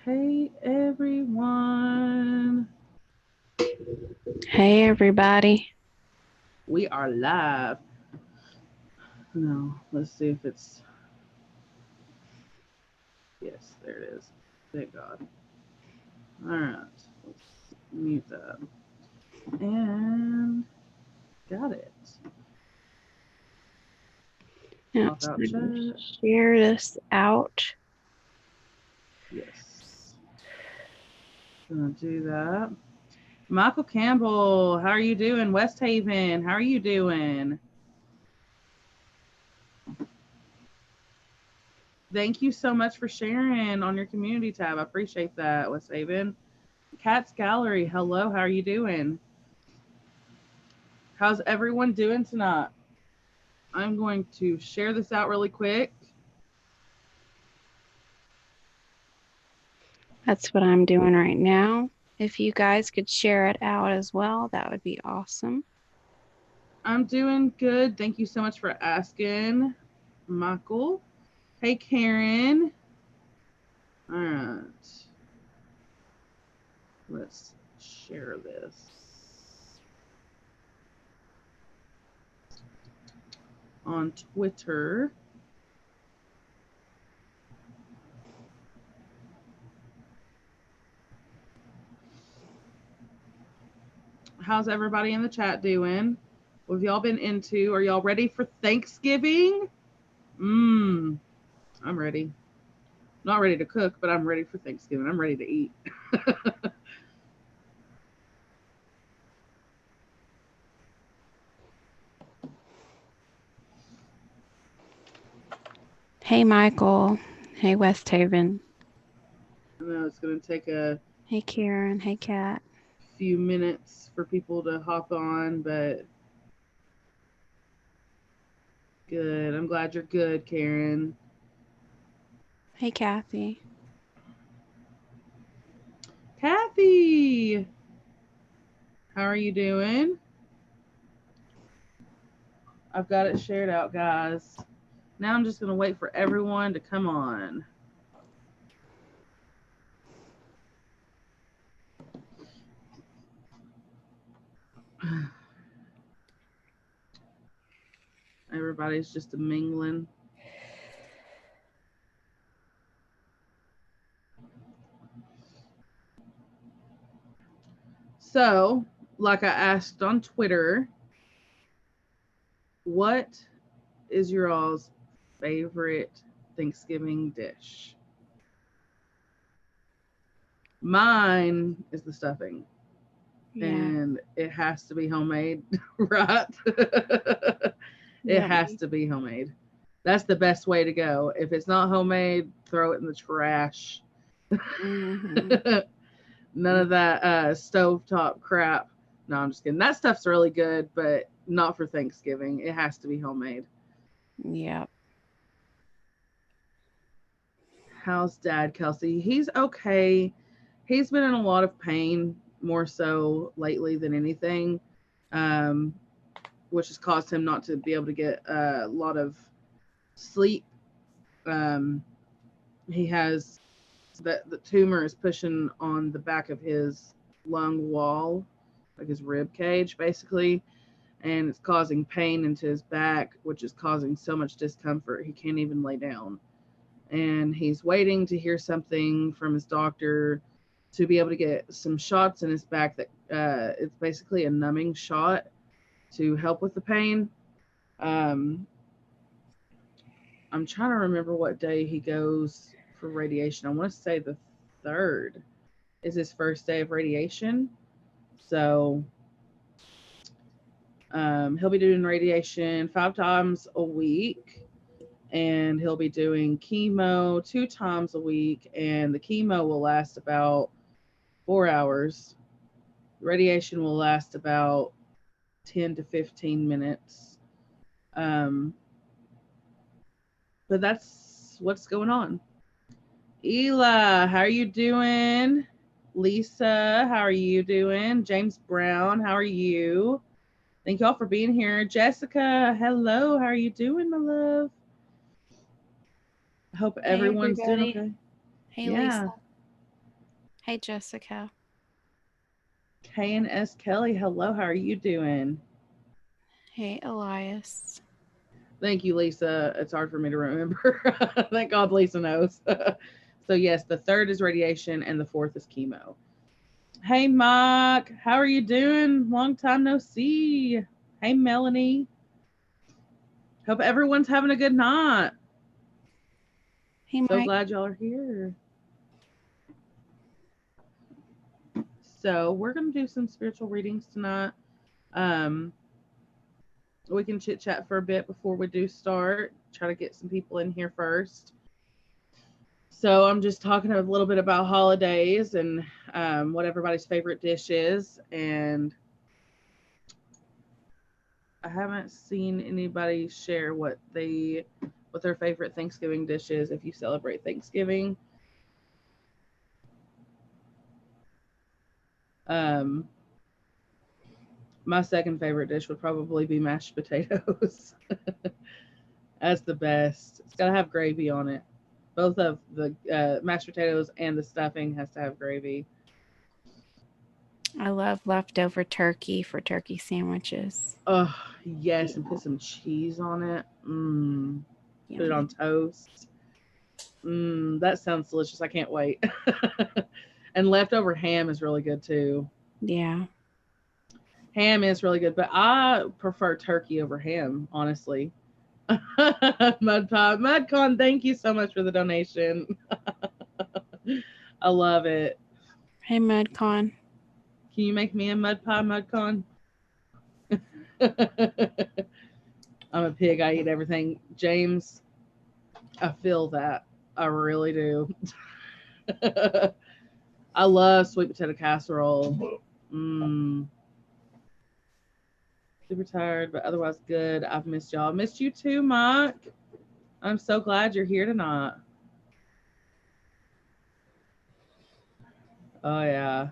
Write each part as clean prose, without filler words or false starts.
Hey everyone. Hey, everybody. We are live. No, let's see if it's. Yes, there it is. Thank God. All right. Let's mute that. And got it. Yeah, Pop so out chat. share this out. Yes. Gonna do that. Michael Campbell, how are you doing? West Haven, how are you doing? Thank you so much for sharing on your community tab. I appreciate that, West Haven. Cat's Gallery, hello, how are you doing? How's everyone doing tonight? I'm going to share this out really quick. That's what I'm doing right now. If you guys could share it out as well, that would be awesome. I'm doing good. Thank you so much for asking, Michael. Hey, Karen. All right. Let's share this on Twitter. How's everybody in the chat doing? What have y'all been into? Are y'all ready for Thanksgiving? Mmm, I'm ready. Not ready to cook, but I'm ready for Thanksgiving. I'm ready to eat. Hey, Michael. Hey, West Haven. I know it's going to take a Hey, Karen. Hey, Kat. few minutes for people to hop on, but good. I'm glad you're good, Karen. Hey, Kathy. Kathy, how are you doing? I've got it shared out, guys. Now I'm just going to wait for everyone to come on. Everybody's just a mingling. So, like I asked on Twitter, what is your all's favorite Thanksgiving dish? Mine is the stuffing, Yeah. and it has to be homemade, right? It Yeah. has to be homemade. That's the best way to go. If it's not homemade, throw it in the trash. Mm-hmm. None of that stovetop crap. No, I'm just kidding. That stuff's really good, but not for Thanksgiving. It has to be homemade. Yep. How's Dad, Kelsey? He's okay. He's been in a lot of pain, more so lately than anything, um, which has caused him not to be able to get a lot of sleep. Um, he has the tumor is pushing on the back of his lung wall, like his rib cage, basically, and it's causing pain into his back, which is causing so much discomfort he can't even lay down. And he's waiting to hear something from his doctor to be able to get some shots in his back that it's basically a numbing shot to help with the pain. Um, I'm trying to remember what day he goes for radiation. I want to say the third is his first day of radiation. So he'll be doing radiation 5 times a week, and he'll be doing chemo 2 times a week, and the chemo will last about 4 hours. Radiation will last about 10 to 15 minutes. Um, but that's what's going on. Ela, how are you doing? Lisa, how are you doing? James Brown, how are you? Thank y'all for being here. Jessica, hello. How are you doing, my love? I hope Hey, everyone's doing everybody. okay. Hey, Yeah. Lisa. Hey, Jessica. K&S Kelly, hello. How are you doing? Hey, Elias. Thank you, Lisa. It's hard for me to remember. Thank God Lisa knows. So, yes, the third is radiation and the fourth is chemo. Hey, Mark. How are you doing? Long time no see. Hey, Melanie. Hope everyone's having a good night. Hey, So Mike. glad y'all are here. So, we're going to do some spiritual readings tonight. Um, we can chit chat for a bit before we do start. Try to get some people in here first. So I'm just talking a little bit about holidays and what everybody's favorite dish is. And I haven't seen anybody share what their favorite Thanksgiving dish is if you celebrate Thanksgiving. Um, my second favorite dish would probably be mashed potatoes. That's the best. It's got to have gravy on it. Both of the mashed potatoes and the stuffing has to have gravy. I love leftover turkey for turkey sandwiches. Oh, yes, and put some cheese on it. Mmm. Put it Yummy. on toast. That sounds delicious. I can't wait. And leftover ham is really good too. Yeah. Ham is really good, but I prefer turkey over ham, honestly. Mud Pie, Mudcon, thank you so much for the donation. I love it. Hey, Mudcon. Can you make me a mud pie, Mudcon? I'm a pig. I eat everything. James, I feel that. I really do. I love sweet potato casserole. Mmm. Super tired, but otherwise good. I've missed y'all. Missed you too, Mike. I'm so glad you're here tonight. Oh yeah,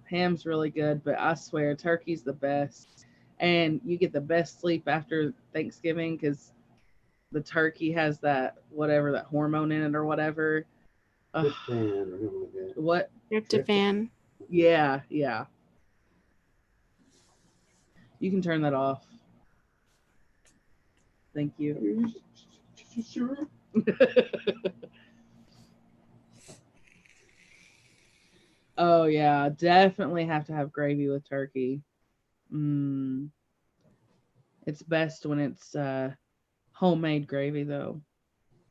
ham's really good, but I swear turkey's the best. And you get the best sleep after Thanksgiving because the turkey has that whatever that hormone in it or whatever. Ugh. What? Tryptophan. Yeah, yeah. You can turn that off. Thank you. Oh yeah, definitely have to have gravy with turkey. Mm, it's best when it's homemade gravy though,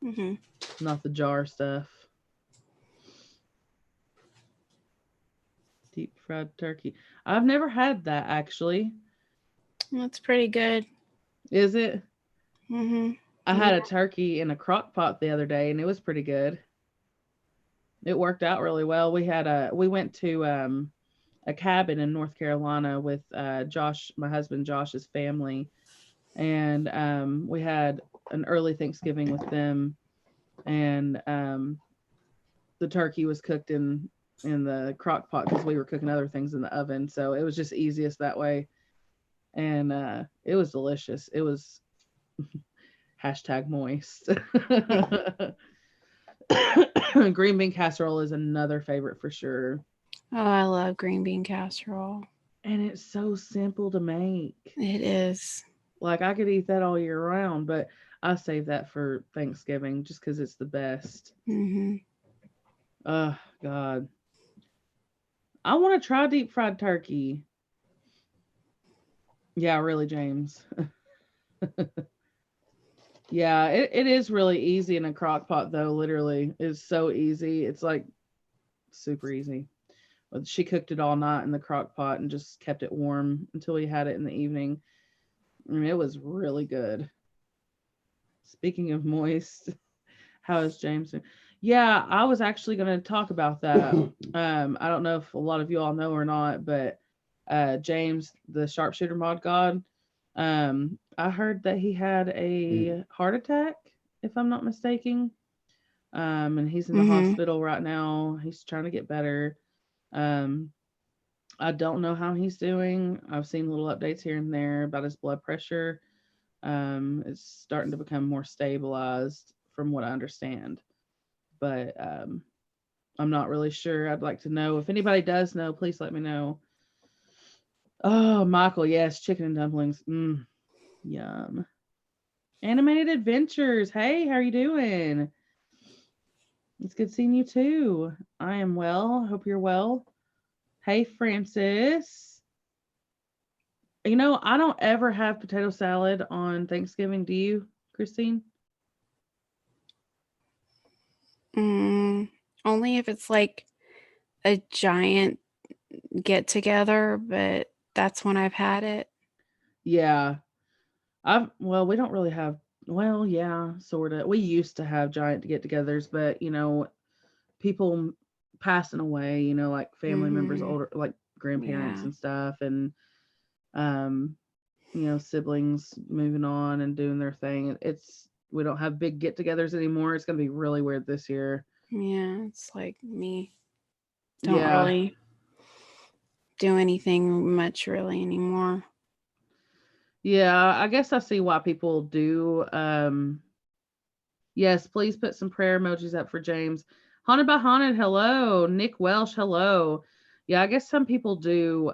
Mm-hmm. not the jar stuff. Deep fried turkey. I've never had that actually. That's pretty good. Is it? Mm-hmm. I Yeah. had a turkey in a crock pot the other day and it was pretty good. It worked out really well. We went to a cabin in North Carolina with Josh, my husband Josh's family, and we had an early Thanksgiving with them, and the turkey was cooked in the crock pot because we were cooking other things in the oven, so it was just easiest that way, and it was delicious. It was hashtag moist. Green bean casserole is another favorite for sure. Oh, I love green bean casserole. And it's so simple to make. It is. Like I could eat that all year round, but I save that for Thanksgiving just because it's the best. Mm-hmm. Oh God, I want to try deep fried turkey. Yeah, really, James. Yeah, it is really easy in a crock pot though. Literally, it's so easy. It's like super easy. But she cooked it all night in the crock pot and just kept it warm until we had it in the evening. I mean, it was really good. Speaking of moist, how is James doing? Yeah, I was actually going to talk about that. I don't know if a lot of you all know or not, but James, the sharpshooter mod god, I heard that he had a heart attack, if I'm not mistaken. And he's in the Mm-hmm. hospital right now. He's trying to get better. Um, I don't know how he's doing. I've seen little updates here and there about his blood pressure. It's starting to become more stabilized from what I understand. But I'm not really sure. I'd like to know. If anybody does know, please let me know. Oh, Michael, yes, chicken and dumplings. Yum. Animated Adventures. Hey, how are you doing? It's good seeing you too. I am well. Hope you're well. Hey, Francis. I don't ever have potato salad on Thanksgiving. Do you, Christine? Mm, only if it's like a giant get together, but that's when I've had it. Yeah. We don't really have, well, yeah, sort of. We used to have giant get togethers, but, people passing away, like family members, Mm-hmm. older, like grandparents Yeah. and stuff, and, um, siblings moving on and doing their thing. We don't have big get togethers anymore. It's going to be really weird this year. Yeah. It's like me. Don't Yeah. really do anything much really anymore. Yeah. I guess I see why people do. Yes, please put some prayer emojis up for James. Haunted by Haunted, hello. Nick Welsh, hello. Yeah, I guess some people do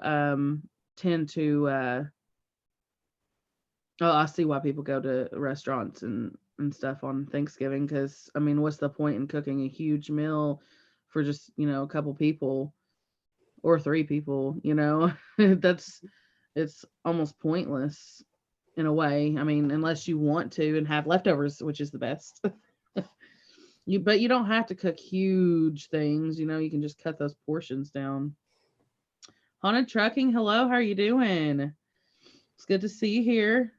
tend to I see why people go to restaurants and stuff on Thanksgiving, because I mean, what's the point in cooking a huge meal for just, a couple people or three people, That's it's almost pointless in a way. I mean, unless you want to and have leftovers, which is the best. But you don't have to cook huge things, you can just cut those portions down. Haunted Trucking, hello, how are you doing? It's good to see you here.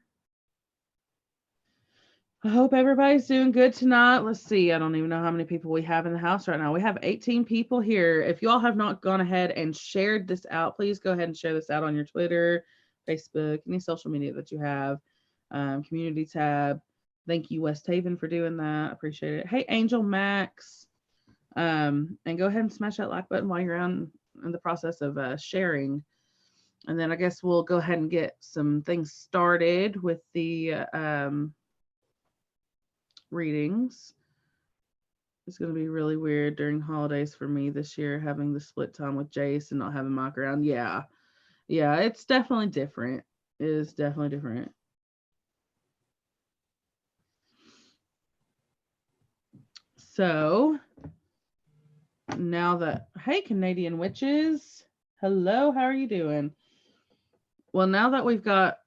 I hope everybody's doing good tonight. Let's see. I don't even know how many people we have in the house right now. We have 18 people here. If you all have not gone ahead and shared this out, please go ahead and share this out on your Twitter, Facebook, any social media that you have. Community tab. Thank you, West Haven, for doing that. Appreciate it. Hey, Angel Max. And go ahead and smash that like button while you're in the process of sharing. And then I guess we'll go ahead and get some things started with the readings. It's going to be really weird during holidays for me this year, having the split time with Jace and not having Mike around. Yeah. Yeah, it's definitely different. It is definitely different. So now that, hey, Canadian witches, hello, how are you doing? Well, now that we've got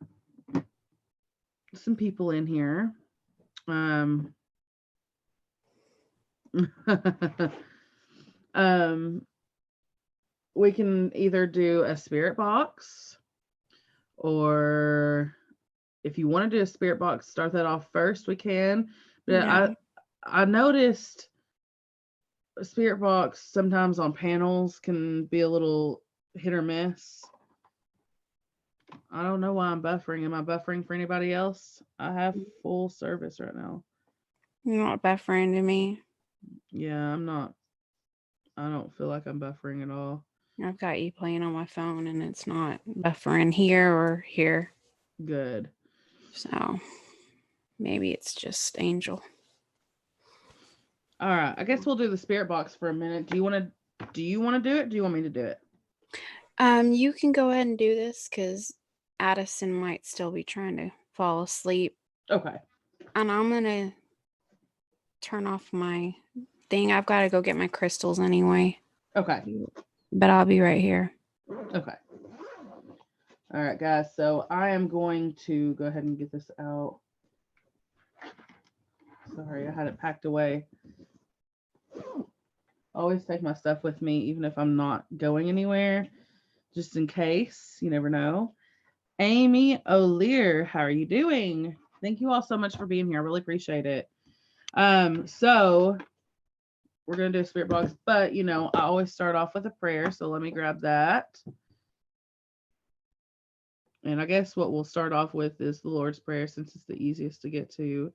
some people in here, um, um, we can either do a spirit box, or if you want to do a spirit box, start that off first, we can. But Yeah. I noticed a spirit box sometimes on panels can be a little hit or miss. I don't know why I'm buffering. Am I buffering for anybody else? I have full service right now. You're not buffering to me. Yeah, I'm not. I don't feel like I'm buffering at all. I've got you playing on my phone and it's not buffering here or here. Good. So maybe it's just Angel. All right. I guess we'll do the spirit box for a minute. Do you want to do it? Do you want me to do it? You can go ahead and do this because Addison might still be trying to fall asleep. Okay. And I'm gonna turn off my thing. I've got to go get my crystals anyway. Okay. But I'll be right here. Okay. All right, guys. So I am going to go ahead and get this out. Sorry, I had it packed away. Always take my stuff with me, even if I'm not going anywhere, just in case. You never know. Amy O'Lear, how are you doing? Thank you all so much for being here. I really appreciate it. So we're gonna do a spirit box, but I always start off with a prayer. So let me grab that. And I guess what we'll start off with is the Lord's Prayer, since it's the easiest to get to.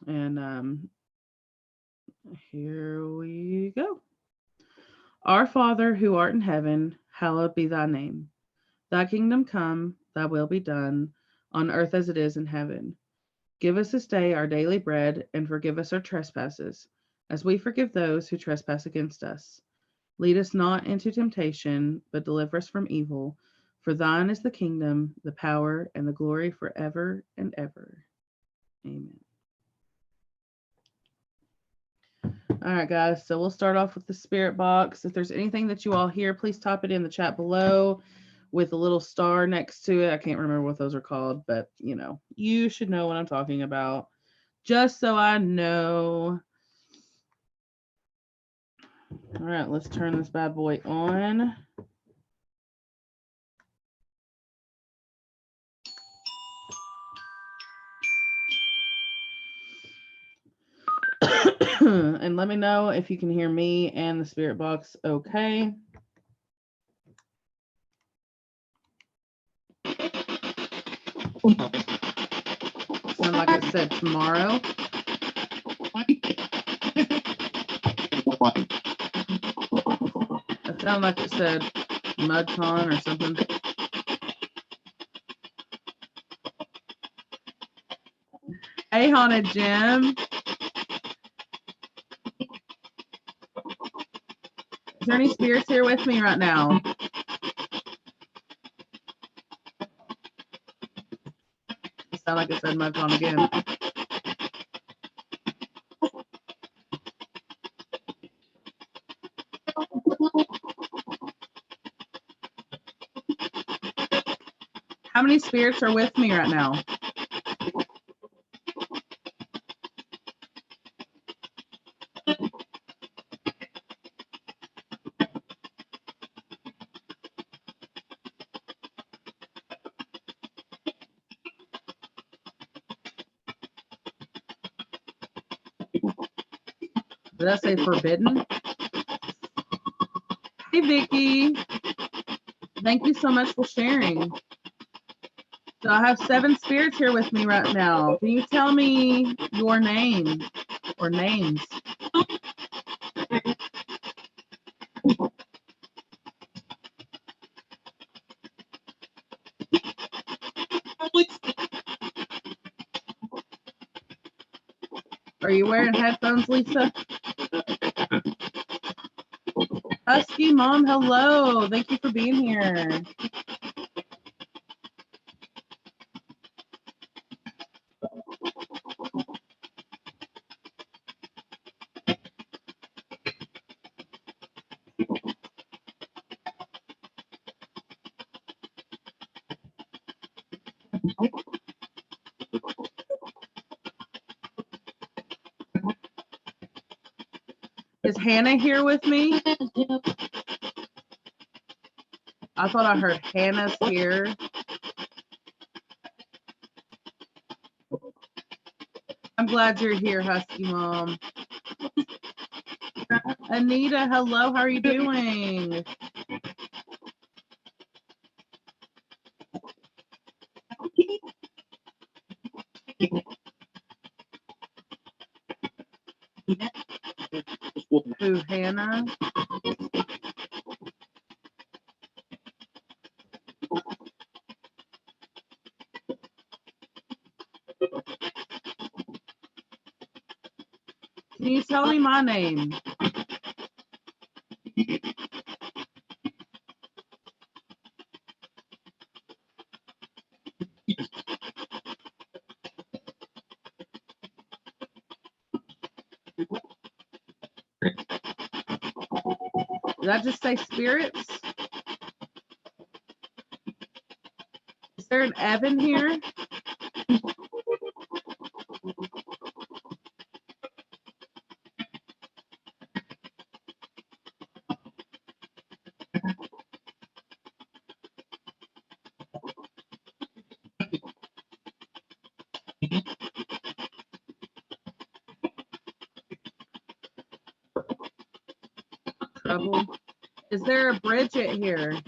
And here we go. Our Father, who art in heaven, hallowed be thy name. Thy kingdom come, thy will be done, on earth as it is in heaven. Give us this day our daily bread, and forgive us our trespasses, as we forgive those who trespass against us. Lead us not into temptation, but deliver us from evil. For thine is the kingdom, the power, and the glory forever and ever. Amen. All right, guys. So we'll start off with the spirit box. If there's anything that you all hear, please type it in the chat below with a little star next to it. I can't remember what those are called, but you should know what I'm talking about. Just so I know. All right, let's turn this bad boy on. And let me know if you can hear me and the spirit box okay. Sound like it said tomorrow. It sounded like it said MudCon or something. Hey, Haunted Jim. Is there any spirits here with me right now? It sounded like it said MudCon again. How many spirits are with me right now? Did I say forbidden? Hey, Vicky. Thank you so much for sharing. So I have 7 spirits here with me right now. Can you tell me your name or names? Are you wearing headphones, Lisa? Husky Mom, hello. Thank you for being here. Is Hannah here with me? I thought I heard Hannah's here. I'm glad you're here, Husky Mom. Anita, hello. How are you doing? Who, Hannah? Can you tell me my name? Did I just say spirits? Is there an Evan here? Trouble. Is there a Bridget here?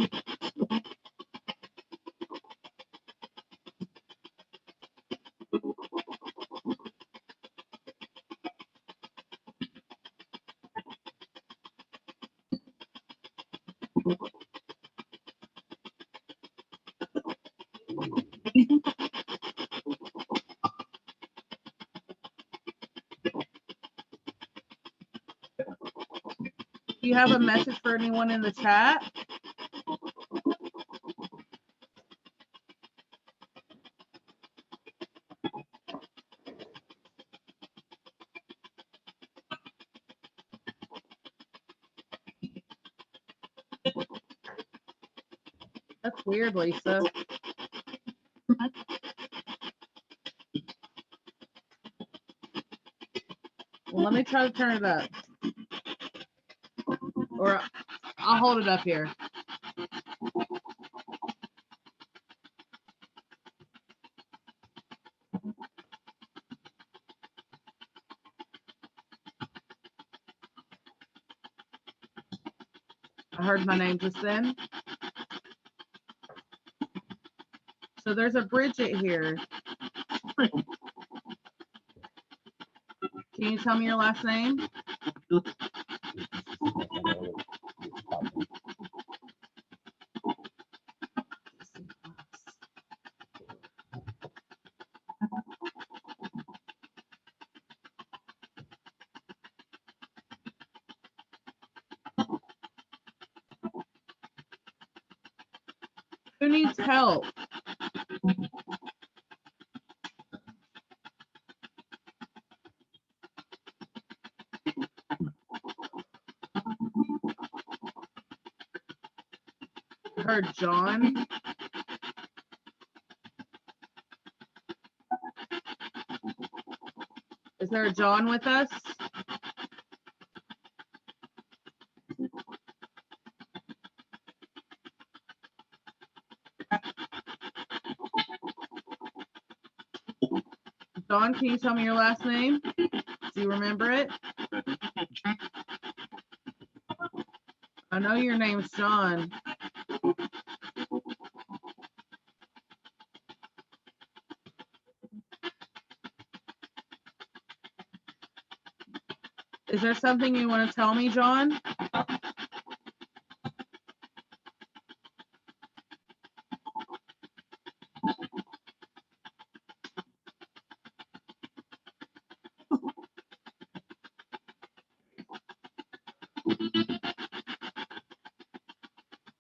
Do you have a message for anyone in the chat? That's weird, Lisa. Well, let me try to turn it up. Or I'll hold it up here. I heard my name just then. So there's a Bridget here. Can you tell me your last name? Who needs help? I heard John. Is there a John with us? John, can you tell me your last name? Do you remember it? I know your name's John. Is there something you want to tell me, John?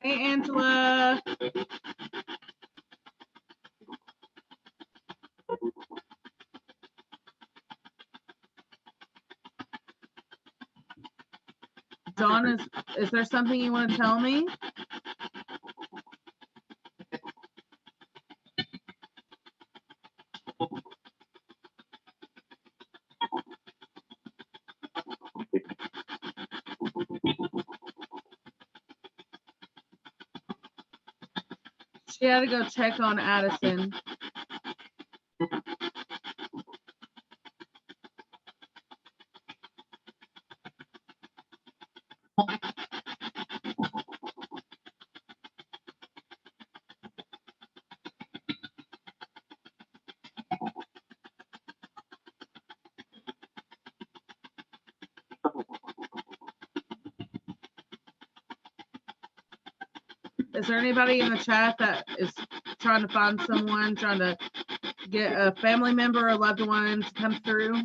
Hey, Angela. John, is there something you want to tell me? She had to go check on Addison. Is there anybody in the chat that is trying to find someone, trying to get a family member or loved one to come through?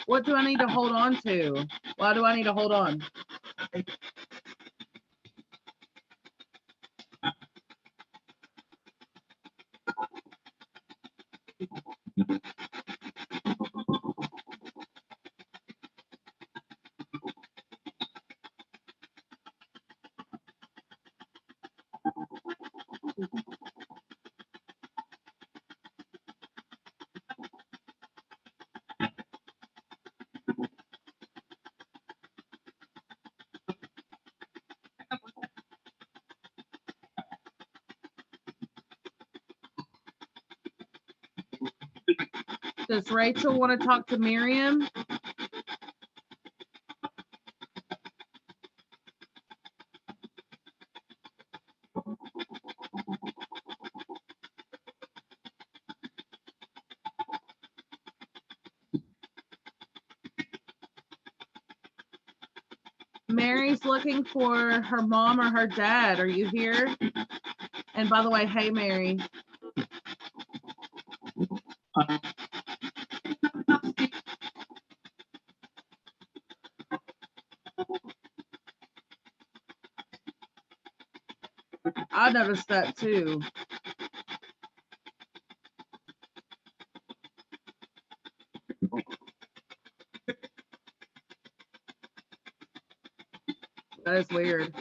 What do I need to hold on to? Why do I need to hold on? Does Rachel want to talk to Miriam? Mary's looking for her mom or her dad. Are you here? And by the way, hey, Mary. I noticed that too. That is weird.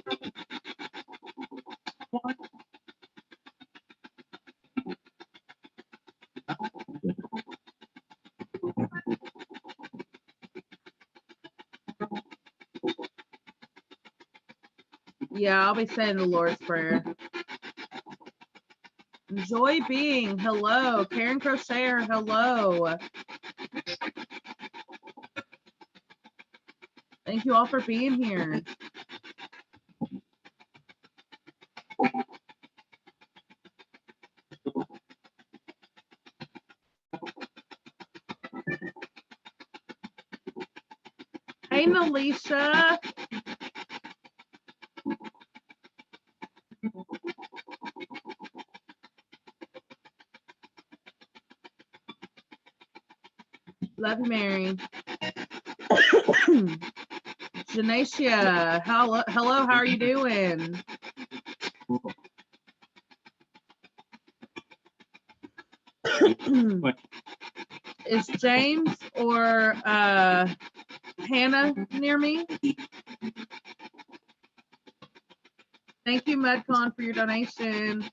Yeah, I'll be saying the Lord's Prayer. Joy Being, hello. Karen Crocheter, hello. Thank you all for being here. Hey, Nalisha. Love you, Mary. Janacia, hello, how are you doing? Is James or Hannah near me? Thank you, Medcon, for your donation.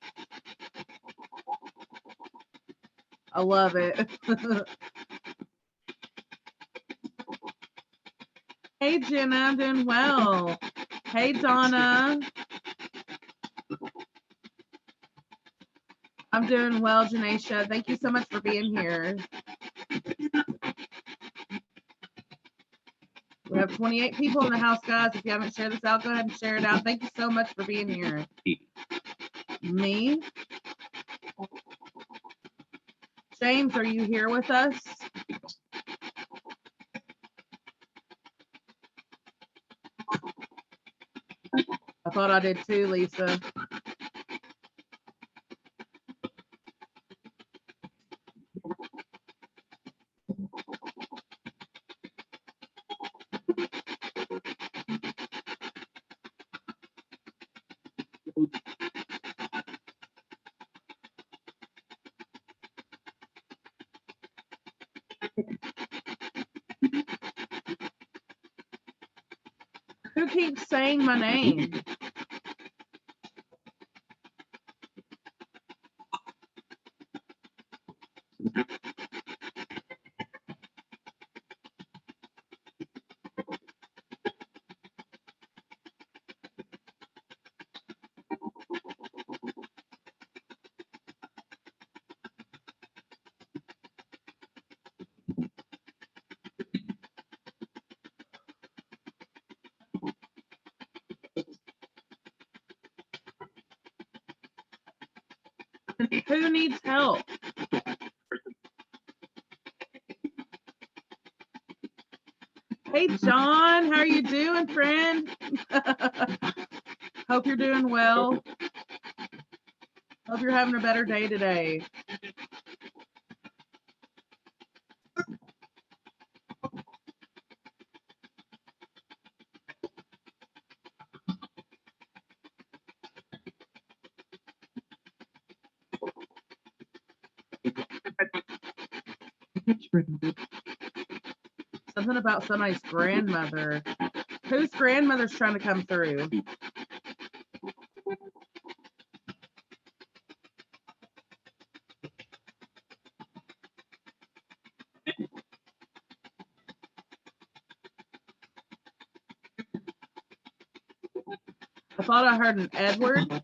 I love it. Hey, Jenna, I'm doing well. Hey, Donna. I'm doing well, Janacia. Thank you so much for being here. We have 28 people in the house, guys. If you haven't shared this out, go ahead and share it out. Thank you so much for being here. Me? James, are you here with us? I thought I did too, Lisa. Who keeps saying my name? Who needs help? Hey, John, how are you doing, friend? Hope you're doing well. Hope you're having a better day today. Something about somebody's grandmother. Whose grandmother's trying to come through? I thought I heard an Edward.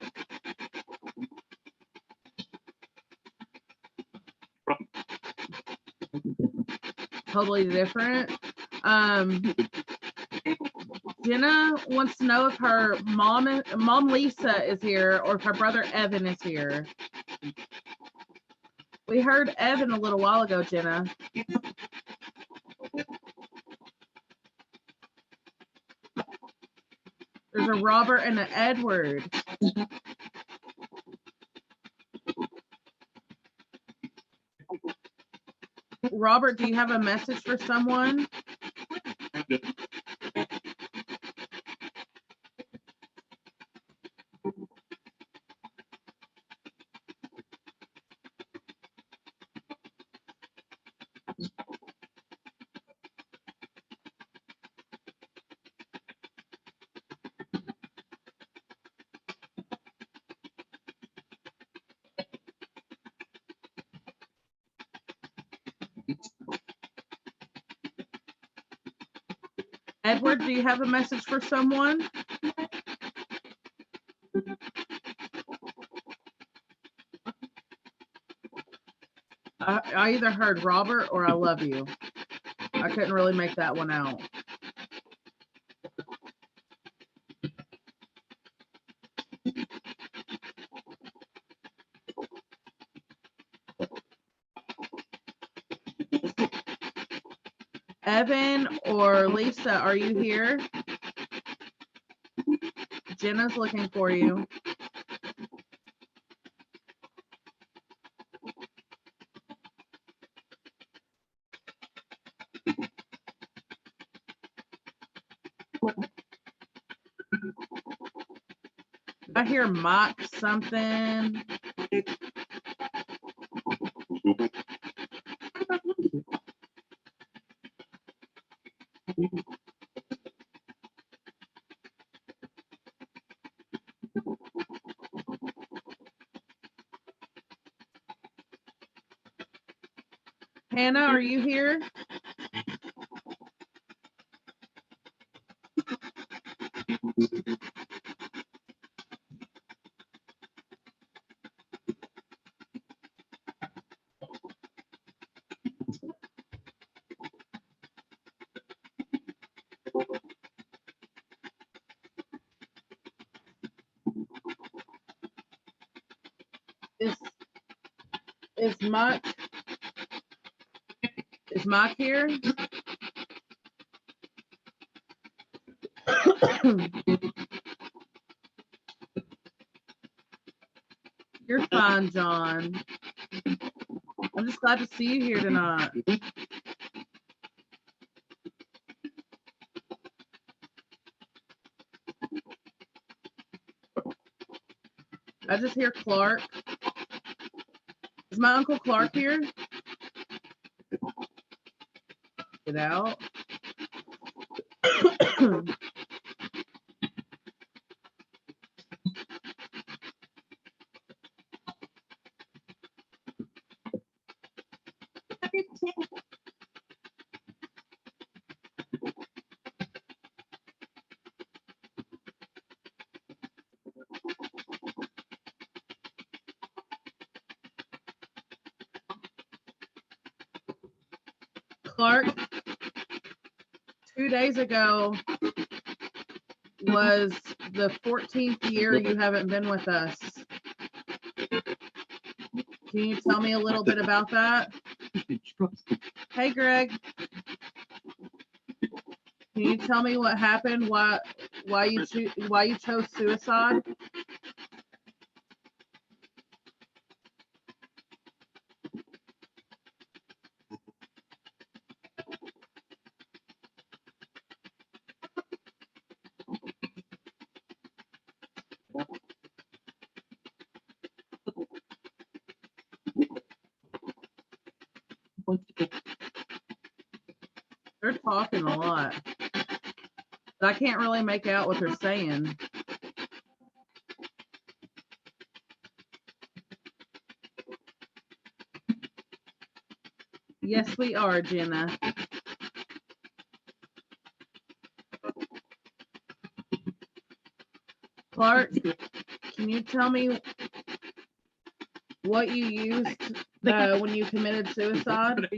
Totally different. Jenna wants to know if her mom Lisa is here or if her brother Evan is here. We heard Evan a little while ago, Jenna. There's a Robert and an Edward. Robert, do you have a message for someone? Edward, do you have a message for someone? I either heard Robert or I love you. I couldn't really make that one out. Evan or Lisa, are you here? Jenna's looking for you. I hear Mike something. Hannah, are you here? Is Mike here? You're fine, John. I'm just glad to see you here tonight. I just hear Clark. Is my Uncle Clark here? Get out. Clark, 2 days ago was the 14th year you haven't been with us. Can you tell me a little bit about that? Hey, Greg. Can you tell me what happened? Why you chose suicide? They're talking a lot, but I can't really make out what they're saying. Yes, we are, Jenna. Clark, can you tell me what you used when you committed suicide?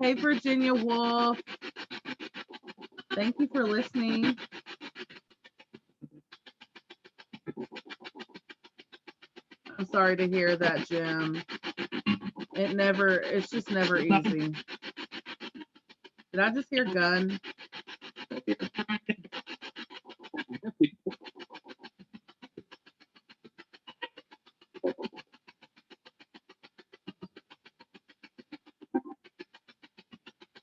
Hey, Virginia Wolf. Thank you for listening. I'm sorry to hear that, Jim. It's just never easy. Did I just hear gun?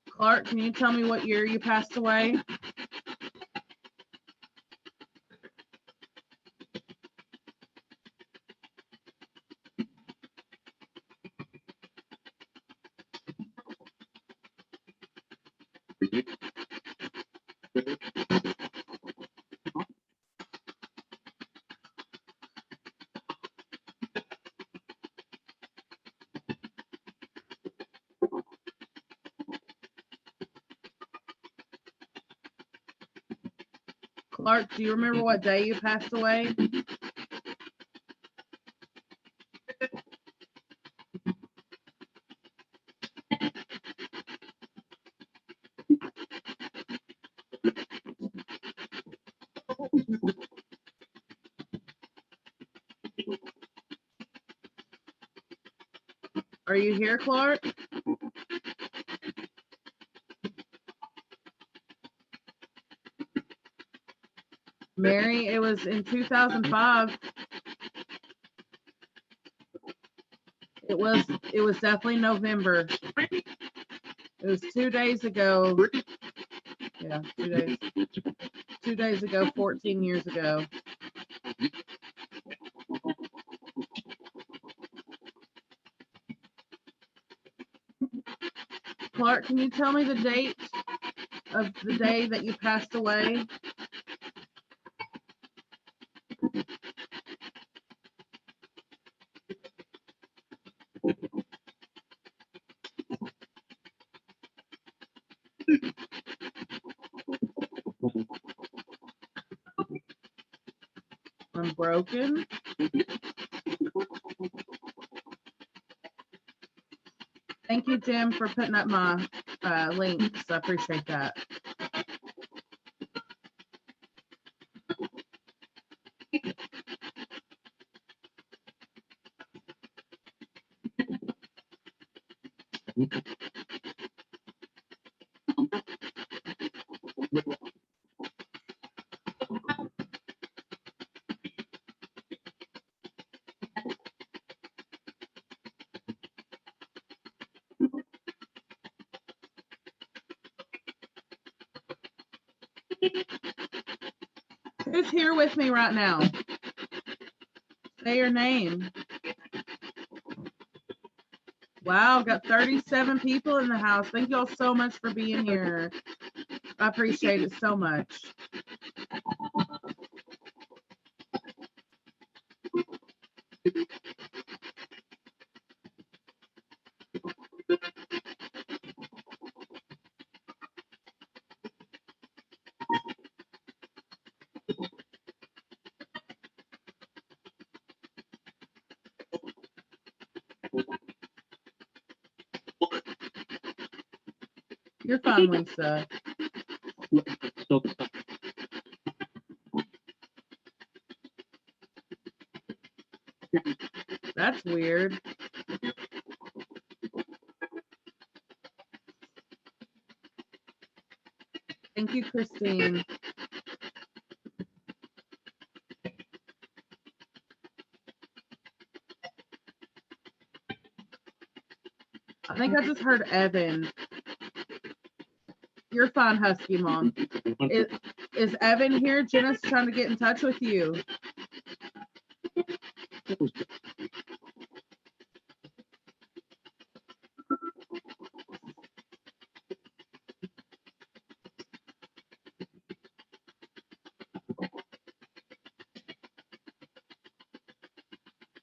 Clark, can you tell me what year you passed away? Clark, do you remember what day you passed away? Are you here, Clark? Mary, it was in 2005. It was definitely November. It was 2 days ago. Yeah, 2 days. 2 days ago, 14 years ago. Clark, can you tell me the date of the day that you passed away? Unbroken. Thank you, Jim, for putting up my links. I appreciate that. Who's here with me right now? Say your name. Wow, got 37 people in the house. Thank you all so much for being here. I appreciate it so much. You're fine, Lisa. That's weird. Thank you, Christine. I think I just heard Evan. You're fine, Husky Mom. Is Evan here? Jenna's trying to get in touch with you.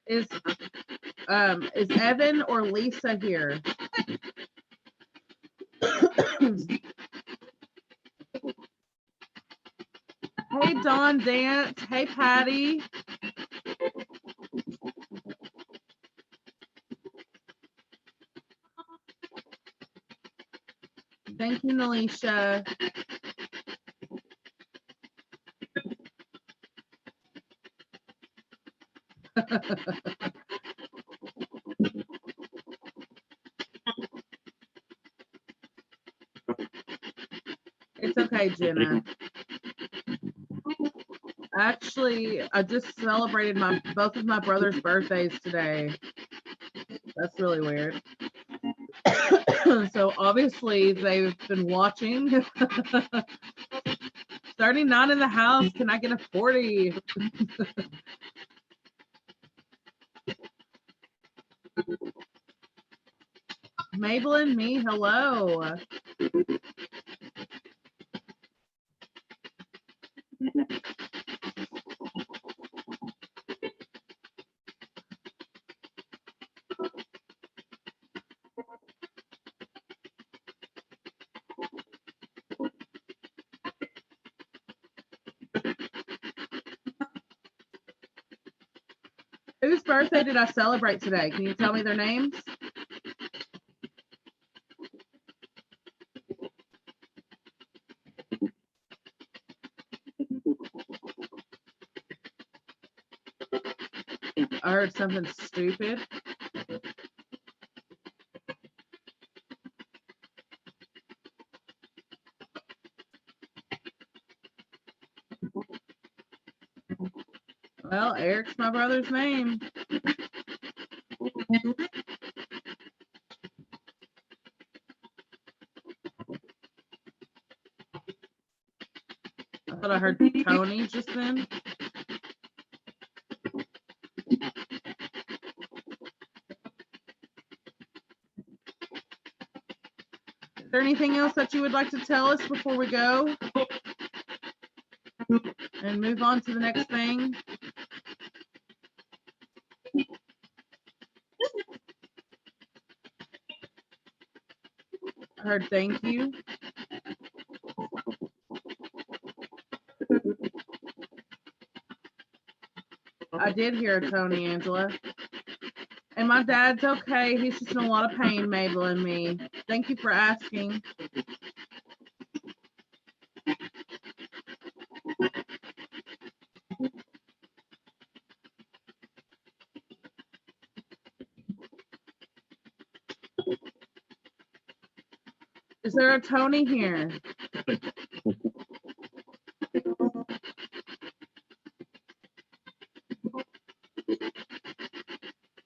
Is Evan or Lisa here? Hey, Dawn Dance. Hey, Patty. Thank you, Nalisha. It's okay, Jenna. Actually, I just celebrated both of my brother's birthdays today. That's really weird. So obviously they've been watching. 39 in the house. Can I get a 40? Mabel and me, hello. Whose birthday did I celebrate today? Can you tell me their names? I heard something stupid. Well, Eric's my brother's name. I thought I heard Tony just then. Is there anything else that you would like to tell us before we go and move on to the next thing? I heard thank you. I did hear Tony, Angela. And my dad's okay. He's just in a lot of pain, Mabel and me. Thank you for asking. Is there a Tony here?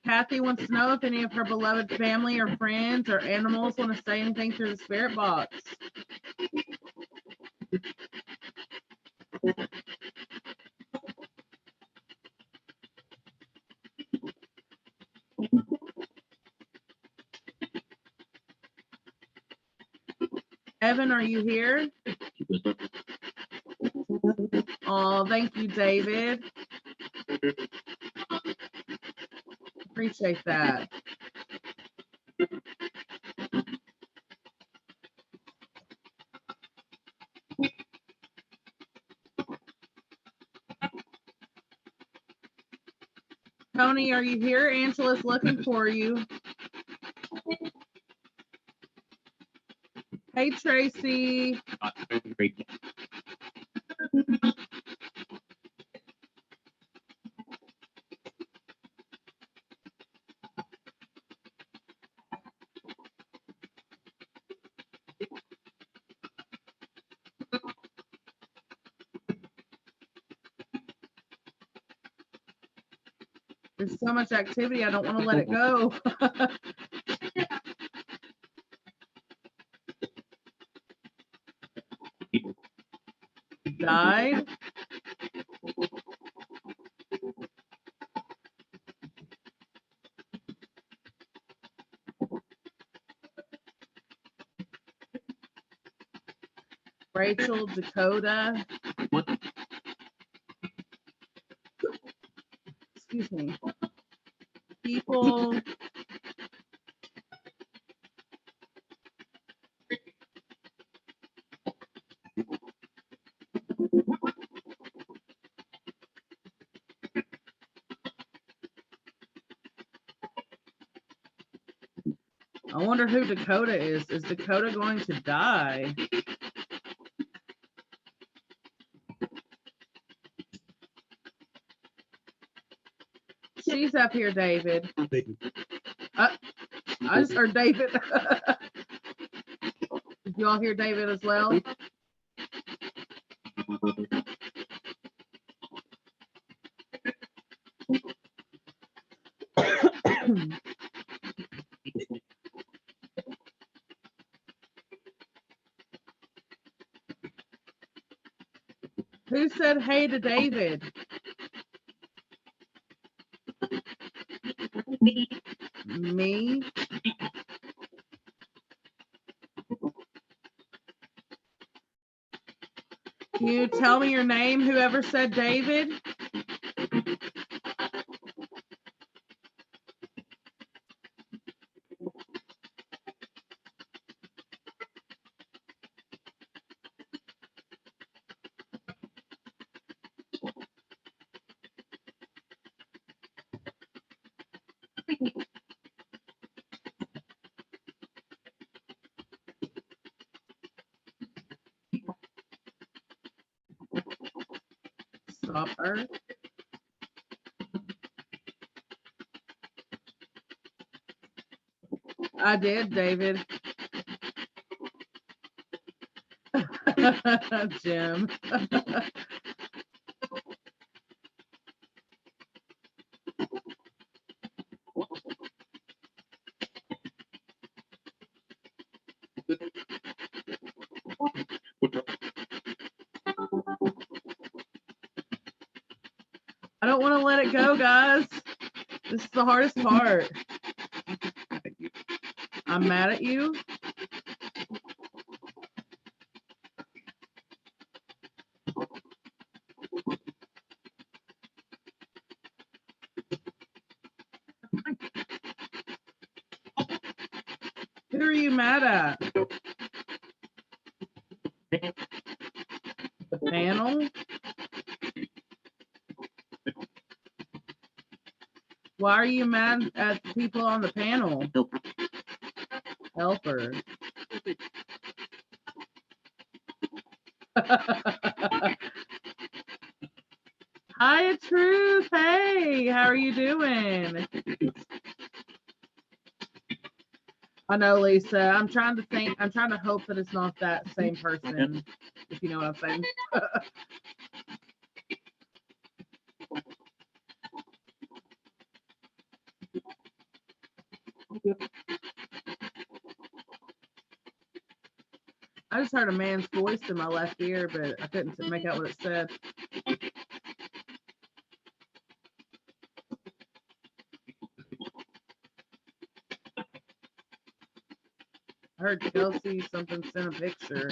Kathy wants to know if any of her beloved family or friends or animals want to say anything through the spirit box. Evan, are you here? Oh, thank you, David. Appreciate that. Tony, are you here? Angela's looking for you. Hey, Tracy. There's so much activity, I don't want to let it go. Died. Rachel, Dakota. Excuse me. People. I wonder who Dakota is. Is Dakota going to die? She's up here, David. I just heard David. Did you all hear David as well? Who said hey to David? Me? Can you tell me your name, whoever said David? stop her. I did, David. Jim. I don't want to let it go, guys. This is the hardest part. I'm mad at you. Who are you mad at? The panel? Why are you mad at the people on the panel? Helper. Hi, Truth. Hey, how are you doing? I know, Lisa. I'm trying to think. I'm trying to hope that it's not that same person, if you know what I'm saying. I just heard a man's voice in my left ear, but I couldn't make out what it said. I heard Kelseys something sent a picture.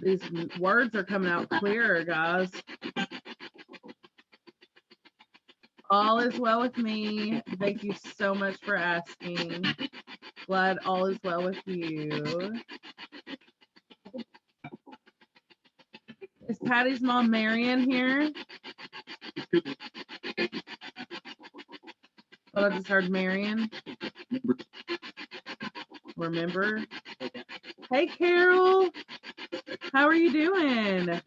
These words are coming out clearer, guys. All is well with me. Thank you so much for asking. Glad all is well with you. Is Patty's mom Marion here? Oh, I just heard Marion. Remember? Hey, Carol. How are you doing?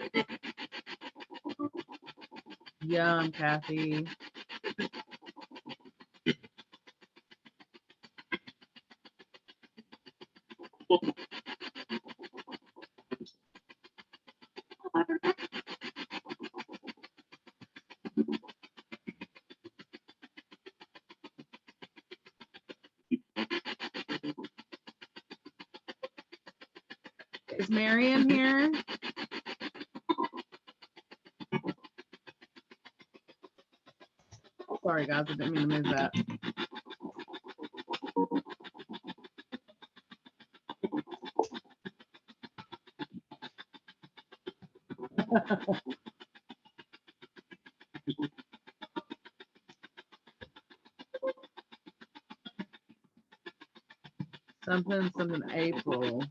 Yum, Kathy. Is Marion here? Sorry, guys, I didn't mean to move that. something April.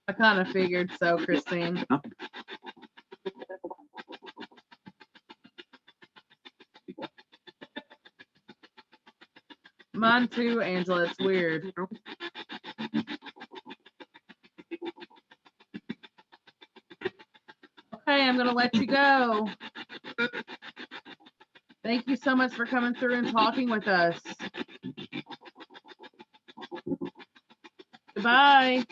I kind of figured so, Christine. Mine too, Angela. It's weird. Okay, I'm going to let you go. Thank you so much for coming through and talking with us. Goodbye.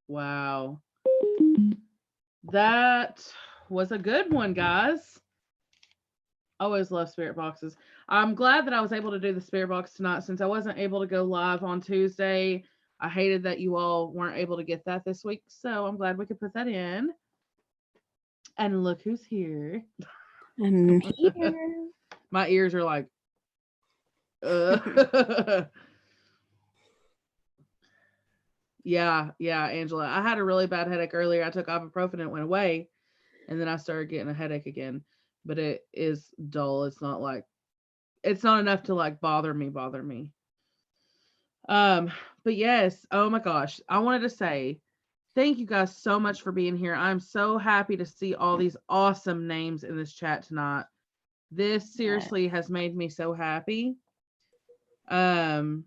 Wow. That was a good one, guys. I always love spirit boxes. I'm glad that I was able to do the spirit box tonight since I wasn't able to go live on Tuesday. I hated that you all weren't able to get that this week, so I'm glad we could put that in. And look who's here. I'm here. My ears are like, Yeah, yeah, Angela. I had a really bad headache earlier. I took ibuprofen and it went away, and then I started getting a headache again. But it is dull. It's not enough to like bother me. Um, but yes, oh my gosh. I wanted to say thank you guys so much for being here. I'm so happy to see all these awesome names in this chat tonight. This But seriously has made me so happy. Um,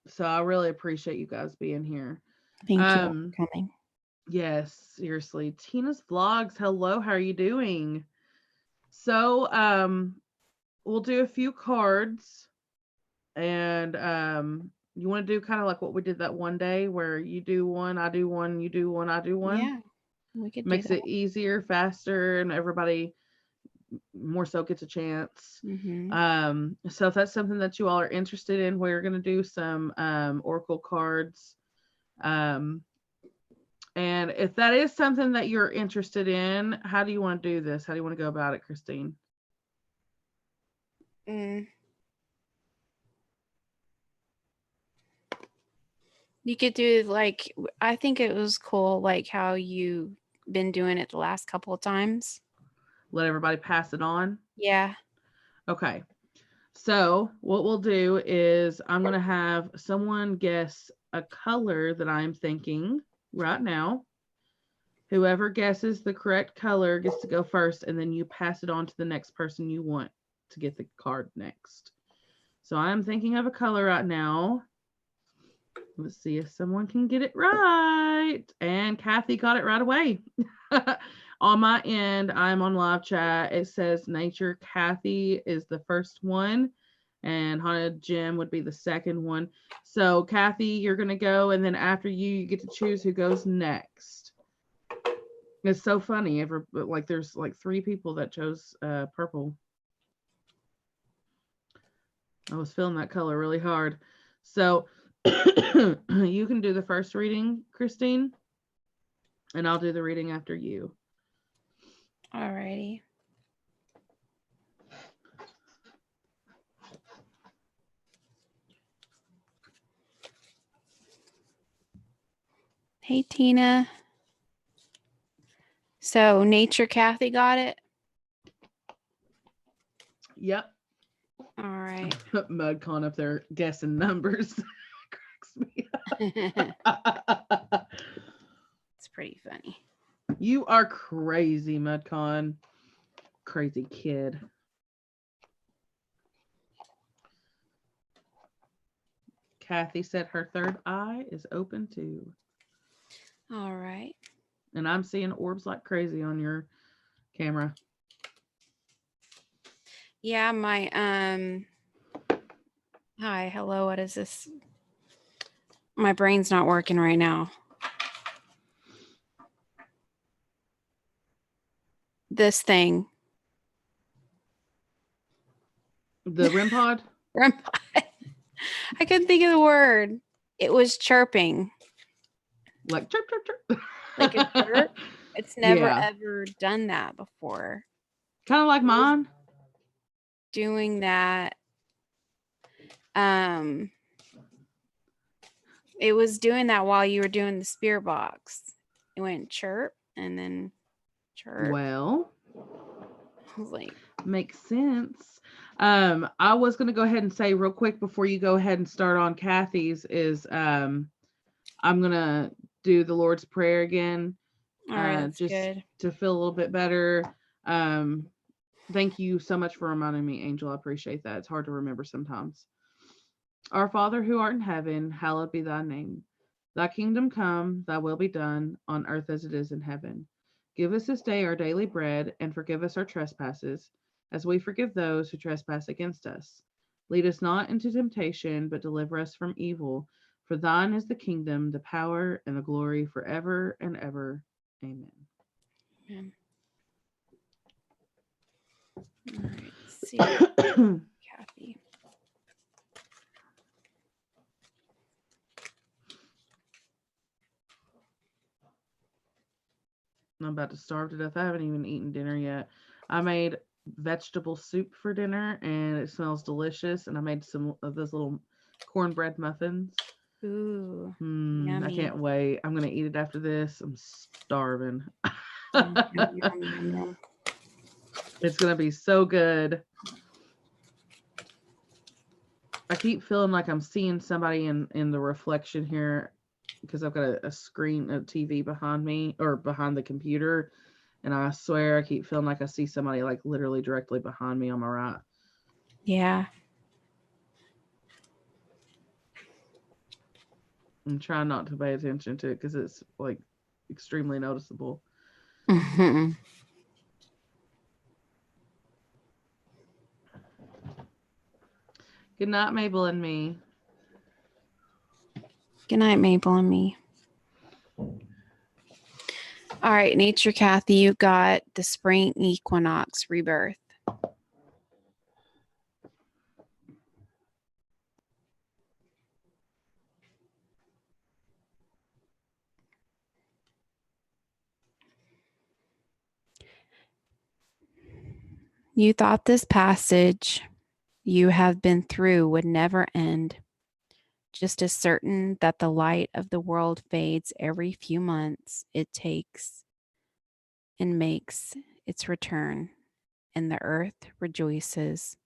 so I really appreciate you guys being here. thank you all Um, for coming. yes, seriously. Tina's vlogs. Hello, how are you doing? So, we'll do a few cards and you want to do kind of like what we did that one day where you do one, I do one, you do one, I do one. Yeah, we could do Makes that. it easier, faster, and everybody more so gets a chance. Mm-hmm. So if that's something that you all are interested in, we're gonna do some oracle cards. Um, and if that is something that you're interested in, how do you want to do this? How do you want to go about it, Christine? Mm. You could do like I think it was cool, like how you been doing it the last couple of times. Let everybody pass it on. Yeah. Okay. So what we'll do is I'm gonna have someone guess a color that I'm thinking right now. Whoever guesses the correct color gets to go first, and then you pass it on to the next person you want to get the card next. So I'm thinking of a color right now. Let's see if someone can get it right. And Kathy got it right away. On my end, I'm on live chat. It says nature. Kathy is the first one, and Haunted Jim would be the second one. So, Kathy, you're going to go, and then after you, you get to choose who goes next. It's so funny. Like, there's like 3 people that chose purple. I was feeling that color really hard. So, you can do the first reading, Christine, and I'll do the reading after you. Alrighty. Hey Tina. So nature Kathy got it. Yep. All right. Mudcon up there guessing numbers. Cracks me It's up. pretty funny. You are crazy, Mudcon. Crazy kid. Kathy said her third eye is open too. All right. And I'm seeing orbs like crazy on your camera. Yeah, my hi, hello, what is this? My brain's not working right now. This thing. The REM pod? I couldn't think of the word. It was chirping. Like chirp, chirp, chirp. Like a chirp. It's never Yeah. ever done that before. Kind of like mine. Doing that. It was doing that while you were doing the spear box. It went chirp and then chirp. Well, I was like, makes sense. I was gonna go ahead and say real quick before you go ahead and start on Kathy's is I'm gonna do the Lord's Prayer again. all right, that's Just good. to feel a little bit better. Thank you so much for reminding me, Angel. I appreciate that. It's hard to remember sometimes. Our Father who art in heaven, hallowed be thy name. Thy kingdom come, thy will be done, on earth as it is in heaven. Give us this day our daily bread, and forgive us our trespasses, as we forgive those who trespass against us. Lead us not into temptation, but deliver us from evil. For thine is the kingdom, the power, and the glory forever and ever. Amen. Amen. All right, let's see. Kathy. I'm about to starve to death. I haven't even eaten dinner yet. I made vegetable soup for dinner and it smells delicious. And I made some of those little cornbread muffins. Ooh, I yummy. can't wait. I'm gonna eat it after this. I'm starving. Yum, yum, yum, yum, yum. It's gonna be so good. I keep feeling like I'm seeing somebody in the reflection here because I've got a screen, a TV behind me or behind the computer, and I swear I keep feeling like I see somebody like literally directly behind me on my right. Yeah. I'm trying not to pay attention to it because it's like extremely noticeable. Good night, Mabel and me. Good night, Mabel and me. All right, Nature Kathy, you got the spring equinox rebirth. You thought this passage you have been through would never end, just as certain that the light of the world fades every few months it takes and makes its return, and the earth rejoices.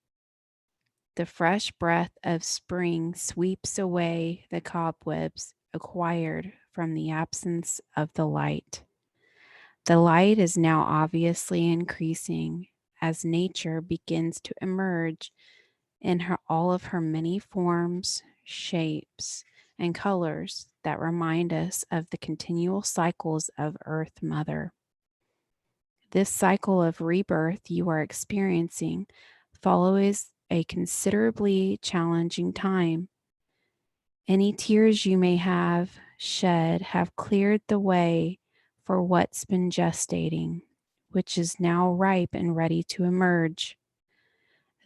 The fresh breath of spring sweeps away the cobwebs acquired from the absence of the light. The light is now obviously increasing as nature begins to emerge in all of her many forms, shapes, and colors that remind us of the continual cycles of Earth Mother. This cycle of rebirth you are experiencing follows a considerably challenging time. Any tears you may have shed have cleared the way for what's been gestating, which is now ripe and ready to emerge.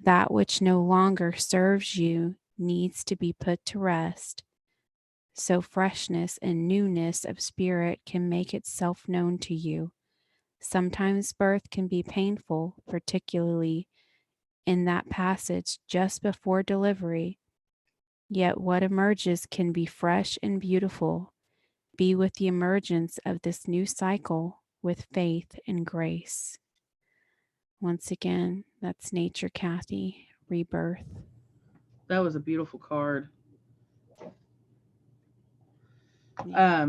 That which no longer serves you needs to be put to rest, so freshness and newness of spirit can make itself known to you. Sometimes birth can be painful, particularly in that passage just before delivery, yet what emerges can be fresh and beautiful. Be with the emergence of this new cycle with faith and grace. Once again, that's Nature Kathy, Rebirth. That was a beautiful card. Yeah.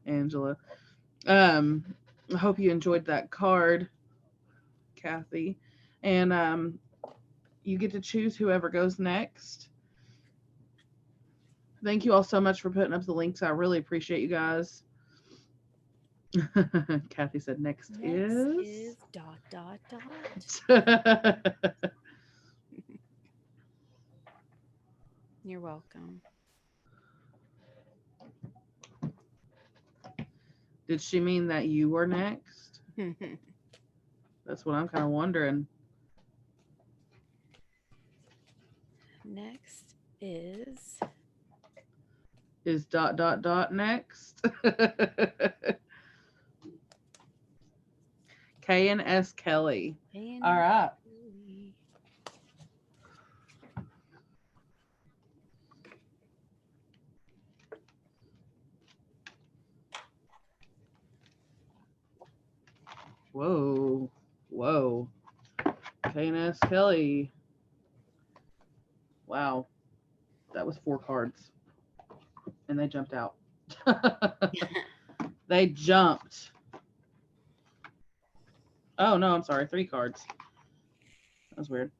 Angela. I hope you enjoyed that card, Kathy. And you get to choose whoever goes next. Thank you all so much for putting up the links. I really appreciate you guys. Kathy said next is dot dot dot. You're welcome. Did she mean that you were next? That's what I'm kind of wondering. Next is dot dot dot next. K and S Kelly. All right. Whoa. Whoa. K and S Kelly. Wow. That was 4 cards. And they jumped out. They jumped. Oh, no, I'm sorry. 3 cards. That was weird.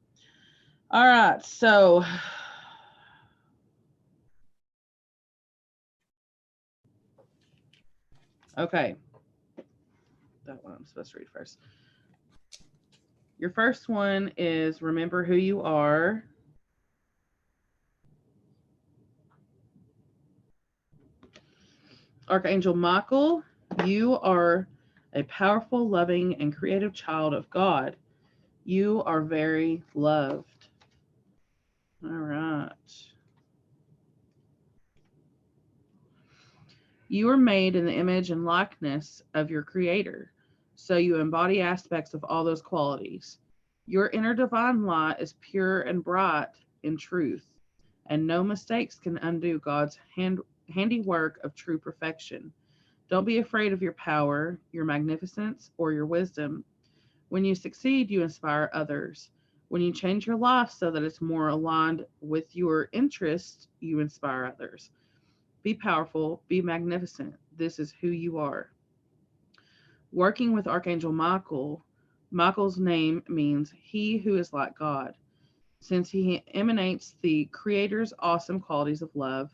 All right. So okay. That one I'm supposed to read first. Your first one is remember who you are. Archangel Michael, you are a powerful, loving, and creative child of God. You are very loved. All right. You are made in the image and likeness of your Creator, so you embody aspects of all those qualities. Your inner divine light is pure and bright in truth, and no mistakes can undo God's handiwork of true perfection. Don't be afraid of your power, your magnificence, or your wisdom. When you succeed, you inspire others. When you change your life so that it's more aligned with your interests, you inspire others. Be powerful, be magnificent. This is who you are. Working with Archangel Michael, Michael's name means he who is like God, since he emanates the Creator's awesome qualities of love,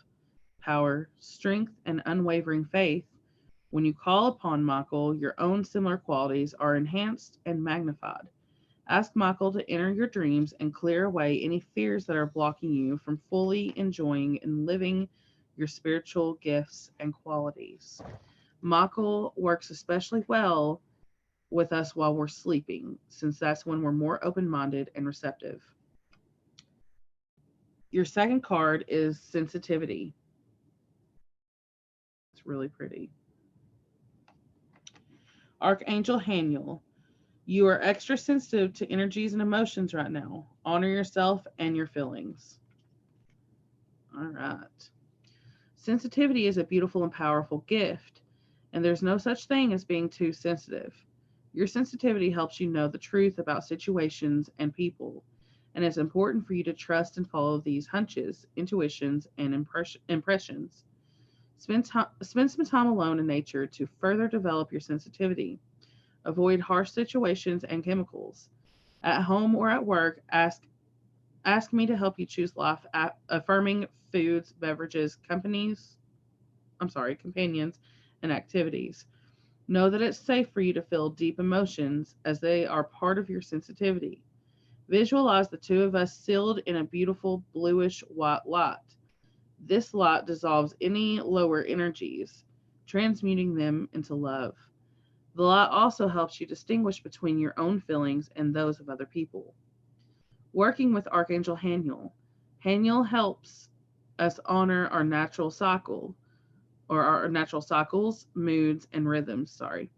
power, strength, and unwavering faith. When you call upon Michael, your own similar qualities are enhanced and magnified. Ask Michael to enter your dreams and clear away any fears that are blocking you from fully enjoying and living your spiritual gifts and qualities. Michael works especially well with us while we're sleeping, since that's when we're more open minded and receptive. Your second card is sensitivity. It's really pretty. Archangel Haniel. You are extra sensitive to energies and emotions right now. Honor yourself and your feelings. All right. Sensitivity is a beautiful and powerful gift, and there's no such thing as being too sensitive. Your sensitivity helps you know the truth about situations and people, and it's important for you to trust and follow these hunches, intuitions, and impressions. Spend some time alone in nature to further develop your sensitivity. Avoid harsh situations and chemicals. At home or at work, ask me to help you choose life affirming foods, beverages, companions, and activities. Know that it's safe for you to feel deep emotions as they are part of your sensitivity. Visualize the two of us sealed in a beautiful bluish white light. This light dissolves any lower energies, transmuting them into love. The light also helps you distinguish between your own feelings and those of other people. Working with Archangel Haniel. Haniel helps us honor our natural cycle, or our natural cycles, moods, and rhythms. Sorry.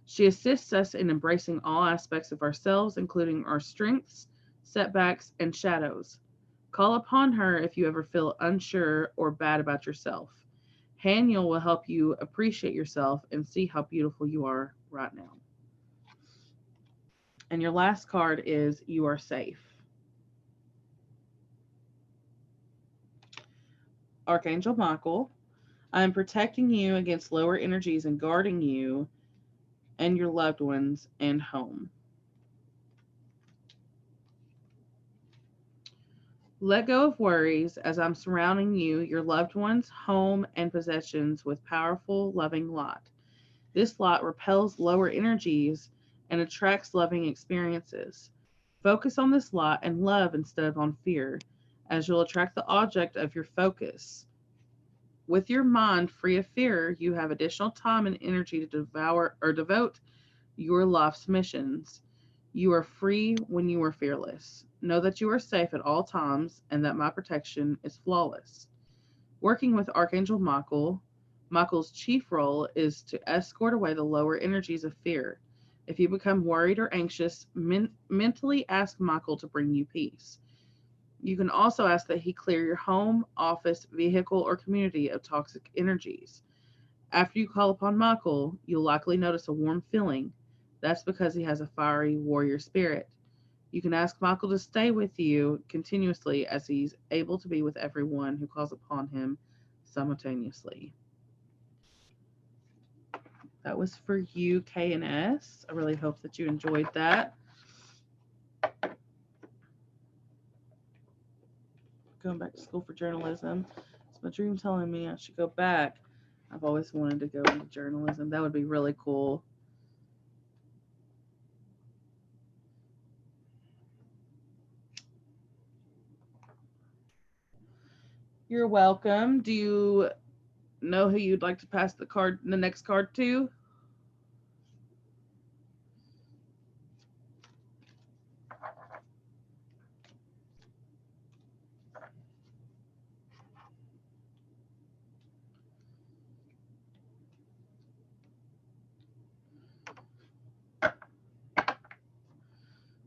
She assists us in embracing all aspects of ourselves, including our strengths, setbacks, and shadows. Call upon her if you ever feel unsure or bad about yourself. Haniel will help you appreciate yourself and see how beautiful you are right now. And your last card is You Are Safe. Archangel Michael, I am protecting you against lower energies and guarding you and your loved ones and home. Let go of worries as I'm surrounding you, your loved ones, home, and possessions with powerful, loving light. This light repels lower energies and attracts loving experiences. Focus on this light and love instead of on fear, as you'll attract the object of your focus. With your mind free of fear, you have additional time and energy to devote your life's missions. You are free when you are fearless. Know that you are safe at all times and that my protection is flawless. Working with Archangel Michael, Michael's chief role is to escort away the lower energies of fear. If you become worried or anxious, mentally ask Michael to bring you peace. You can also ask that he clear your home, office, vehicle, or community of toxic energies. After you call upon Michael, you'll likely notice a warm feeling. That's because he has a fiery warrior spirit. You can ask Michael to stay with you continuously as he's able to be with everyone who calls upon him simultaneously. That was for you, K and S. I really hope that you enjoyed that. Going back to school for journalism. It's my dream telling me I should go back. I've always wanted to go into journalism. That would be really cool. You're welcome. Do you know who you'd like to pass the next card to?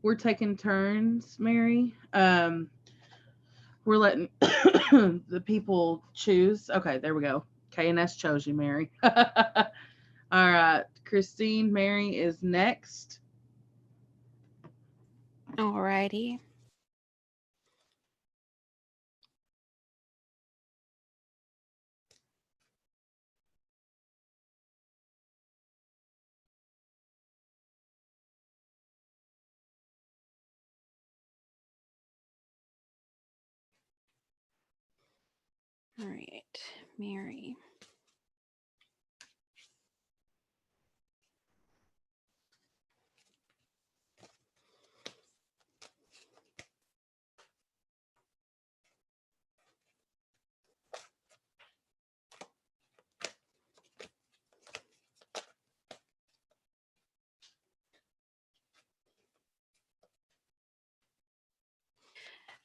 we're taking turns, Mary. We're letting the people choose. Okay, there we go. KNS chose you, Mary. All right, Christine, Mary is next. Alrighty. All right, Mary.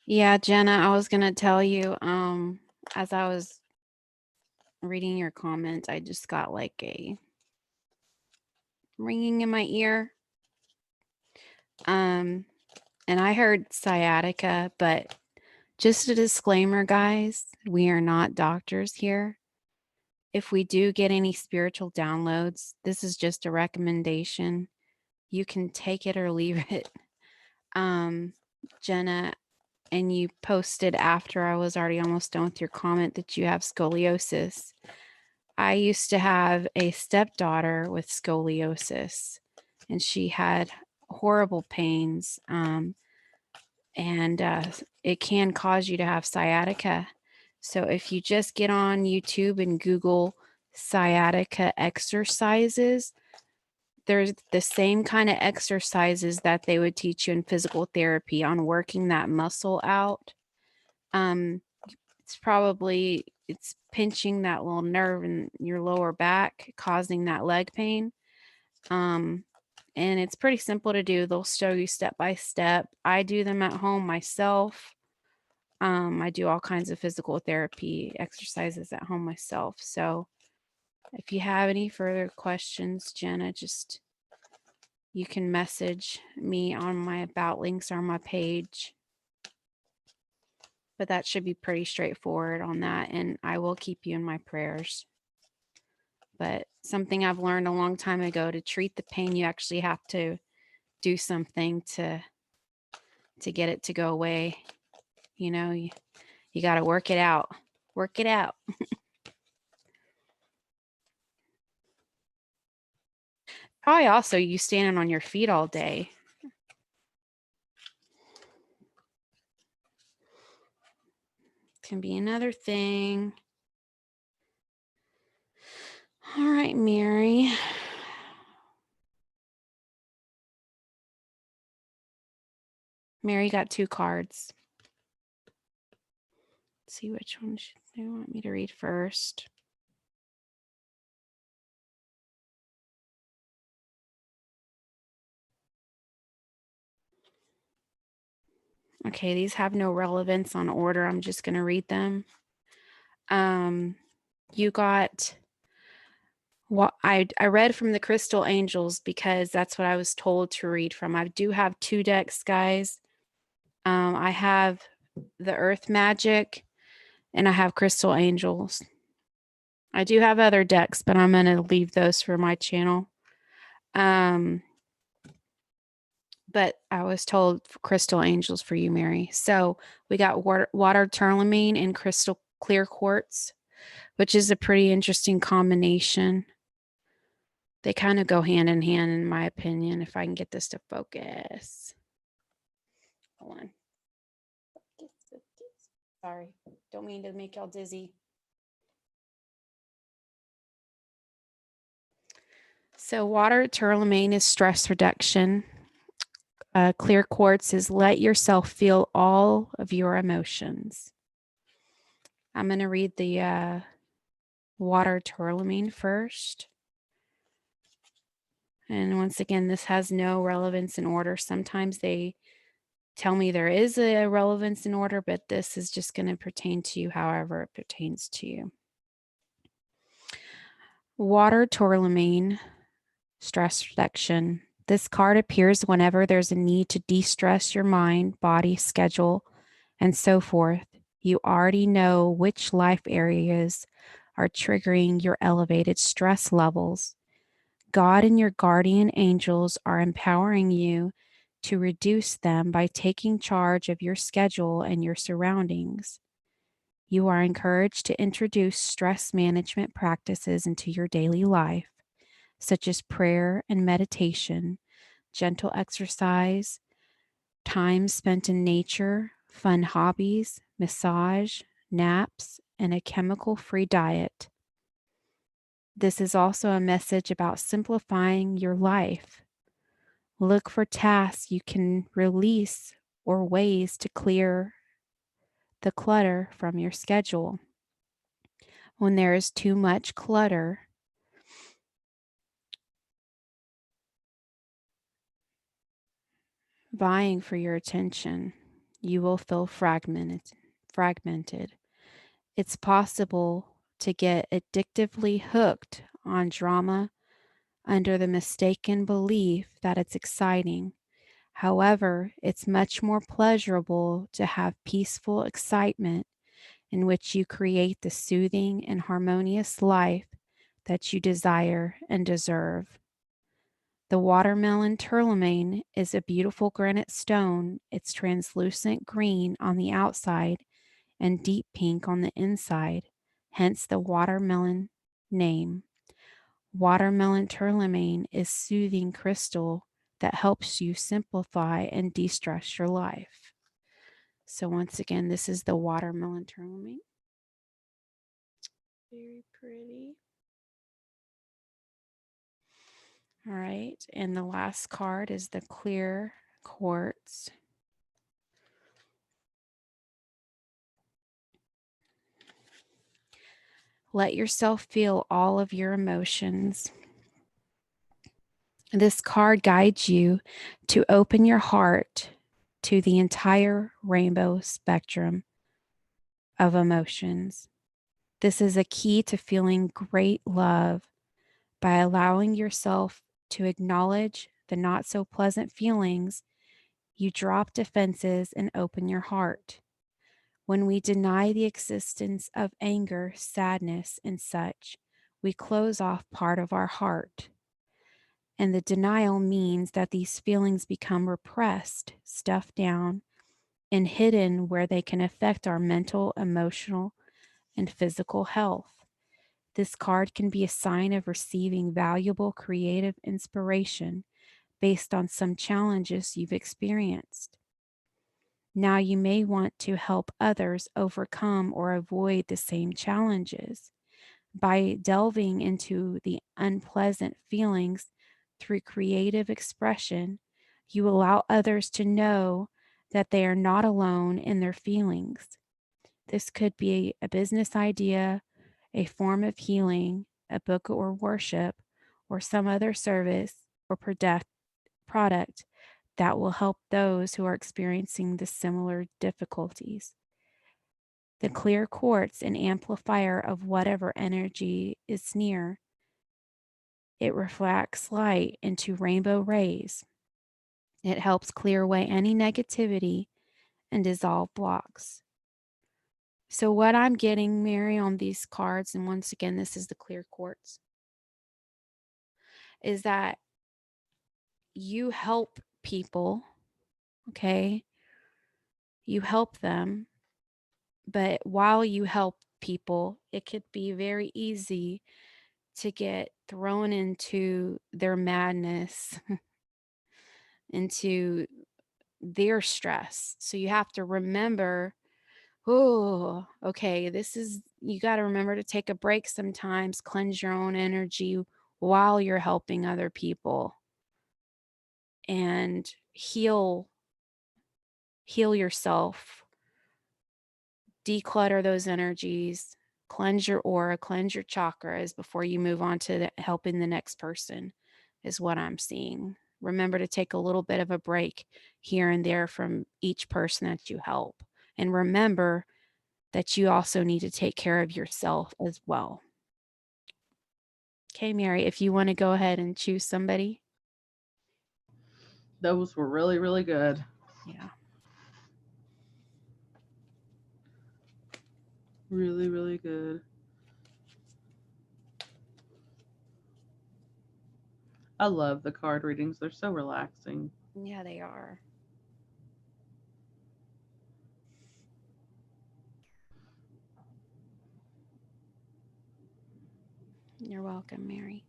Yeah, Jenna, I was gonna tell you, as I was reading your comment, I just got like a ringing in my ear. And I heard sciatica, but just a disclaimer, guys, we are not doctors here. If we do get any spiritual downloads, this is just a recommendation. You can take it or leave it. Jenna, and you posted after I was already almost done with your comment that you have scoliosis. I used to have a stepdaughter with scoliosis, and she had horrible pains. And it can cause you to have sciatica. So if you just get on YouTube and Google sciatica exercises, there's the same kind of exercises that they would teach you in physical therapy on working that muscle out. It's pinching that little nerve in your lower back, causing that leg pain. And it's pretty simple to do. They'll show you step by step. I do them at home myself. I do all kinds of physical therapy exercises at home myself. So if you have any further questions, Jenna, just you can message me on my about links on my page. But that should be pretty straightforward on that, and I will keep you in my prayers. But something I've learned a long time ago, to treat the pain, you actually have to do something to get it to go away. You know, you got to work it out. Work it out. Probably also you standing on your feet all day. Can be another thing. All right, Mary. Mary got 2 cards. Let's see which one they want me to read first. Okay, these have no relevance on order. I'm just going to read them. You got what I read from the Crystal Angels because that's what I was told to read from. I do have 2 decks, guys. I have the Earth Magic and I have Crystal Angels. I do have other decks, but I'm going to leave those for my channel. But I was told Crystal Angels for you, Mary. So we got water tourmaline and crystal clear quartz, which is a pretty interesting combination. They kind of go hand in hand, in my opinion, if I can get this to focus. Hold on. Sorry, don't mean to make y'all dizzy. So water tourmaline is stress reduction. Clear quartz is let yourself feel all of your emotions. I'm going to read the water tourmaline first. And once again, this has no relevance in order. Sometimes they tell me there is a relevance in order, but this is just going to pertain to you however it pertains to you. Water tourmaline, stress reduction. This card appears whenever there's a need to de-stress your mind, body, schedule, and so forth. You already know which life areas are triggering your elevated stress levels. God and your guardian angels are empowering you to reduce them by taking charge of your schedule and your surroundings. You are encouraged to introduce stress management practices into your daily life, such as prayer and meditation, gentle exercise, time spent in nature, fun hobbies, massage, naps, and a chemical free diet. This is also a message about simplifying your life. Look for tasks you can release or ways to clear the clutter from your schedule. When there is too much clutter, vying for your attention, you will feel fragmented. It's possible to get addictively hooked on drama under the mistaken belief that it's exciting. However, it's much more pleasurable to have peaceful excitement in which you create the soothing and harmonious life that you desire and deserve. The watermelon tourmaline is a beautiful granite stone. It's translucent green on the outside and deep pink on the inside, hence the watermelon name. Watermelon tourmaline is soothing crystal that helps you simplify and de-stress your life. So once again, this is the watermelon tourmaline. Very pretty. All right, and the last card is the clear quartz. Let yourself feel all of your emotions. This card guides you to open your heart to the entire rainbow spectrum of emotions. This is a key to feeling great love by allowing yourself to acknowledge the not so pleasant feelings. You drop defenses and open your heart. When we deny the existence of anger, sadness, and such, we close off part of our heart. And the denial means that these feelings become repressed, stuffed down, and hidden where they can affect our mental, emotional, and physical health. This card can be a sign of receiving valuable creative inspiration based on some challenges you've experienced. Now, you may want to help others overcome or avoid the same challenges. By delving into the unpleasant feelings through creative expression, you allow others to know that they are not alone in their feelings. This could be a business idea, a form of healing, a book or worship, or some other service or product that will help those who are experiencing the similar difficulties. The clear quartz, an amplifier of whatever energy is near. It reflects light into rainbow rays. It helps clear away any negativity and dissolve blocks. So, what I'm getting, Mary, on these cards, and once again, this is the clear quartz, is that you help people, okay? You help them, but while you help people, it could be very easy to get thrown into their madness, into their stress. So you have to remember, oh, okay, you got to remember to take a break sometimes, cleanse your own energy while you're helping other people and heal yourself, declutter those energies, cleanse your aura, cleanse your chakras before you move on to helping the next person, is what I'm seeing. Remember to take a little bit of a break here and there from each person that you help. And remember that you also need to take care of yourself as well. Okay, Mary, if you want to go ahead and choose somebody. Those were really, really good. Yeah. Really, really good. I love the card readings. They're so relaxing. Yeah, they are. You're welcome, Mary.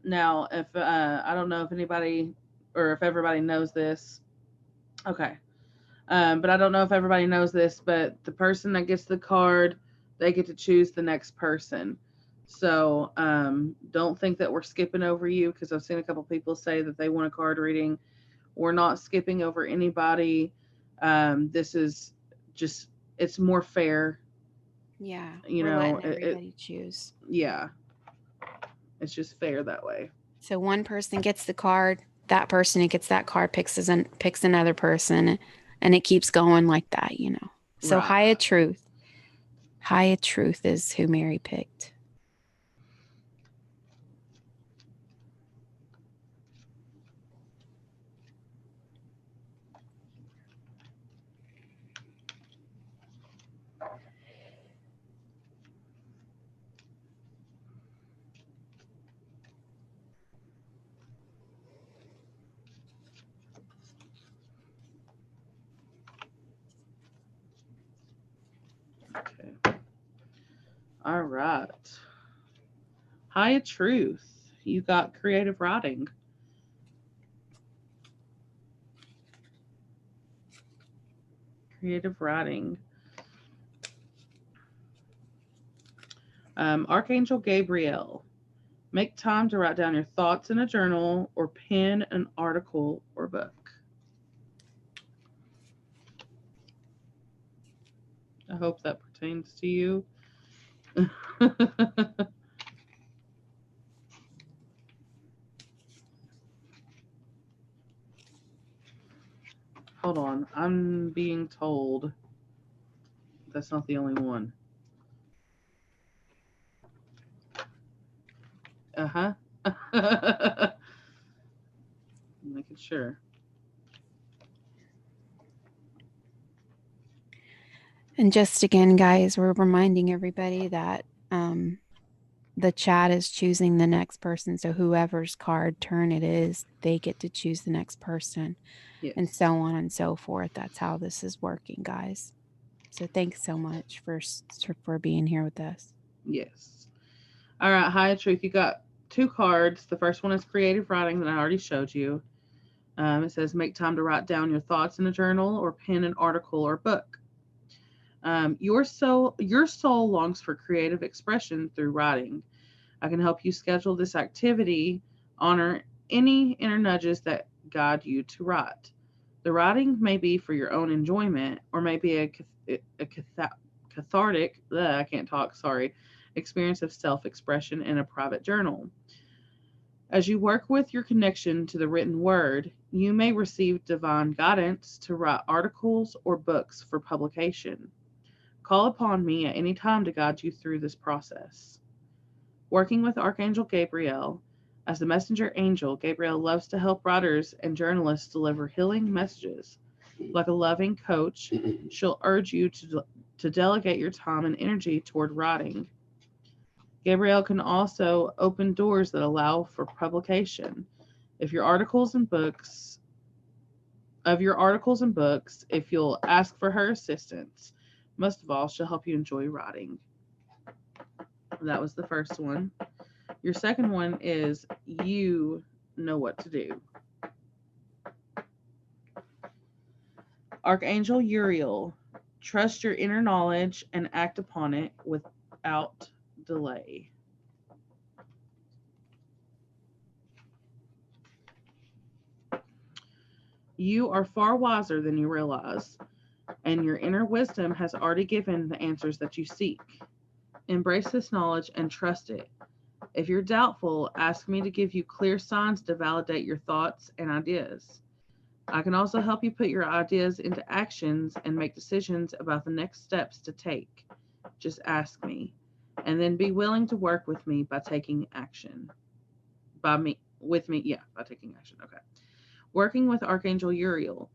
Now, if I don't know if anybody or if everybody knows this. Okay. But I don't know if everybody knows this, but the person that gets the card, they get to choose the next person. So don't think that we're skipping over you, because I've seen a couple people say that they want a card reading. We're not skipping over anybody. This is just, it's more fair. Yeah, You we're know, letting everybody choose. yeah, it's just fair that way. So one person gets the card, that person who gets that card picks another person, and it keeps going like that, you know. So Right. High Truth. High Truth is who Mary picked. Okay. All right. High Truth. You got creative writing. Creative writing. Archangel Gabriel. Make time to write down your thoughts in a journal or pen an article or book. I hope that pertains to you. Hold on. I'm being told that's not the only one. Uh huh. Making sure. And just again, guys, we're reminding everybody that the chat is choosing the next person. So whoever's card turn it is, they get to choose the next person, and Yes. so on and so forth. That's how this is working, guys. So thanks so much for being here with us. Yes. All right. High Truth. You got two cards. The first one is creative writing that I already showed you. It says make time to write down your thoughts in a journal or pen an article or book. Your soul longs for creative expression through writing. I can help you schedule this activity, honor any inner nudges that guide you to write. The writing may be for your own enjoyment or may be a cathartic, I can't talk, sorry, experience of self expression in a private journal. As you work with your connection to the written word, you may receive divine guidance to write articles or books for publication. Call upon me at any time to guide you through this process. Working with Archangel Gabriel, as the messenger angel, Gabriel loves to help writers and journalists deliver healing messages. Like a loving coach, she'll urge you to delegate your time and energy toward writing. Gabriel can also open doors that allow for publication. If your articles and books, of your articles and books, if you'll ask for her assistance, most of all, she'll help you enjoy writing. That was the first one. Your second one is you know what to do. Archangel Uriel, trust your inner knowledge and act upon it without delay. You are far wiser than you realize, and your inner wisdom has already given the answers that you seek. Embrace this knowledge and trust it. If you're doubtful, ask me to give you clear signs to validate your thoughts and ideas. I can also help you put your ideas into actions and make decisions about the next steps to take. Just ask me. and then be willing to work with me by taking action. By taking action. Okay. Working with Archangel Uriel.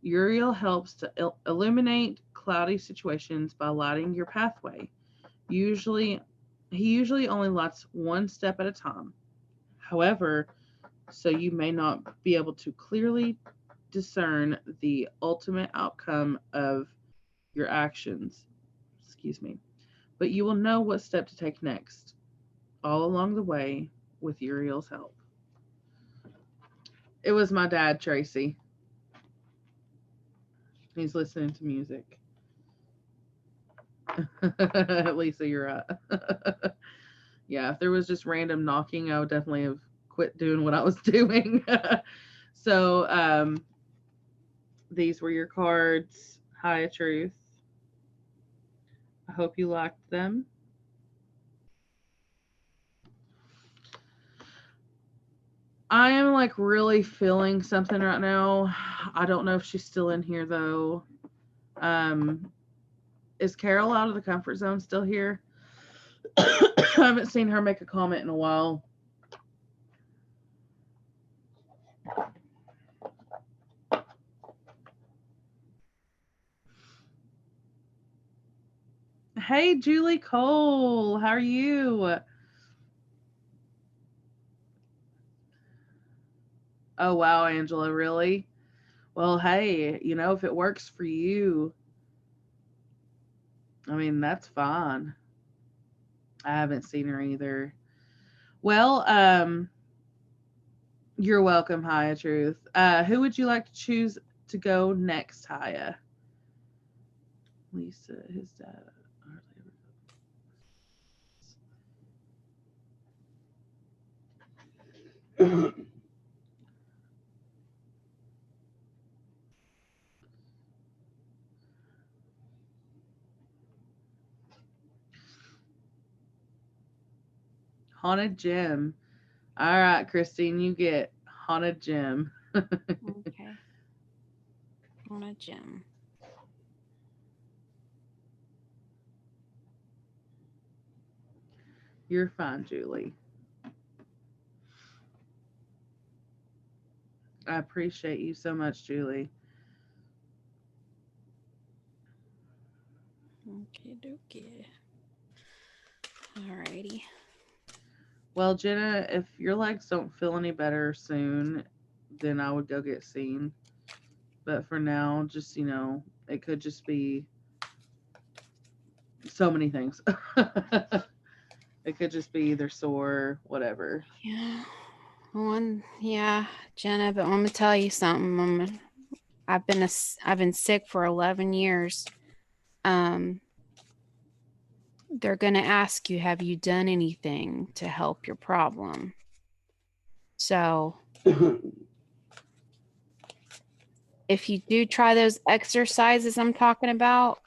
Uriel helps to illuminate cloudy situations by lighting your pathway. Usually, he usually only lights one step at a time. However, so you may not be able to clearly discern the ultimate outcome of your actions. Excuse me. But you will know what step to take next, all along the way with Uriel's help. It was my dad, Tracy. He's listening to music. Lisa, you're right. Yeah, if there was just random knocking, I would definitely have quit doing what I was doing. So, these were your cards. Hi, Truth. I hope you liked them. I am like really feeling something right now. I don't know if she's still in here though. Um, is Carol out of the comfort zone still here? I haven't seen her make a comment in a while. Hey, Julie Cole, how are you? Oh, wow, Angela, really? Well, hey, if it works for you, I mean, that's fine. I haven't seen her either. Well, you're welcome, Haya Truth. Who would you like to choose to go next, Haya? Lisa, his dad. Haunted Gym. All right, Christine, you get Haunted Gym. Okay. On a gym. You're fine, Julie. I appreciate you so much, Julie. Okay, dokie. Alrighty. Well, Jenna, if your legs don't feel any better soon, then I would go get seen. But for now, just, it could just be so many things. It could just be either sore, whatever. Yeah. Yeah, Jenna, but I'm gonna tell you something. I've been sick for 11 years. They're gonna ask you, have you done anything to help your problem? So if you do try those exercises I'm talking about,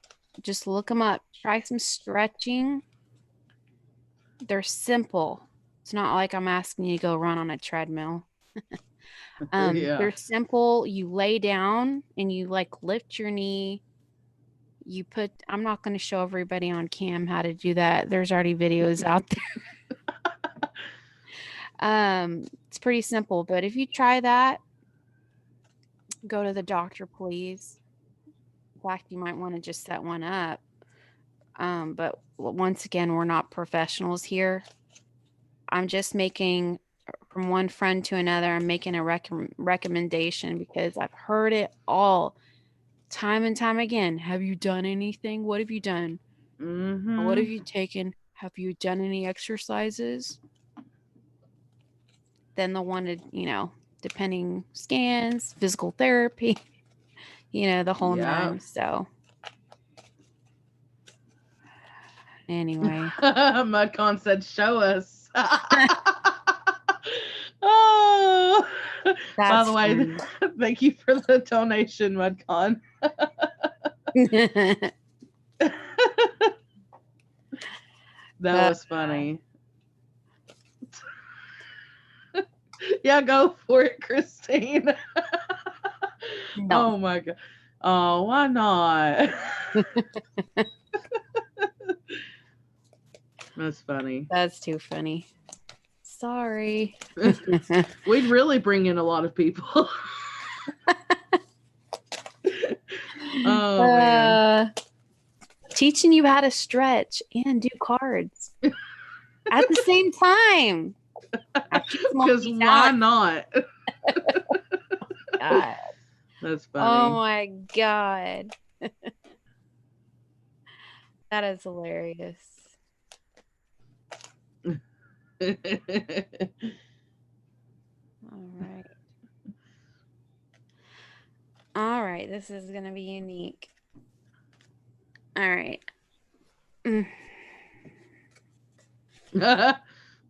just look them up. Try some stretching. They're simple. It's not like I'm asking you to go run on a treadmill. Yeah. They're simple. You lay down and you like lift your knee. I'm not going to show everybody on cam how to do that. There's already videos out there. It's pretty simple, but if you try that, go to the doctor, please. In fact, you might want to just set one up. But once again, we're not professionals here. I'm just making from one friend to another. I'm making a recommendation because I've heard it all time and time again. Have you done anything? What have you done? Mm-hmm. What have you taken? Have you done any exercises? Then they'll want to, depending scans, physical therapy, the whole nine. So anyway. Mudcon said, show us. Oh, by the way, thank you for the donation, Mudcon. That was funny. Yeah, go for it, Christine. No. Oh my god. Oh, why not? That's funny. That's too funny. Sorry. We'd really bring in a lot of people. Oh man. Teaching you how to stretch and do cards at the same time. Because why not? God. That's funny. Oh my God. That is hilarious. All right. All right. This is going to be unique. All right.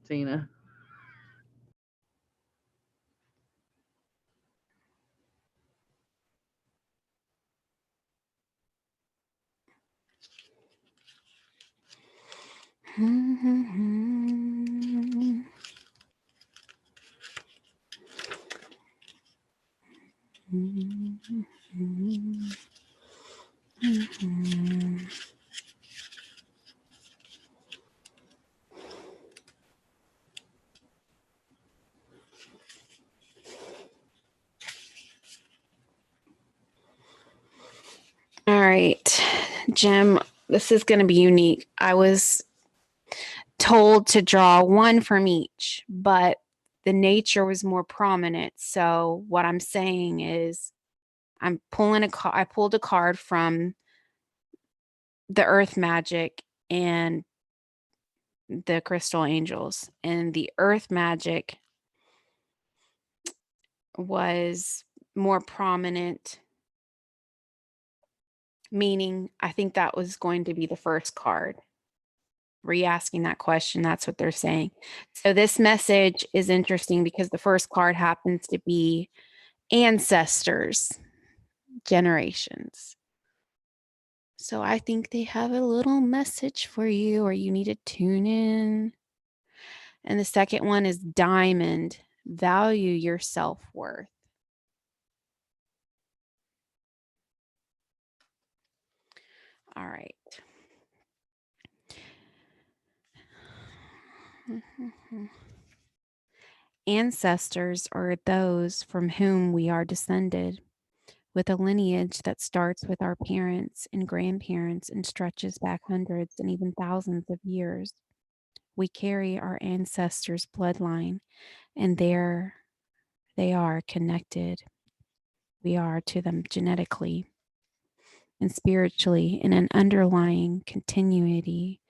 Tina. All right, Jim, this is going to be unique. I was told to draw one from each, but the nature was more prominent. So what I'm saying is I pulled a card from the Earth Magic and the Crystal Angels. And the Earth Magic was more prominent, meaning I think that was going to be the first card. Re-asking that question, that's what they're saying. So this message is interesting because the first card happens to be ancestors, generations. So I think they have a little message for you, or you need to tune in. And the second one is diamond, value your self-worth. All right. Ancestors are those from whom we are descended, with a lineage that starts with our parents and grandparents and stretches back hundreds and even thousands of years. We carry our ancestors' bloodline, and there they are connected. We are to them genetically and spiritually in an underlying continuity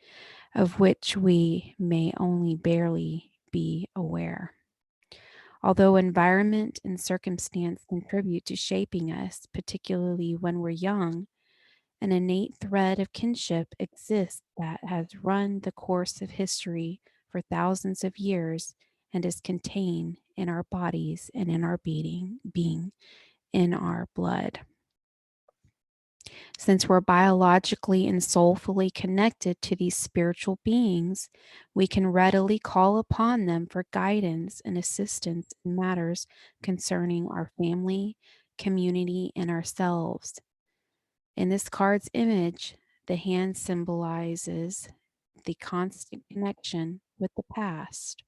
of which we may only barely be aware. Although environment and circumstance contribute to shaping us, particularly when we're young, an innate thread of kinship exists that has run the course of history for thousands of years and is contained in our bodies and in our being in our blood. Since we're biologically and soulfully connected to these spiritual beings, we can readily call upon them for guidance and assistance in matters concerning our family, community, and ourselves. In this card's image, the hand symbolizes the constant connection with the past.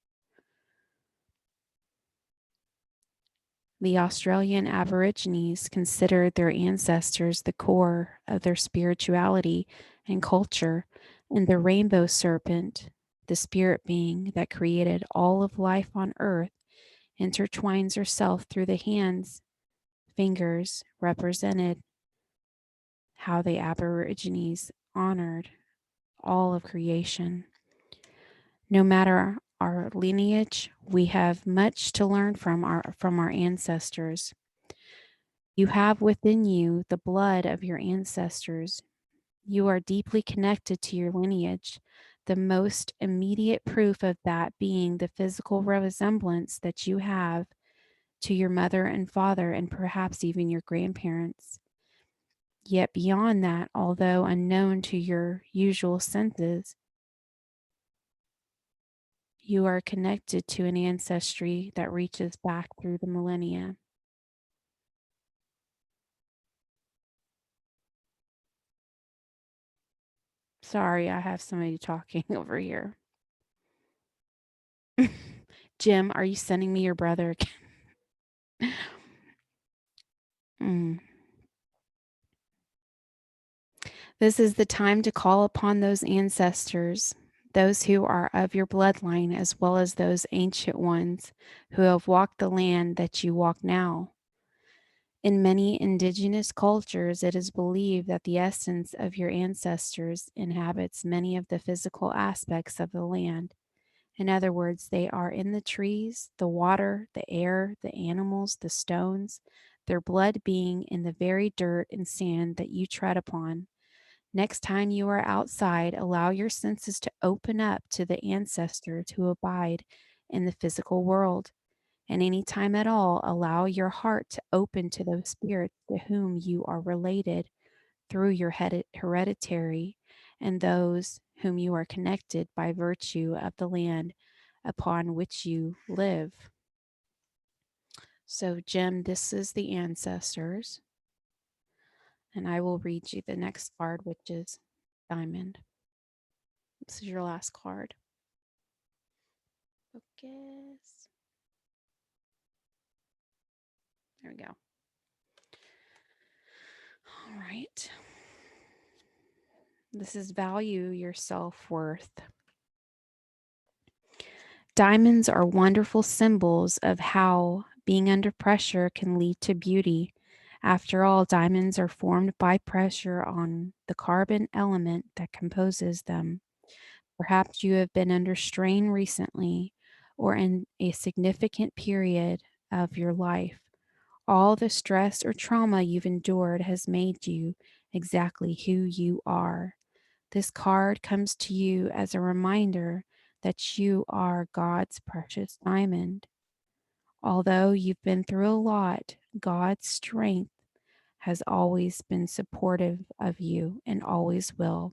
The Australian Aborigines considered their ancestors the core of their spirituality and culture, and the rainbow serpent, the spirit being that created all of life on earth, intertwines herself through the hands, fingers represented how the Aborigines honored all of creation. No matter our lineage, we have much to learn from our ancestors. You have within you the blood of your ancestors. You are deeply connected to your lineage, the most immediate proof of that being the physical resemblance that you have to your mother and father, and perhaps even your grandparents. Yet beyond that, although unknown to your usual senses, you are connected to an ancestry that reaches back through the millennia. Sorry, I have somebody talking over here. Jim, are you sending me your brother again? Mm. This is the time to call upon those ancestors, those who are of your bloodline, as well as those ancient ones who have walked the land that you walk now. In many indigenous cultures, it is believed that the essence of your ancestors inhabits many of the physical aspects of the land. In other words, they are in the trees, the water, the air, the animals, the stones, their blood being in the very dirt and sand that you tread upon. Next time you are outside, allow your senses to open up to the ancestors who abide in the physical world. And any time at all, allow your heart to open to those spirits to whom you are related through your hereditary and those whom you are connected by virtue of the land upon which you live. So, Jim, this is the ancestors. And I will read you the next card, which is Diamond. This is your last card. Focus. There we go. All right. This is value your self-worth. Diamonds are wonderful symbols of how being under pressure can lead to beauty. After all, diamonds are formed by pressure on the carbon element that composes them. Perhaps you have been under strain recently or in a significant period of your life. All the stress or trauma you've endured has made you exactly who you are. This card comes to you as a reminder that you are God's precious diamond. Although you've been through a lot, God's strength has always been supportive of you and always will.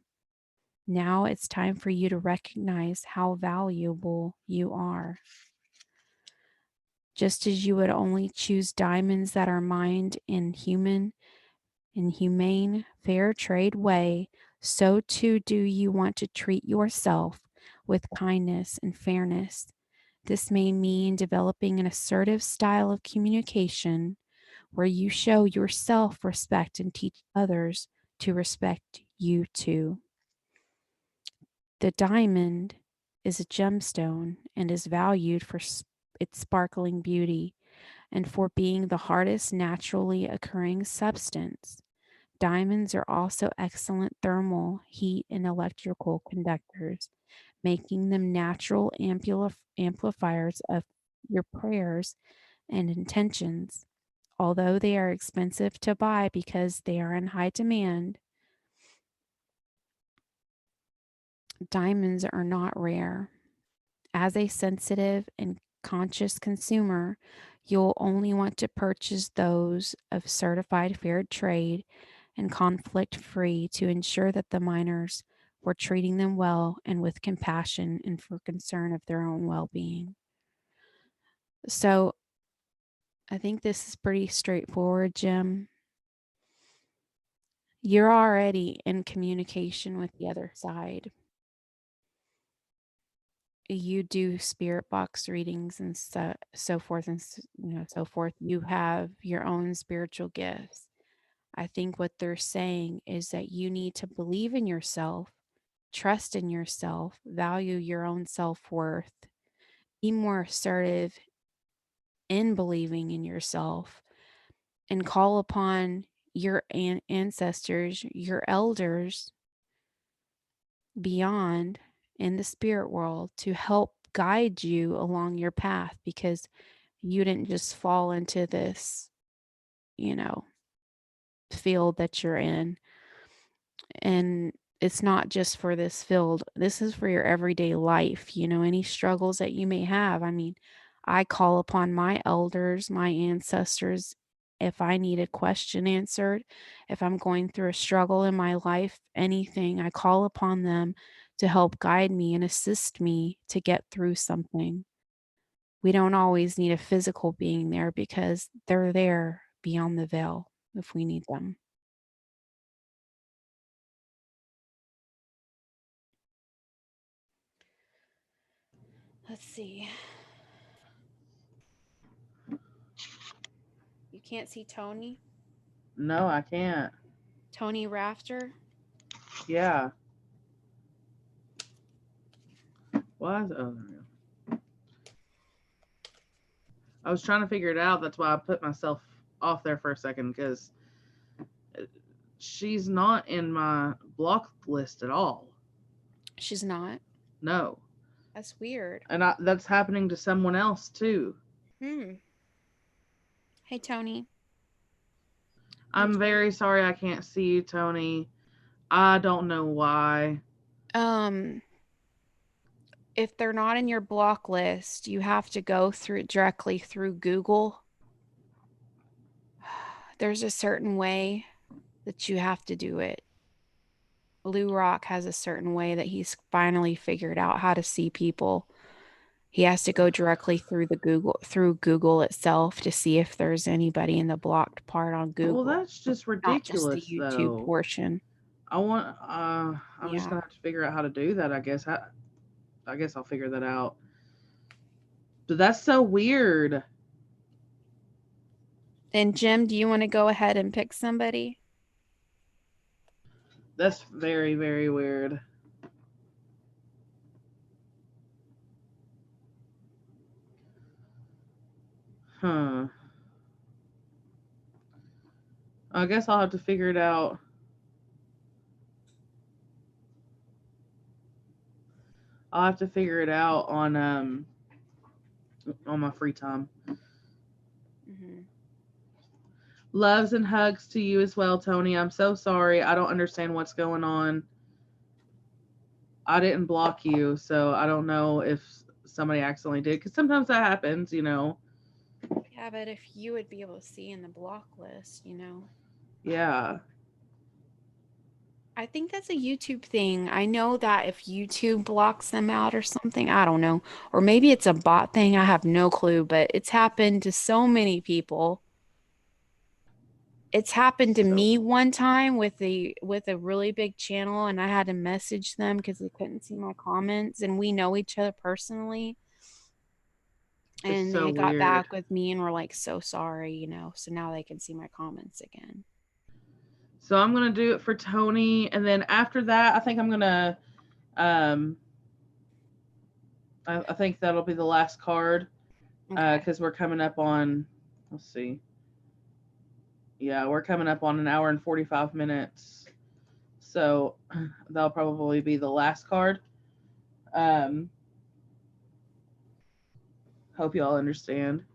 Now it's time for you to recognize how valuable you are. Just as you would only choose diamonds that are mined in humane, fair trade way, so too do you want to treat yourself with kindness and fairness. This may mean developing an assertive style of communication where you show yourself respect and teach others to respect you too. The diamond is a gemstone and is valued for its sparkling beauty and for being the hardest naturally occurring substance. Diamonds are also excellent thermal, heat, and electrical conductors, making them natural amplifiers of your prayers and intentions. Although they are expensive to buy because they are in high demand, diamonds are not rare. As a sensitive and conscious consumer, you'll only want to purchase those of certified fair trade and conflict free to ensure that the miners were treating them well and with compassion and for concern of their own well being. So I think this is pretty straightforward, Jim. You're already in communication with the other side. You do spirit box readings and so forth and so forth. You have your own spiritual gifts. I think what they're saying is that you need to believe in yourself, trust in yourself, value your own self-worth, be more assertive in believing in yourself, and call upon your ancestors, your elders beyond in the spirit world to help guide you along your path, because you didn't just fall into this, you know, field that you're in. And it's not just for this field. This is for your everyday life, any struggles that you may have. I mean, I call upon my elders, my ancestors, if I need a question answered, if I'm going through a struggle in my life, anything, I call upon them to help guide me and assist me to get through something. We don't always need a physical being there because they're there beyond the veil if we need them. Let's see. You can't see Tony? No, I can't. Tony Rafter? Yeah. Why is oh, there we go. I was trying to figure it out. That's why I put myself off there for a second because she's not in my block list at all. She's not? No. That's weird. And that's happening to someone else too. Hey, Tony. I'm very sorry I can't see you, Tony. I don't know why. If they're not in your block list, you have to go directly through Google. There's a certain way that you have to do it. Blue Rock has a certain way that he's finally figured out how to see people. He has to go directly through Google itself to see if there's anybody in the blocked part on Google. Well, that's just ridiculous, not just the YouTube portion. I'm just gonna have to figure out how to do that. I guess I'll figure that out. But that's so weird. And Jim, do you want to go ahead and pick somebody? That's very, very weird. Huh. I guess I'll have to figure it out. I'll have to figure it out on my free time. Mm-hmm. Loves and hugs to you as well, Tony. I'm so sorry. I don't understand what's going on. I didn't block you, so I don't know if somebody accidentally did, because sometimes that happens, you know. Yeah, but if you would be able to see in the block list, you know. Yeah. I think that's a YouTube thing. I know that if YouTube blocks them out or something, I don't know. Or maybe it's a bot thing. I have no clue, but it's happened to so many people. It's happened to me one time with a really big channel, and I had to message them because they couldn't see my comments, and we know each other personally. And they got back with me and were like, so sorry, you know, so now they can see my comments again. So I'm going to do it for Tony. And then after that, I think I'm going to, I think that'll be the last card. Because we're coming up on, let's see. Yeah, we're coming up on an hour and 45 minutes. So that'll probably be the last card. Hope y'all understand.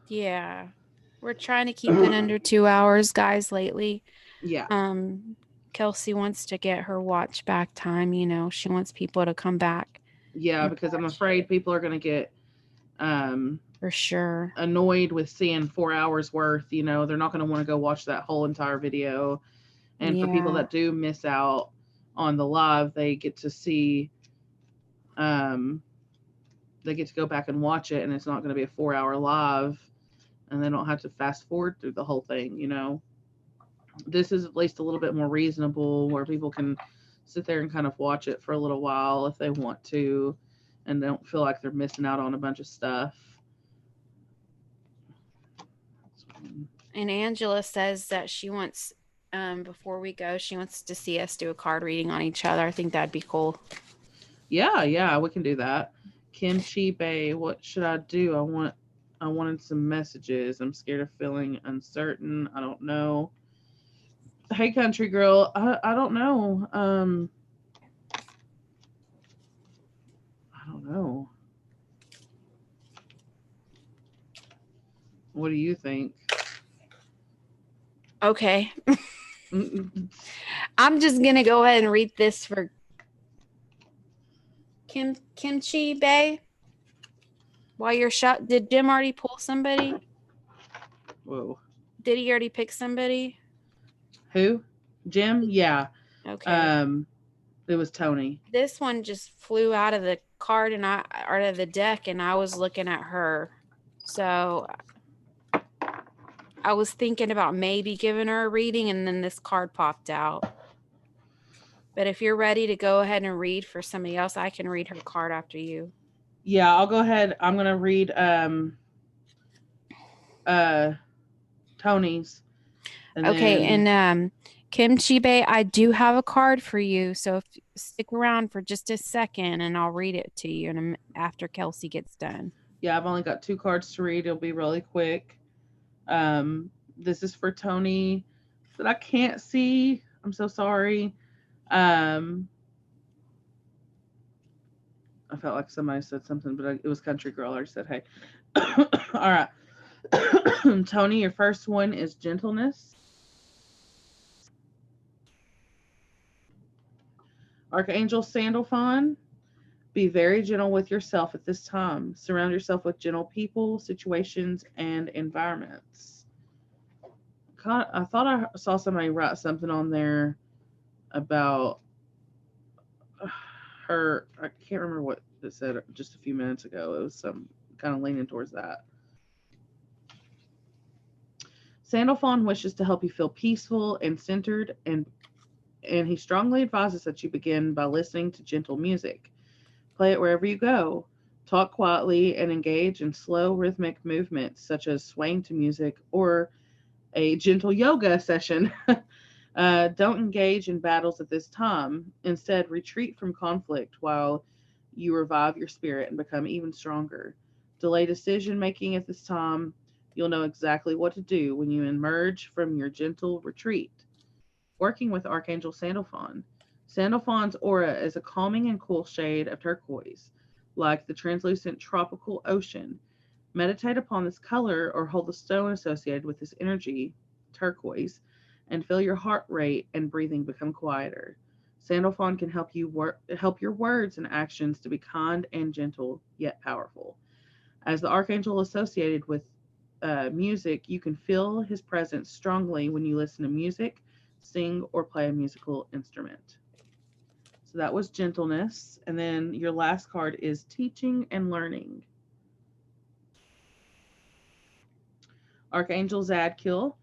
Yeah. We're trying to keep it under 2 hours, guys, lately. Yeah. Kelsey wants to get her watch back time, you know. She wants people to come back. Yeah, because I'm afraid people are going to get for sure annoyed with seeing 4 hours worth, you know. They're not going to want to go watch that whole entire video. And for people that do miss out on the live, they get to see they get to go back and watch it, and it's not going to be a 4-hour live, and they don't have to fast forward through the whole thing, you know. This is at least a little bit more reasonable, where people can sit there and kind of watch it for a little while if they want to, and they don't feel like they're missing out on a bunch of stuff. And Angela says that she wants, before we go, she wants to see us do a card reading on each other. I think that'd be cool. Yeah, we can do that. Kimchi Bay, what should I do? I wanted some messages. I'm scared of feeling uncertain. I don't know. Hey, country girl, I don't know. I don't know. What do you think? Okay. I'm just gonna go ahead and read this for Kimchi Bay. While you're shot, did Jim already pull somebody? Whoa. Did he already pick somebody? Who? Jim? Yeah. Okay. It was Tony. This one just flew out of the card and out of the deck, and I was looking at her. So I was thinking about maybe giving her a reading, and then this card popped out. But if you're ready to go ahead and read for somebody else, I can read her card after you. Yeah, I'll go ahead. I'm gonna read uh Tony's, and Okay, then and Kim Chibe, I do have a card for you, so if stick around for just a second and I'll read it to you and after Kelsey gets done. yeah, I've only got two cards to read. It'll be really quick. This is for Tony that I can't see. I'm so sorry. Um, I felt like somebody said something, but it was Country Girl. I said, hey. All right. Tony, your first one is gentleness. Archangel Sandalphon, be very gentle with yourself at this time. Surround yourself with gentle people, situations, and environments. I thought I saw somebody write something on there about her. I can't remember what it said just a few minutes ago. It was some kind of leaning towards that. Sandalphon wishes to help you feel peaceful and centered, and he strongly advises that you begin by listening to gentle music. Play it wherever you go. Talk quietly and engage in slow rhythmic movements such as swaying to music or a gentle yoga session. Don't engage in battles at this time. Instead, retreat from conflict while you revive your spirit and become even stronger. Delay decision making at this time. You'll know exactly what to do when you emerge from your gentle retreat. Working with Archangel Sandalphon. Sandalphon's aura is a calming and cool shade of turquoise, like the translucent tropical ocean. Meditate upon this color or hold the stone associated with this energy, turquoise, and feel your heart rate and breathing become quieter. Sandalphon can help your words and actions to be kind and gentle, yet powerful. As the archangel associated with music, you can feel his presence strongly when you listen to music, sing, or play a musical instrument. So that was gentleness. And then your last card is teaching and learning. Archangel Zadkiel,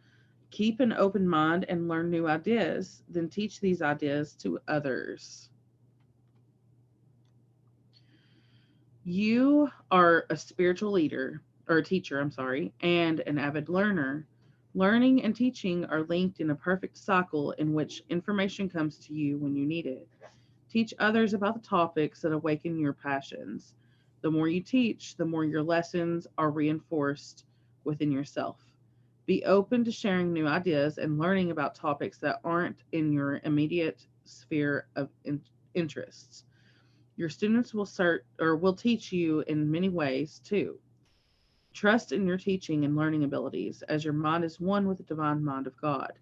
keep an open mind and learn new ideas, then teach these ideas to others. You are a spiritual leader, or a teacher, I'm sorry, and an avid learner. Learning and teaching are linked in a perfect cycle in which information comes to you when you need it. Teach others about the topics that awaken your passions. The more you teach, the more your lessons are reinforced within yourself. Be open to sharing new ideas and learning about topics that aren't in your immediate sphere of interests. Your students will teach you in many ways too. Trust in your teaching and learning abilities, as your mind is one with the divine mind of God.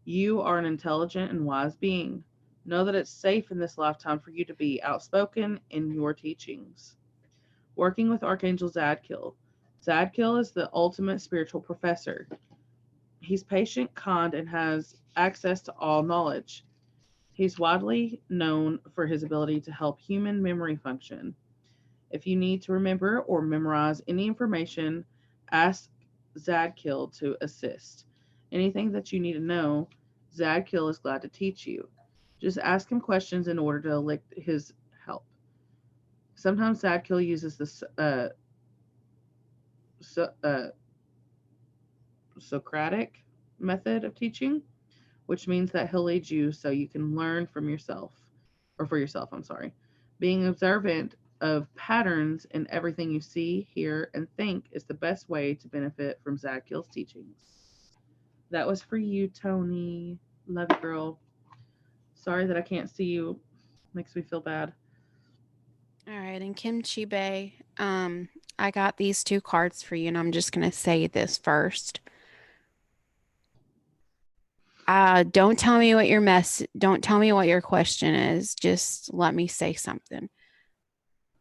You are an intelligent and wise being. Know that it's safe in this lifetime for you to be outspoken in your teachings. Working with Archangel Zadkiel. Zadkiel is the ultimate spiritual professor. He's patient, kind, and has access to all knowledge. He's widely known for his ability to help human memory function. If you need to remember or memorize any information, ask Zadkiel to assist. Anything that you need to know, Zadkiel is glad to teach you. Just ask him questions in order to elicit his help. Sometimes Zadkiel uses the so, Socratic method of teaching, which means that he'll lead you so you can learn from yourself, or for yourself, I'm sorry. Being observant of patterns in everything you see, hear, and think is the best way to benefit from Zadkiel's teachings. That was for you, Tony. Love you, girl. Sorry that I can't see you. Makes me feel bad. All right, and Kim Chibe, I got these two cards for you, and I'm just gonna say this first. Don't tell me what don't tell me what your question is. Just let me say something.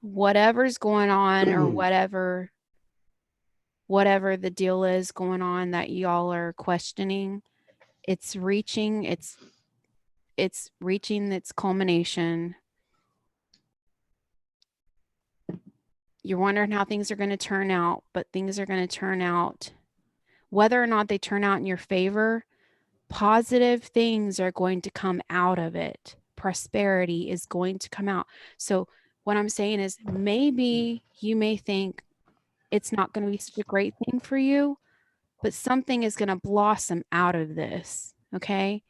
Whatever's going on or whatever the deal is going on that y'all are questioning, it's reaching its culmination. You're wondering how things are going to turn out, but things are going to turn out. Whether or not they turn out in your favor, positive things are going to come out of it. Prosperity is going to come out. So what I'm saying is maybe you may think it's not going to be such a great thing for you, but something is going to blossom out of this. Okay.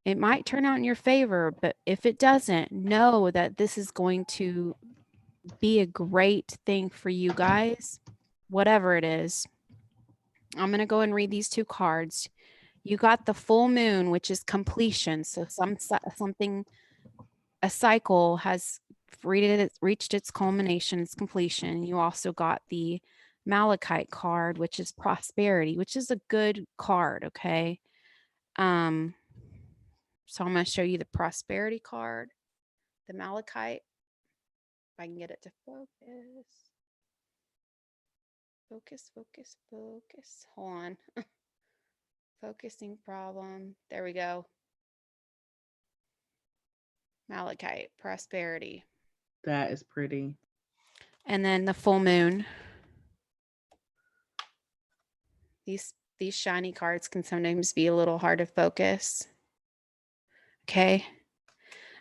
It might turn out in your favor, but if it doesn't, know that this is going to be a great thing for you guys, whatever it is. I'm going to go and read these two cards. You got the full moon, which is completion. So something, a cycle has reached its culmination, its completion. You also got the Malachite card, which is prosperity, which is a good card. Okay. So I'm going to show you the prosperity card, the Malachite. If I can get it to focus. Focus. Hold on. Focusing problem. There we go. Malachite, prosperity. That is pretty. And then the full moon. These shiny cards can sometimes be a little hard to focus. Okay.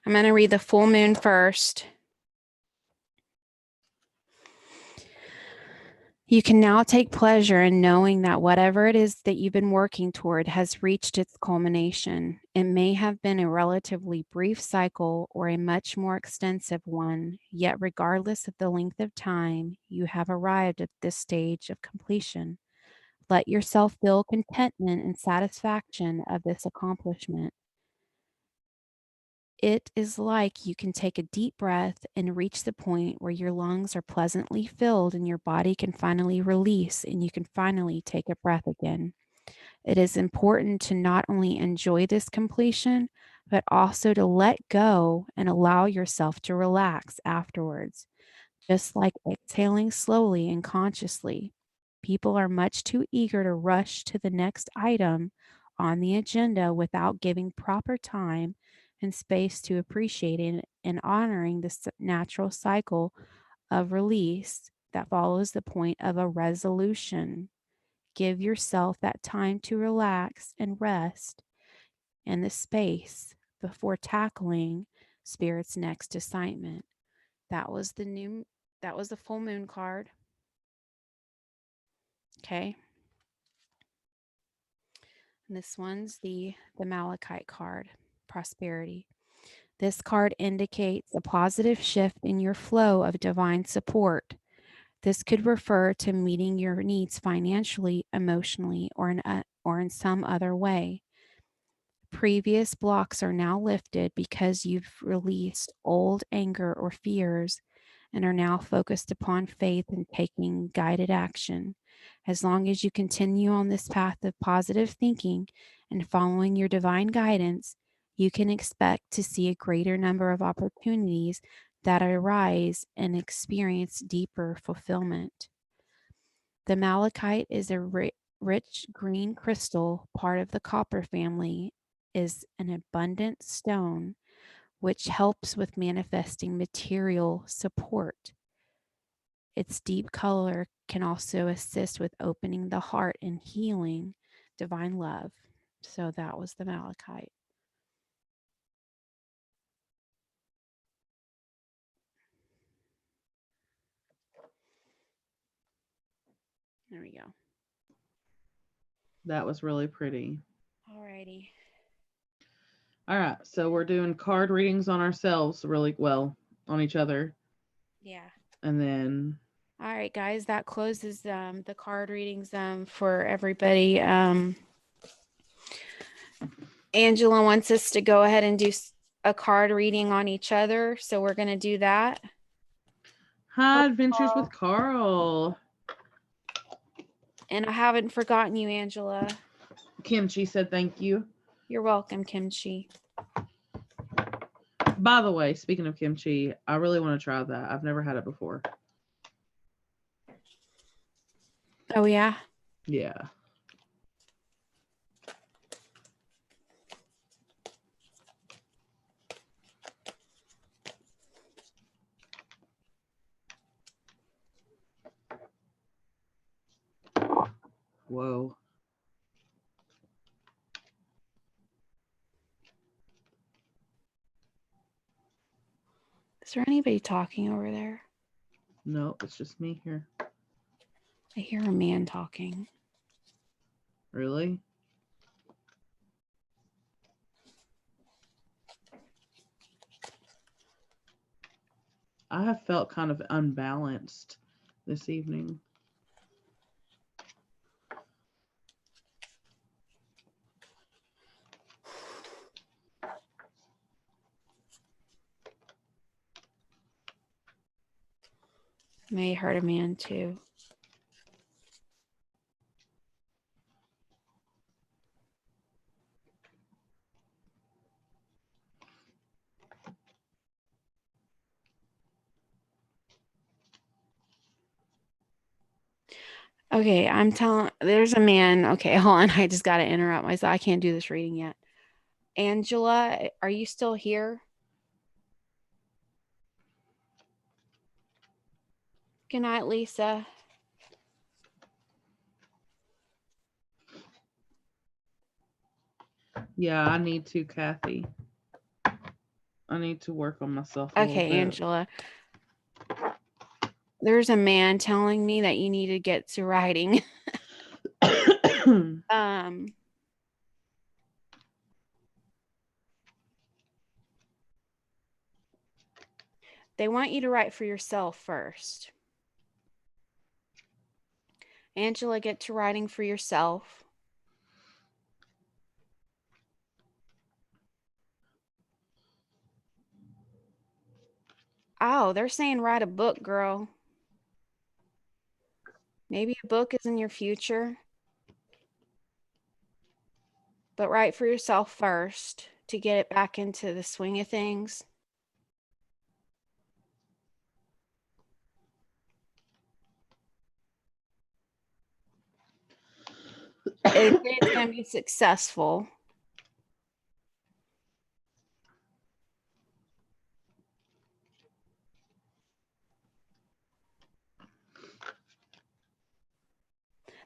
I'm going to read the full moon first. You can now take pleasure in knowing that whatever it is that you've been working toward has reached its culmination. It may have been a relatively brief cycle or a much more extensive one, yet regardless of the length of time, you have arrived at this stage of completion. Let yourself feel contentment and satisfaction of this accomplishment. It is like you can take a deep breath and reach the point where your lungs are pleasantly filled and your body can finally release and you can finally take a breath again. It is important to not only enjoy this completion, but also to let go and allow yourself to relax afterwards, just like exhaling slowly and consciously. People are much too eager to rush to the next item on the agenda without giving proper time and space to appreciating and honoring this natural cycle of release that follows the point of a resolution. Give yourself that time to relax and rest and the space before tackling Spirit's next assignment. That was the full moon card. Okay. And this one's the Malachite card, prosperity. This card indicates a positive shift in your flow of divine support. This could refer to meeting your needs financially, emotionally, or in some other way. Previous blocks are now lifted because you've released old anger or fears and are now focused upon faith and taking guided action. As long as you continue on this path of positive thinking and following your divine guidance, you can expect to see a greater number of opportunities that arise and experience deeper fulfillment. The malachite is a rich green crystal, part of the copper family, is an abundant stone which helps with manifesting material support. Its deep color can also assist with opening the heart and healing divine love. So that was the malachite. There we go. That was really pretty. Alrighty. All right. So we're doing card readings on ourselves really well, on each other. Yeah. And then. All right, guys, that closes the card readings for everybody. Angela wants us to go ahead and do a card reading on each other. So we're going to do that. Hi, Adventures with Carl. And I haven't forgotten you, Angela. Kimchi said thank you. You're welcome, Kimchi. By the way, speaking of kimchi, I really want to try that. I've never had it before. Oh, yeah? Yeah. Whoa. Is there anybody talking over there? No, it's just me here. I hear a man talking. Really? I have felt kind of unbalanced this evening. May hurt a man too. Okay, there's a man. Okay, hold on. I just got to interrupt myself. I can't do this reading yet. Angela, are you still here? Good night, Lisa. Yeah, I need to, Kathy. I need to work on myself a little bit. Angela. There's a man telling me that you need to get to writing. They want you to write for yourself first. Angela, get to writing for yourself. Oh, they're saying write a book, girl. Maybe a book is in your future. But write for yourself first to get it back into the swing of things. It's going to be successful.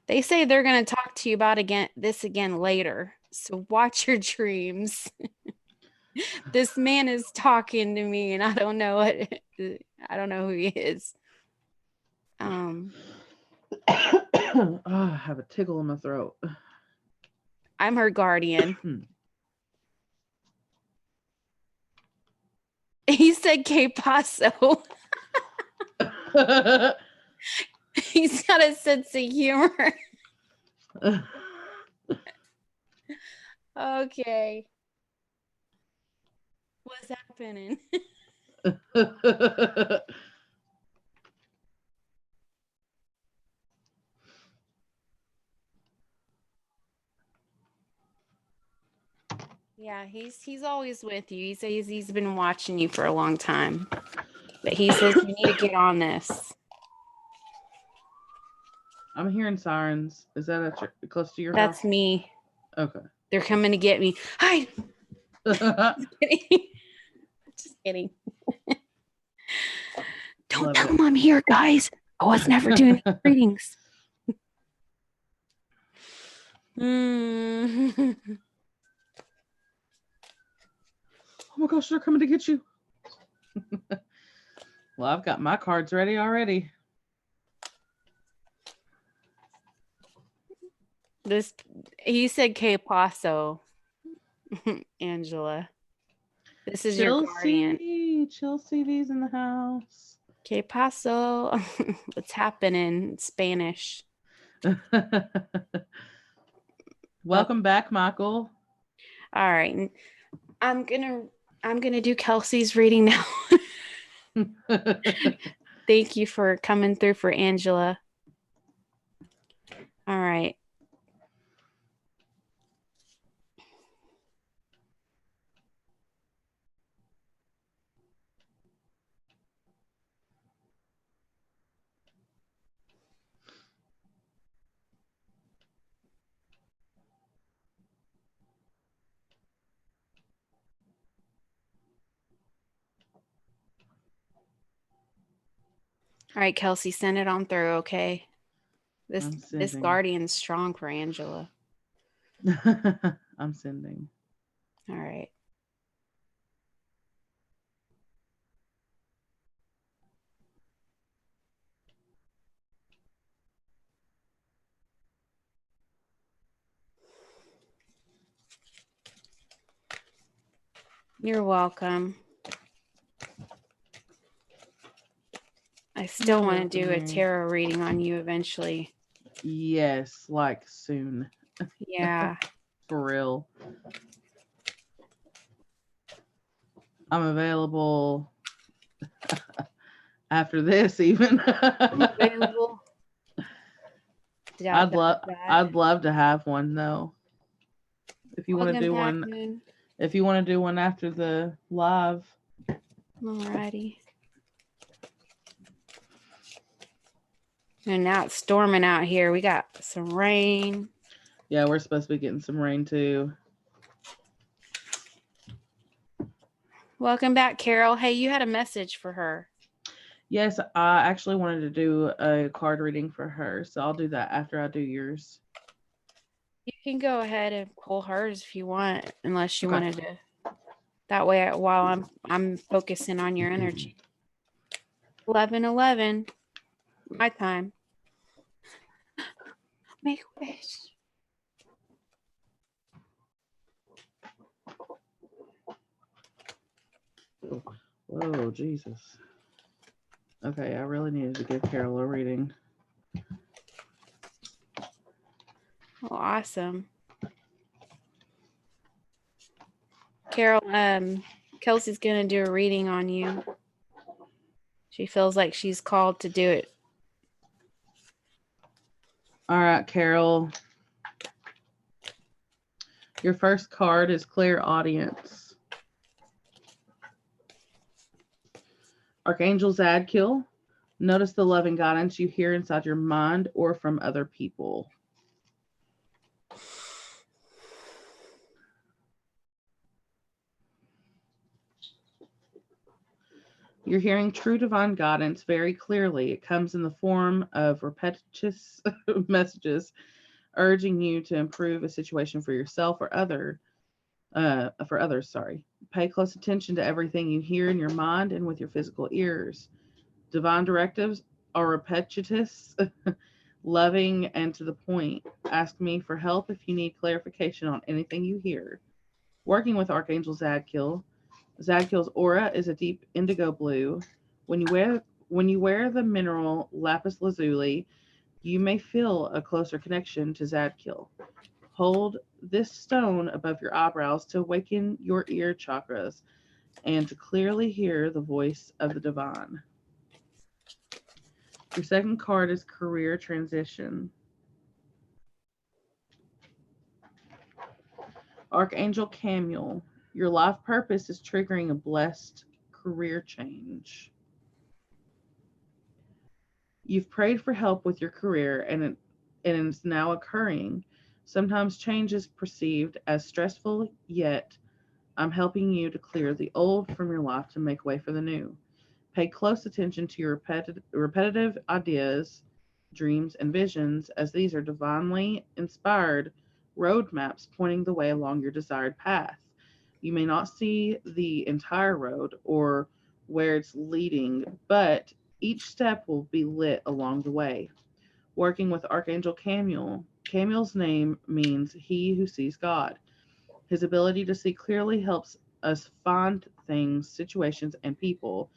They say they're going to talk to you about this again later. So watch your dreams. This man is talking to me and I don't know who he is. Oh, I have a tickle in my throat. I'm her guardian. He said que paso. He's got a sense of humor. Okay. What's happening? Yeah, he's always with you. He says he's been watching you for a long time. But he says you need to get on this. I'm hearing sirens. Is that close to your house? That's me. Okay. They're coming to get me. Hide. Just kidding. Just kidding. Don't tell them I'm here, guys. I was never doing readings. Oh my gosh, they're coming to get you. Well, I've got my cards ready already. He said que paso, Angela. This is your guardian. Chelsea's in the house. Que paso? What's happening in Spanish? Welcome back, Michael. All right. I'm gonna do Kelsey's reading now. Thank you for coming through for Angela. All right. All right, Kelsey, send it on through, okay? This guardian's strong for Angela. I'm sending. All right. You're welcome. I still You're want to welcome, do a Mary. tarot reading on you eventually. Yes, like soon. Yeah. For real. I'm available after this even. Available. Dot, dot, dot. I'd love to have one though. If you want to Welcome do back, one Moon. if you want to do one after the live. Alrighty. And now it's storming out here. We got some rain. Yeah, we're supposed to be getting some rain too. Welcome back, Carol. Hey, you had a message for her. Yes, I actually wanted to do a card reading for her, so I'll do that after I do yours. You can go ahead and pull hers if you want, unless you Okay. wanted to. That way, while I'm focusing on your energy. 11:11, my time. Make wish. Whoa, Jesus. Okay, I really needed to give Carol a reading. Oh, awesome. Carol, Kelsey's gonna do a reading on you. She feels like she's called to do it. All right, Carol. Your first card is Clear Audience. Archangel Zadkiel. Notice the loving guidance you hear inside your mind or from other people. You're hearing true divine guidance very clearly. It comes in the form of repetitious messages urging you to improve a situation for yourself or for others. Sorry. Pay close attention to everything you hear in your mind and with your physical ears. Divine directives are repetitious, loving, and to the point. Ask me for help if you need clarification on anything you hear. Working with Archangel Zadkiel. Zadkiel's aura is a deep indigo blue. When you wear the mineral lapis lazuli, you may feel a closer connection to Zadkiel. Hold this stone above your eyebrows to awaken your ear chakras and to clearly hear the voice of the divine. Your second card is Career Transition. Archangel Camuel. Your life purpose is triggering a blessed career change. You've prayed for help with your career and it's now occurring. Sometimes change is perceived as stressful, yet I'm helping you to clear the old from your life to make way for the new. Pay close attention to your repetitive ideas, dreams, and visions, as these are divinely inspired roadmaps pointing the way along your desired path. You may not see the entire road or where it's leading, but each step will be lit along the way. Working with Archangel Camuel. Camuel's name means he who sees God. His ability to see clearly helps us find things, situations, and people.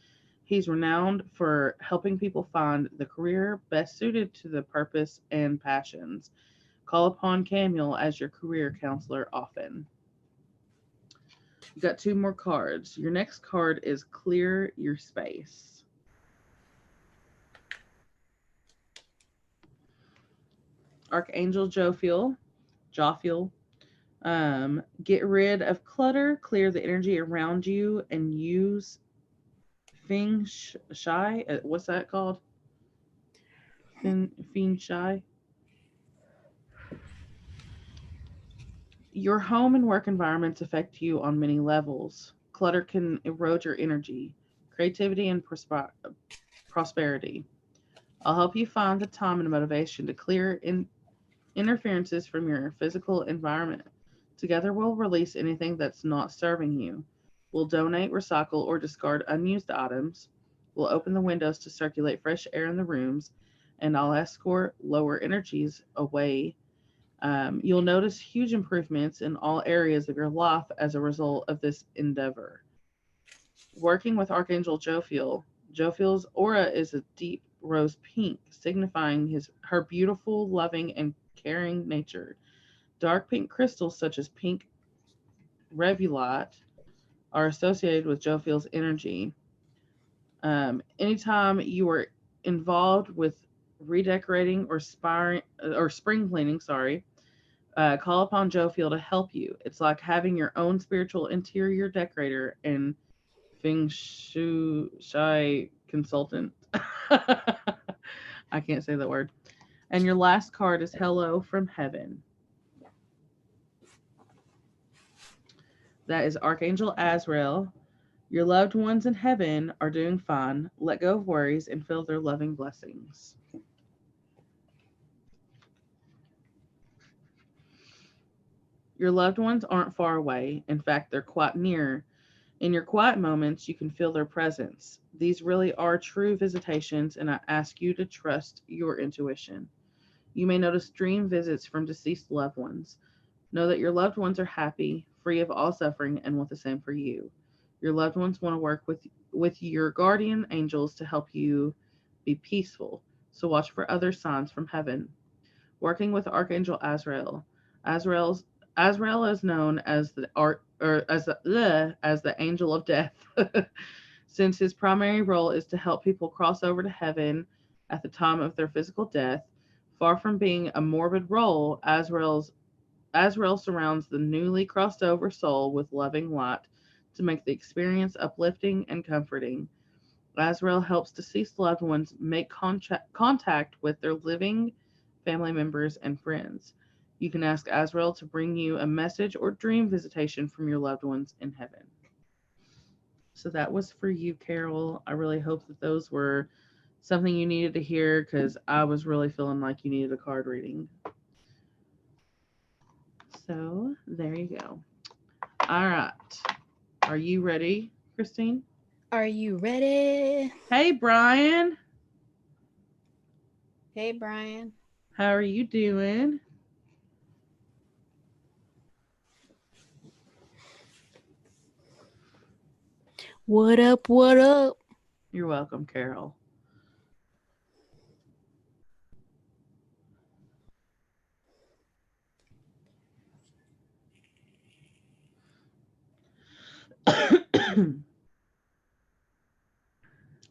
He's renowned for helping people find the career best suited to the purpose and passions. Call upon Camuel as your career counselor often. You got two more cards. Your next card is Clear Your Space. Archangel Jophiel. Get rid of clutter, clear the energy around you, and use Feng Shui. What's that called? Feng Shui. Your home and work environments affect you on many levels. Clutter can erode your energy, creativity, and prosperity. I'll help you find the time and motivation to clear interferences from your physical environment. Together, we'll release anything that's not serving you. We'll donate, recycle, or discard unused items. We'll open the windows to circulate fresh air in the rooms, and I'll escort lower energies away You'll notice huge improvements in all areas of your life as a result of this endeavor. Working with Archangel Jophiel's aura is a deep rose pink, signifying her beautiful, loving, and caring nature. Dark pink crystals such as pink revulite are associated with Jophiel's energy. Anytime you are involved with redecorating or spring cleaning, sorry, call upon Jophiel to help you. It's like having your own spiritual interior decorator and Feng Shui consultant. I can't say that word. And your last card is Hello from Heaven. That is Archangel Azrael. Your loved ones in heaven are doing fine. Let go of worries and feel their loving blessings. Your loved ones aren't far away. In fact, they're quite near. In your quiet moments, you can feel their presence. These really are true visitations, and I ask you to trust your intuition. You may notice dream visits from deceased loved ones. Know that your loved ones are happy, free of all suffering, and want the same for you. Your loved ones want to work with your guardian angels to help you be peaceful. So watch for other signs from heaven. Working with Archangel Azrael. Azrael's Azrael is known as the art or as the angel of death, since his primary role is to help people cross over to heaven at the time of their physical death. Far from being a morbid role, Azrael surrounds the newly crossed over soul with loving light to make the experience uplifting and comforting. Azrael helps deceased loved ones make contact with their living family members and friends. You can ask Azrael to bring you a message or dream visitation from your loved ones in heaven. So that was for you, Carol. I really hope that those were something you needed to hear because I was really feeling like you needed a card reading. So there you go. All right. Are you ready, Christine? Are you ready? Hey, Brian. Hey, Brian. How are you doing? What up? What up? You're welcome, Carol.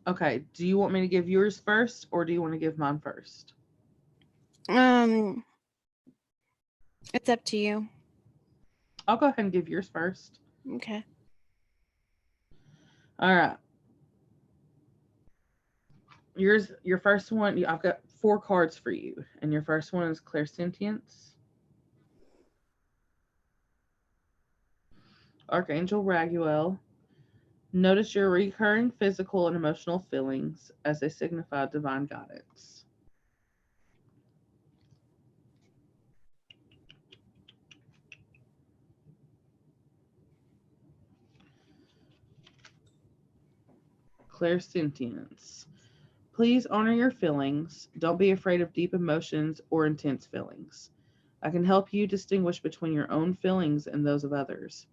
Okay, do you want me to give yours first or do you want to give mine first? It's up to you. I'll go ahead and give yours first. Okay. All right. Your first one, I've got 4 cards for you, and your first one is Clairsentience, Archangel Raguel. Notice your recurring physical and emotional feelings as they signify divine guidance. Clairsentience. Please honor your feelings. Don't be afraid of deep emotions or intense feelings. I can help you distinguish between your own feelings and those of others.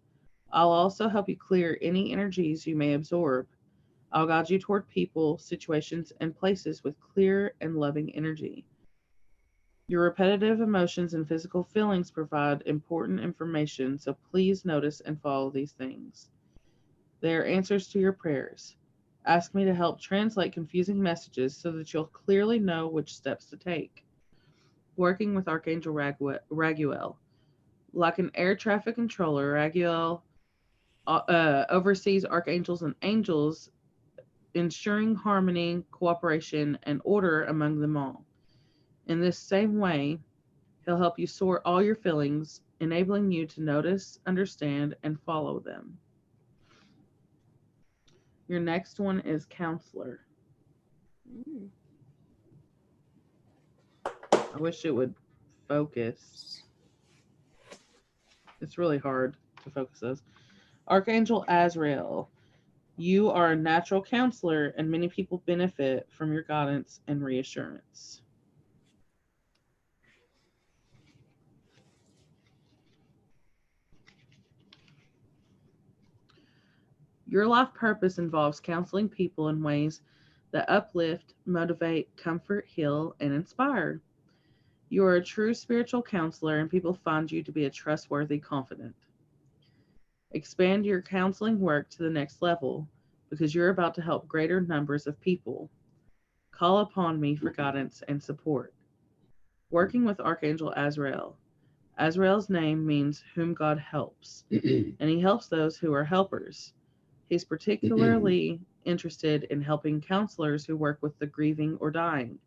I'll also help you clear any energies you may absorb. I'll guide you toward people, situations, and places with clear and loving energy. Your repetitive emotions and physical feelings provide important information, so please notice and follow these things. They are answers to your prayers. Ask me to help translate confusing messages so that you'll clearly know which steps to take. Working with Archangel Raguel. Like an air traffic controller, Raguel oversees archangels and angels, ensuring harmony, cooperation, and order among them all. In this same way, he'll help you sort all your feelings, enabling you to notice, understand, and follow them. Your next one is Counselor. I wish it would focus. It's really hard to focus those. Archangel Azrael. You are a natural counselor, and many people benefit from your guidance and reassurance. Your life purpose involves counseling people in ways that uplift, motivate, comfort, heal, and inspire. You are a true spiritual counselor, and people find you to be a trustworthy confidant. Expand your counseling work to the next level because you're about to help greater numbers of people. Call upon me for guidance and support. Working with Archangel Azrael. Azrael's name means whom God helps, and he helps those who are helpers. He's particularly interested in helping counselors who work with the grieving or dying.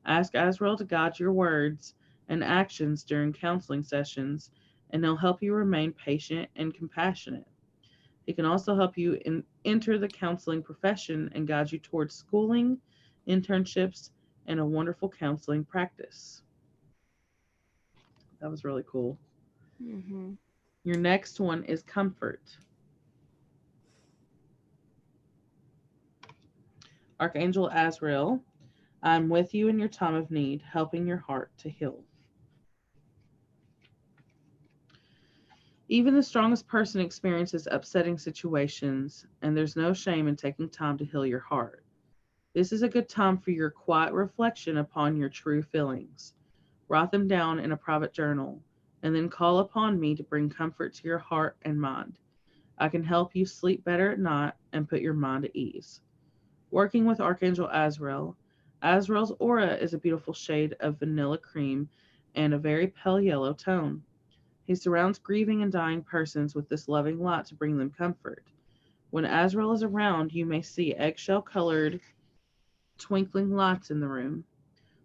Ask Azrael to guide your words and actions during counseling sessions, and he'll help you remain patient and compassionate. He can also help you enter the counseling profession and guide you towards schooling, internships, and a wonderful counseling practice. That was really cool. Mm-hmm. Your next one is comfort. Archangel Azrael, I'm with you in your time of need, helping your heart to heal. Even the strongest person experiences upsetting situations, and there's no shame in taking time to heal your heart. This is a good time for your quiet reflection upon your true feelings. Write them down in a private journal, and then call upon me to bring comfort to your heart and mind. I can help you sleep better at night and put your mind at ease. Working with Archangel Azrael, Azrael's aura is a beautiful shade of vanilla cream and a very pale yellow tone. He surrounds grieving and dying persons with this loving light to bring them comfort. When Azrael is around, you may see eggshell colored, twinkling lights in the room.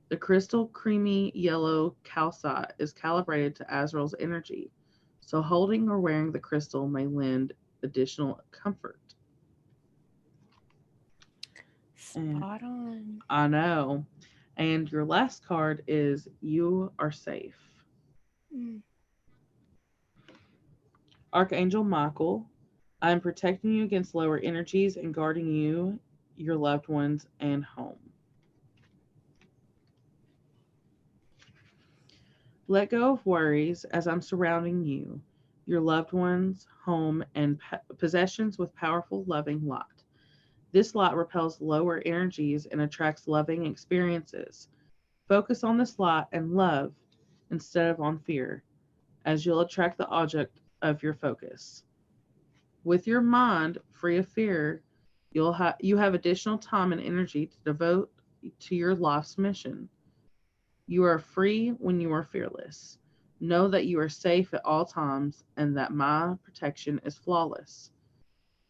The crystal creamy yellow calcite is calibrated to Azrael's energy, so holding or wearing the crystal may lend additional comfort. And Spot on. I know. And your last card is You Are Safe. Mm. Archangel Michael, I am protecting you against lower energies and guarding you, your loved ones, and home. Let go of worries as I'm surrounding you, your loved ones, home, and possessions with powerful, loving light. This light repels lower energies and attracts loving experiences. Focus on this light and love instead of on fear, as you'll attract the object of your focus. With your mind free of fear, you have additional time and energy to devote to your life's mission. You are free when you are fearless. Know that you are safe at all times and that my protection is flawless.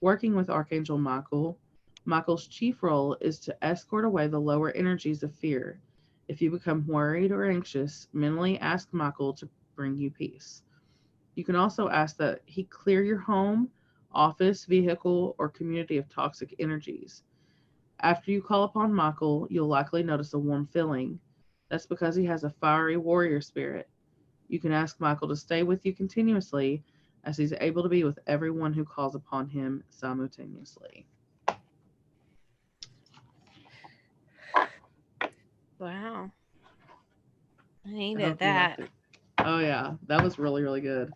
Working with Archangel Michael, Michael's chief role is to escort away the lower energies of fear. If you become worried or anxious, mentally ask Michael to bring you peace. You can also ask that he clear your home, office, vehicle, or community of toxic energies. After you call upon Michael, you'll likely notice a warm feeling. That's because he has a fiery warrior spirit. You can ask Michael to stay with you continuously, as he's able to be with everyone who calls upon him simultaneously. Wow. I I needed hope you that. liked it. Oh, yeah, that was really, really good.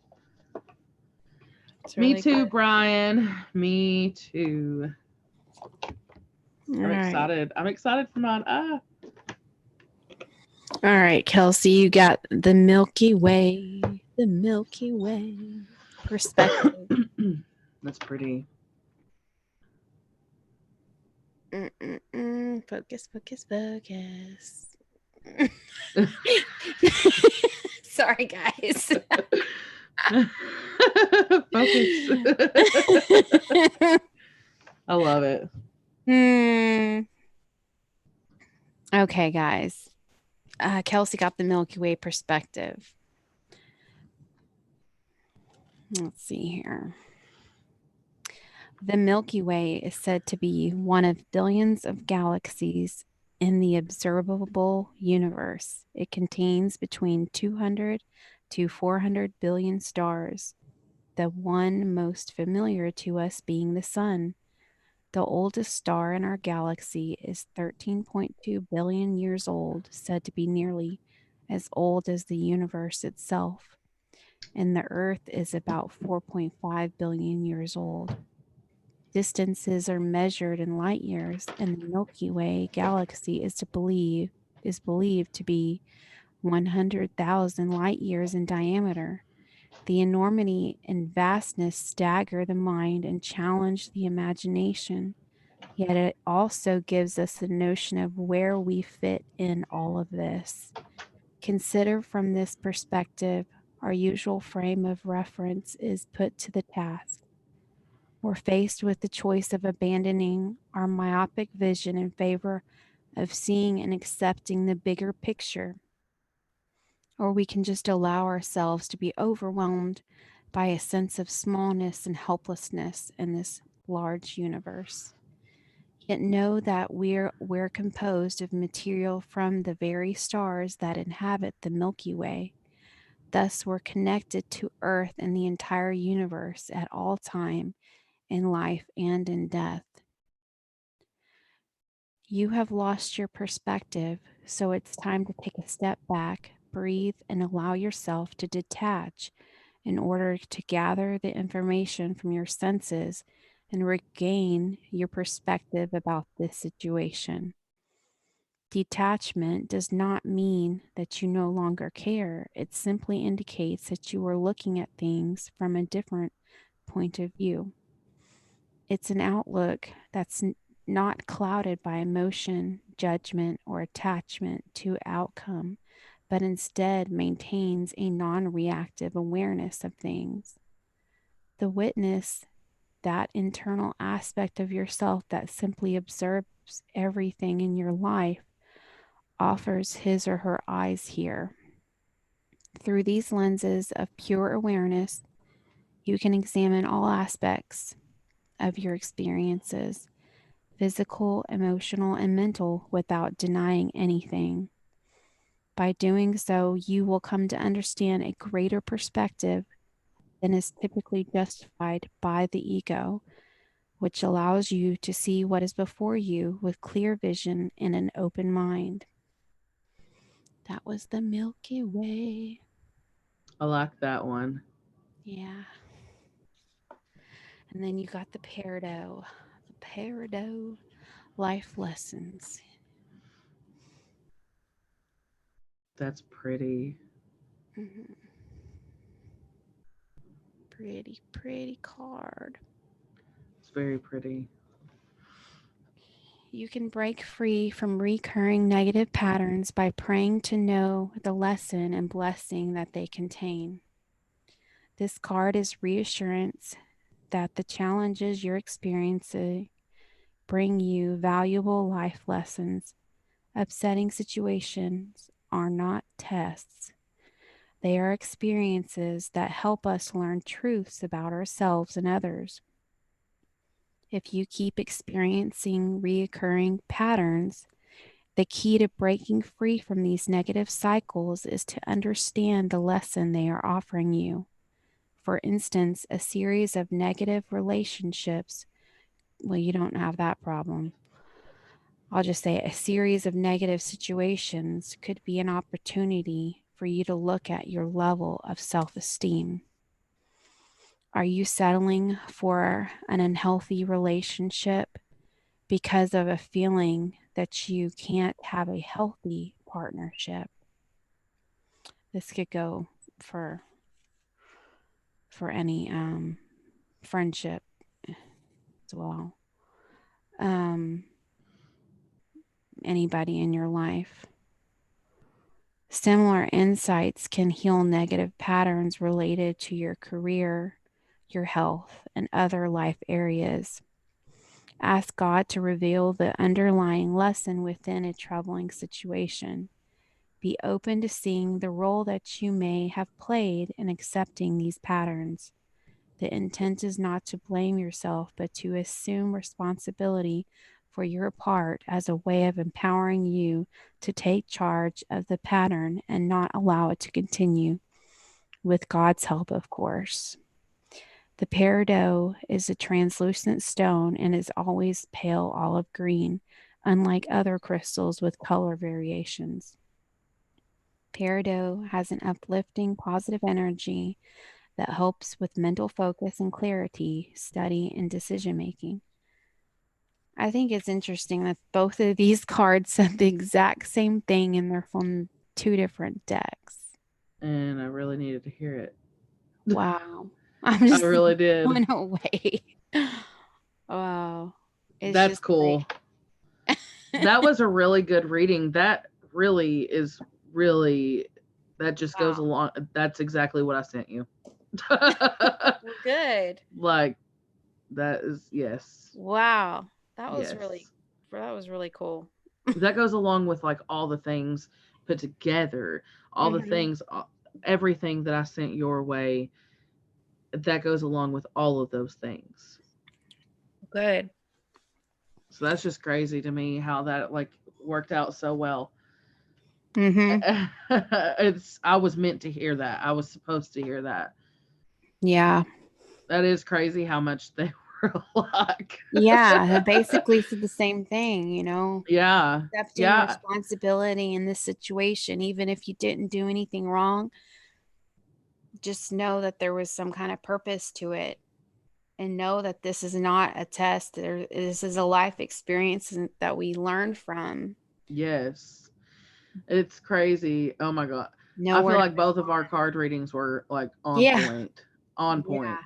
It's Me really too, good. Brian. Me too. All I'm right. excited. I'm excited for mine. All right, Kelsey, you got the Milky Way. The Milky Way. Perspective. That's pretty. Focus, focus, focus. Sorry, guys. Focus. I love it. Okay, guys. Kelsey got the Milky Way perspective. Let's see here. The Milky Way is said to be one of billions of galaxies in the observable universe. It contains between 200 to 400 billion stars, the one most familiar to us being the Sun. The oldest star in our galaxy is 13.2 billion years old, said to be nearly as old as the universe itself, and the Earth is about 4.5 billion years old. Distances are measured in light years, and the Milky Way galaxy is believed to be 100,000 light years in diameter. The enormity and vastness stagger the mind and challenge the imagination, yet it also gives us the notion of where we fit in all of this. Consider from this perspective, our usual frame of reference is put to the task. We're faced with the choice of abandoning our myopic vision in favor of seeing and accepting the bigger picture, or we can just allow ourselves to be overwhelmed by a sense of smallness and helplessness in this large universe. Yet know that we're composed of material from the very stars that inhabit the Milky Way. Thus, we're connected to Earth and the entire universe at all time, in life and in death. You have lost your perspective, so it's time to take a step back, breathe, and allow yourself to detach in order to gather the information from your senses and regain your perspective about this situation. Detachment does not mean that you no longer care. It simply indicates that you are looking at things from a different point of view. It's an outlook that's not clouded by emotion, judgment, or attachment to outcome, but instead maintains a non reactive awareness of things. The witness, that internal aspect of yourself that simply observes everything in your life, offers his or her eyes here. Through these lenses of pure awareness, you can examine all aspects of your experiences, physical, emotional, and mental, without denying anything. By doing so, you will come to understand a greater perspective than is typically justified by the ego, which allows you to see what is before you with clear vision and an open mind. That was the Milky Way. I like that one. Yeah. And then you got the Peridot. The Peridot life lessons. That's pretty. Mm-hmm. Pretty, pretty card. It's very pretty. You can break free from recurring negative patterns by praying to know the lesson and blessing that they contain. This card is reassurance that the challenges you're experiencing bring you valuable life lessons. Upsetting situations are not tests. They are experiences that help us learn truths about ourselves and others. If you keep experiencing reoccurring patterns, the key to breaking free from these negative cycles is to understand the lesson they are offering you. For instance, a series of negative relationships, well, you don't have that problem. I'll just say a series of negative situations could be an opportunity for you to look at your level of self-esteem. Are you settling for an unhealthy relationship because of a feeling that you can't have a healthy partnership? This could go for any friendship as well. Anybody in your life. Similar insights can heal negative patterns related to your career, your health, and other life areas. Ask God to reveal the underlying lesson within a troubling situation. Be open to seeing the role that you may have played in accepting these patterns. The intent is not to blame yourself, but to assume responsibility for your part as a way of empowering you to take charge of the pattern and not allow it to continue, with God's help, of course. The peridot is a translucent stone and is always pale olive green, unlike other crystals with color variations. Peridot has an uplifting, positive energy that helps with mental focus and clarity, study, and decision making. I think it's interesting that both of these cards said the exact same thing and they're from two different decks. And I really needed to hear it. Wow. I'm I just really did. blown away. Wow. It's That's just cool. great. That was a really good reading. That really is really, that just goes Wow. along. That's exactly what I sent you. Well, good. Like, that is, yes. Wow. Yes. That was really cool. That goes along with like all the things put together, all the Hmm. things, everything that I sent your way, that goes along with all of those things. Good. So that's just crazy to me how that like worked out so well. Hmm. It's, I was meant to hear that. I was supposed to hear that. Yeah. That is crazy how much they were like. Yeah. They basically said the same thing, Yeah. accepting Yeah. responsibility in this situation, even if you didn't do anything wrong, just know that there was some kind of purpose to it and know that this is not a test. This is a life experience that we learn from. Yes. It's crazy. Oh my god. I feel Nowhere to like move both of our on. card readings were like on Yeah. point. On point. Yeah.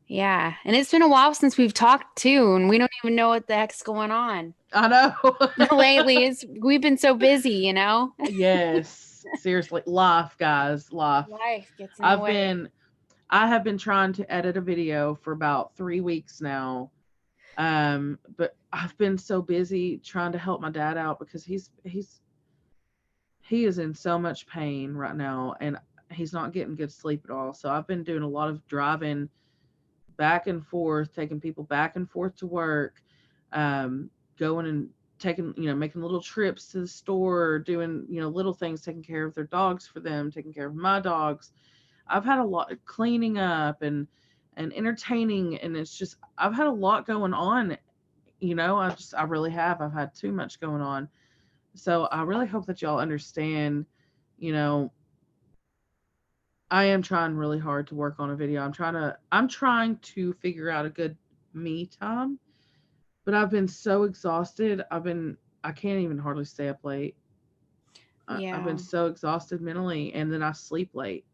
Yeah. And it's been a while since we've talked too, and we don't even know what the heck's going on. I know. Lately, we've been so busy. Yes. Seriously, life, guys, life. Life gets in the I've way. been I have been trying to edit a video for about 3 weeks now. But I've been so busy trying to help my dad out because he is in so much pain right now, and he's not getting good sleep at all. So I've been doing a lot of driving back and forth, taking people back and forth to work, going and taking, making little trips to the store, doing, little things, taking care of their dogs for them, taking care of my dogs. I've had a lot of cleaning up and entertaining, and it's just I've had a lot going on. I really have. I've had too much going on. So I really hope that y'all understand, you know, I am trying really hard to work on a video. I'm trying to figure out a good me time, but I've been so exhausted. I can't even hardly stay up late. I've been Yeah. so exhausted mentally, and then I sleep late.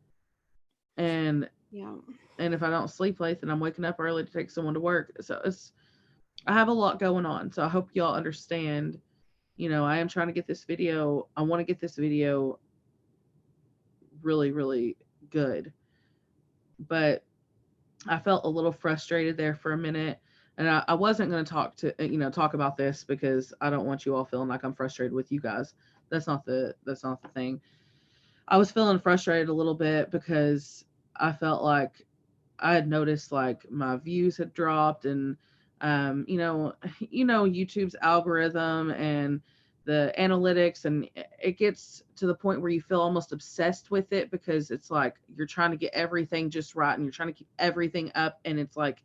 And Yeah. and if I don't sleep late, then I'm waking up early to take someone to work. So I have a lot going on. So I hope y'all understand. I am trying to get this video. I want to get this video really, really good. But I felt a little frustrated there for a minute. And I wasn't going to talk about this because I don't want you all feeling like I'm frustrated with you guys. That's not the thing. I was feeling frustrated a little bit because I felt like I had noticed like my views had dropped, and YouTube's algorithm and the analytics, and it gets to the point where you feel almost obsessed with it because it's like you're trying to get everything just right and you're trying to keep everything up, and it's like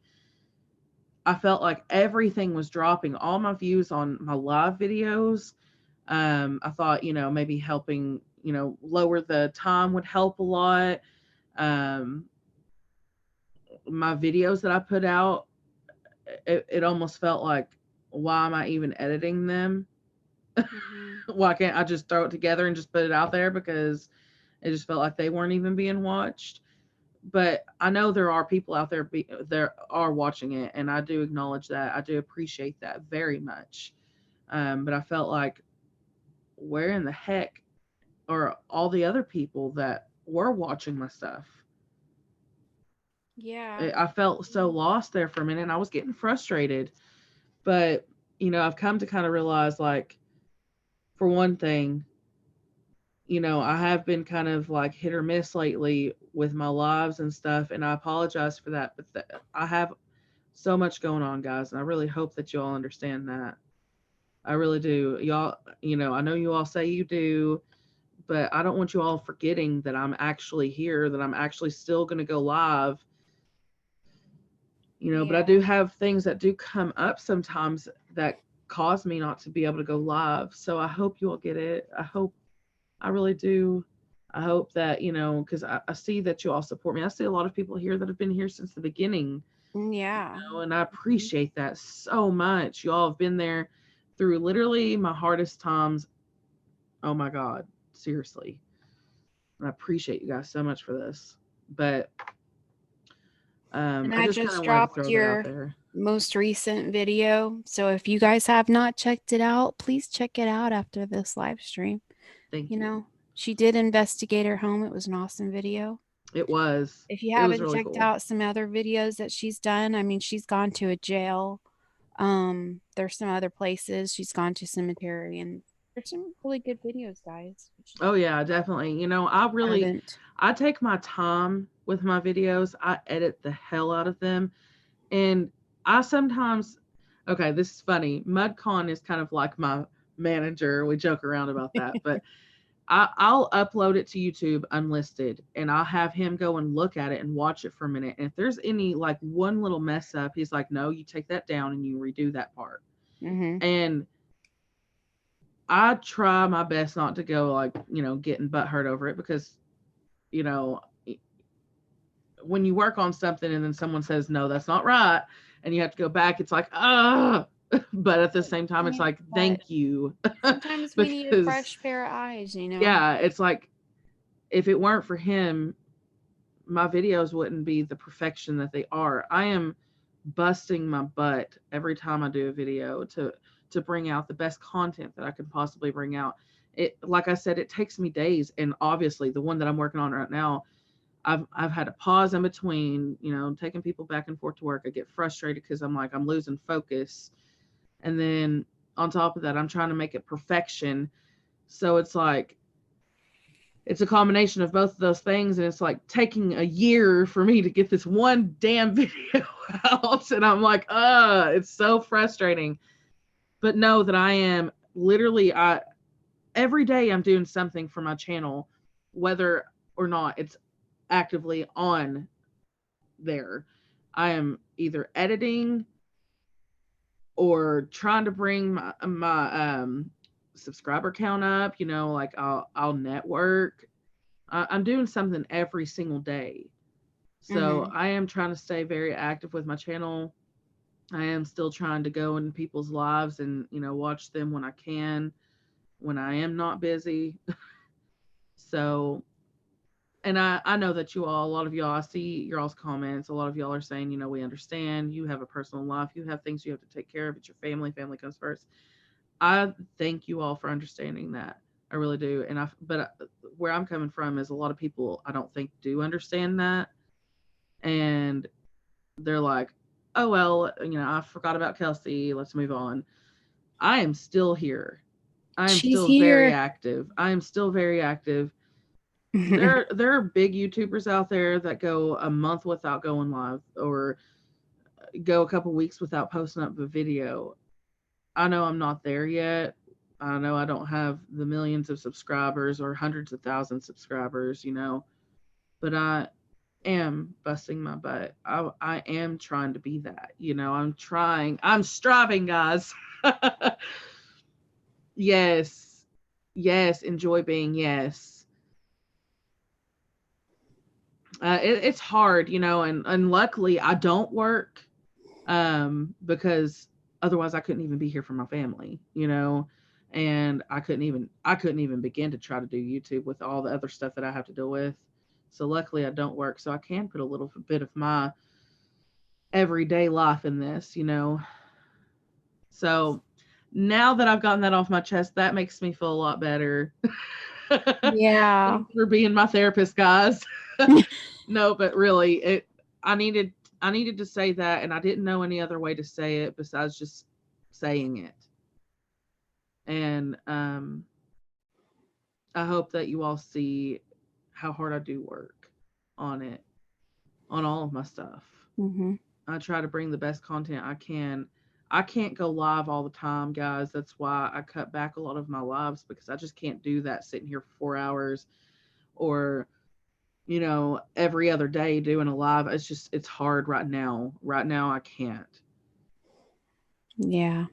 I felt like everything was dropping, all my views on my live videos. I thought, maybe helping, lower the time would help a lot. Um, my videos that I put out, it almost felt like, why am I even editing them? Hmm. Why can't I just throw it together and just put it out there? Because it just felt like they weren't even being watched. But I know there are people out there are watching it, and I do acknowledge that. I do appreciate that very much. But I felt like, where in the heck are all the other people that were watching my stuff? Yeah. I felt so lost there for a minute, and I was getting frustrated. But I've come to kind of realize, like, for one thing, I have been kind of like hit or miss lately with my lives and stuff, and I apologize for that. But I have so much going on, guys, and I really hope that you all understand that. I really do. Y'all, I know you all say you do, but I don't want you all forgetting that I'm actually here, that I'm actually still going to go live. But I Yeah. do have things that do come up sometimes that cause me not to be able to go live. So I hope you all get it. I really do. I hope that, because I see that you all support me. I see a lot of people here that have been here since the beginning, Yeah. and I Mhm. appreciate that so much. You all have been there through literally my hardest times. Oh my God, seriously. And I appreciate you guys so much for this. But And I I just kind just of wanted to dropped throw that out your there. most recent video. So if you guys have not checked it out, please check it out after this live stream. Thank You you. know, she did investigate her home. It was an awesome video. It was. If you It was haven't really checked cool. out some other videos that she's done, I mean, she's gone to a jail. There's some other places. She's gone to cemetery, and there's some really good videos, guys. Oh yeah, definitely. Haven't. I take my time with my videos. I edit the hell out of them. And I sometimes, okay, this is funny. MudCon is kind of like my manager. We joke around about that, but I'll upload it to YouTube unlisted, and I'll have him go and look at it and watch it for a minute. And if there's any like one little mess up, he's like, "No, you take that down and you redo that part." Mm-hmm. And I try my best not to go like, getting butt hurt over it because, you know, when you work on something and then someone says, no, that's not right, and you have to go back, it's like, ah, but at the same time, it's Yeah, like, but thank you. sometimes we need a Because, fresh pair of eyes, you know? yeah, it's like, if it weren't for him, my videos wouldn't be the perfection that they are. I am busting my butt every time I do a video to bring out the best content that I can possibly bring out. It, like I said, it takes me days, and obviously the one that I'm working on right now, I've had a pause in between, taking people back and forth to work. I get frustrated because I'm like, I'm losing focus. And then on top of that, I'm trying to make it perfection. So it's like, it's a combination of both of those things. And it's like taking a year for me to get this one damn video out. And I'm like, it's so frustrating. But know that I am literally, every day I'm doing something for my channel, whether or not it's actively on there. I am either editing or trying to bring my subscriber count up. Like I'll network. I'm doing something every single day, so Mm-hmm. I am trying to stay very active with my channel. I am still trying to go in people's lives and watch them when I can, when I am not busy. So, and I know that a lot of y'all, I see your all's comments. A lot of y'all are saying, we understand. You have a personal life. You have things you have to take care of. It's your family. Family comes first. I thank you all for understanding that. I really do. Where I'm coming from is a lot of people I don't think do understand that. And they're like, oh, well, I forgot about Kelsey. Let's move on. I am still here. I am She's still very here. active. I am still very active. There are big YouTubers out there that go a month without going live or go a couple weeks without posting up a video. I know I'm not there yet. I know I don't have the millions of subscribers or hundreds of thousands of subscribers, but I am busting my butt. I am trying to be that, I'm trying. I'm striving, guys. Yes. Yes, enjoy being yes. It's hard, and luckily I don't work, because otherwise I couldn't even be here for my family, and I couldn't even begin to try to do YouTube with all the other stuff that I have to deal with. So luckily I don't work, so I can put a little bit of my everyday life in this, So now that I've gotten that off my chest, that makes me feel a lot better. Yeah. Thanks for being my therapist, guys. No, but really, I needed I needed to say that, and I didn't know any other way to say it besides just saying it. And I hope that you all see how hard I do work on it, on all of my stuff. Mm-hmm. I try to bring the best content I can. I can't go live all the time, guys. That's why I cut back a lot of my lives, because I just can't do that sitting here for 4 hours, or every other day doing a live. It's hard right now. Right now, I can't. Yeah.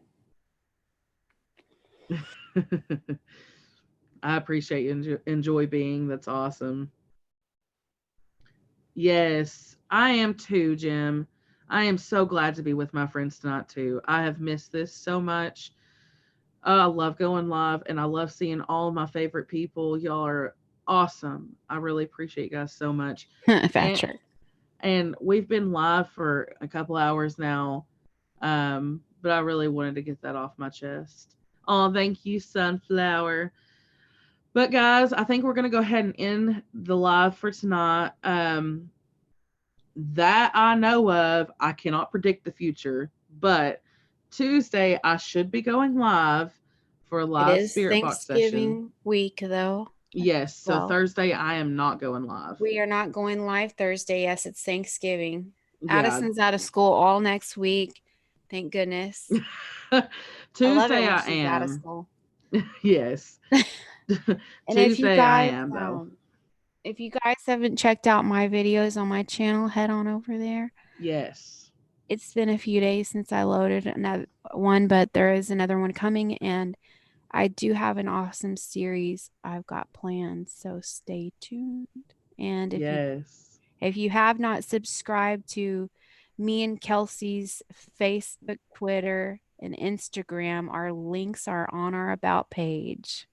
I appreciate you. Enjoy being. That's awesome. Yes, I am too, Jim. I am so glad to be with my friends tonight too. I have missed this so much. I love going live and I love seeing all of my favorite people. Y'all are awesome. I really appreciate you guys so much. Fat And sure. and we've been live for a couple hours now. But I really wanted to get that off my chest. Oh, thank you, Sunflower. But guys, I think we're gonna go ahead and end the live for tonight. That I know of, I cannot predict the future, but Tuesday I should be going live for a It live is spirit box session. Thanksgiving week, though. Yes, so Well, Thursday I am not going live. we are not going live Thursday. Yes, it's Thanksgiving. Yeah. Addison's out of school all next week. Thank goodness. I love it Tuesday when I she's out of am. school. Yes. And Tuesday I am though. if you guys haven't checked out my videos on my channel, head on over there. Yes. It's been a few days since I loaded another one, but there is another one coming, and I do have an awesome series I've got planned, so stay tuned. And Yes. if you have not subscribed to me and Kelsey's Facebook, Twitter, and Instagram, our links are on our about page.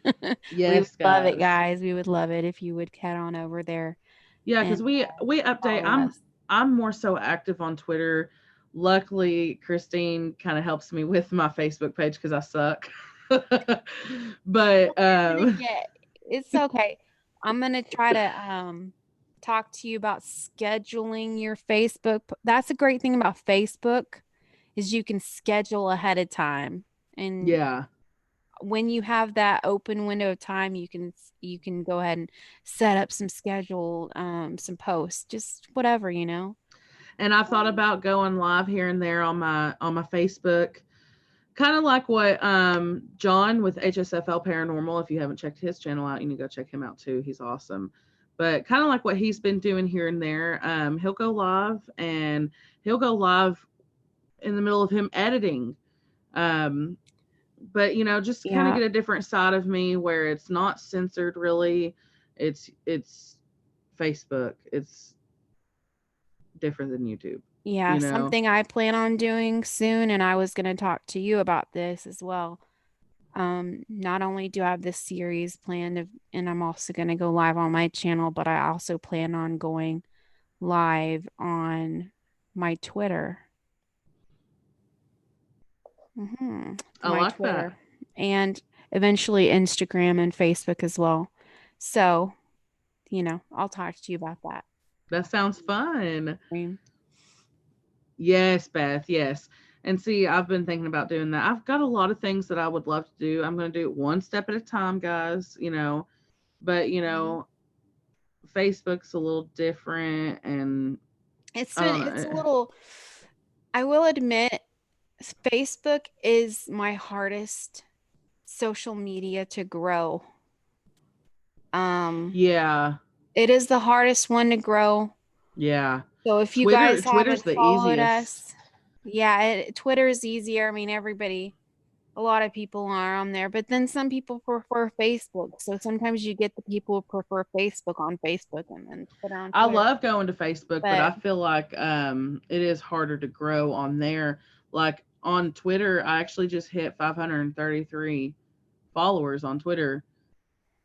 We would Yes, love it, guys. guys. We would love it if you would head on over there Yeah, and because we update. follow I'm us. I'm more so active on Twitter. Luckily, Christine kind of helps me with my Facebook page because I suck. But Gonna get it's okay. I'm gonna try to talk to you about scheduling your Facebook. That's a great thing about Facebook is you can schedule ahead of time. And yeah, when you have that open window of time, you can go ahead and set up some schedule, some posts, just whatever, you know. and I've thought about going live here and there on my Facebook, kind of like what John with HSFL Paranormal. If you haven't checked his channel out, you need to go check him out too. He's awesome. But kind of like what he's been doing here and there. He'll go live and he'll go live in the middle of him editing. Um, but just kind of Yeah. get a different side of me where it's not censored really. It's Facebook. It's different than YouTube, Yeah, you know. something I plan on doing soon, and I was going to talk to you about this as well. Not only do I have this series planned and I'm also going to go live on my channel, but I also plan on going live on my Twitter. I My like that. Twitter and eventually Instagram and Facebook as well. So, I'll talk to you about that. That sounds fun. Dream. Yes, Beth. Yes. And see, I've been thinking about doing that. I've got a lot of things that I would love to do. I'm going to do it one step at a time, guys, but Mhm. Facebook's a little different and I don't It's a know. little, I will admit, Facebook is my hardest social media to grow. Um, Yeah. it is the hardest one to grow. Yeah. So if you guys Twitter's haven't the followed easiest. us, yeah, Twitter is easier. I mean, a lot of people are on there, but then some people prefer Facebook. So sometimes you get the people who prefer Facebook on Facebook and then Twitter on I Twitter. love going to Facebook, but But I feel like it is harder to grow on there. Like on Twitter, I actually just hit 533 followers on Twitter,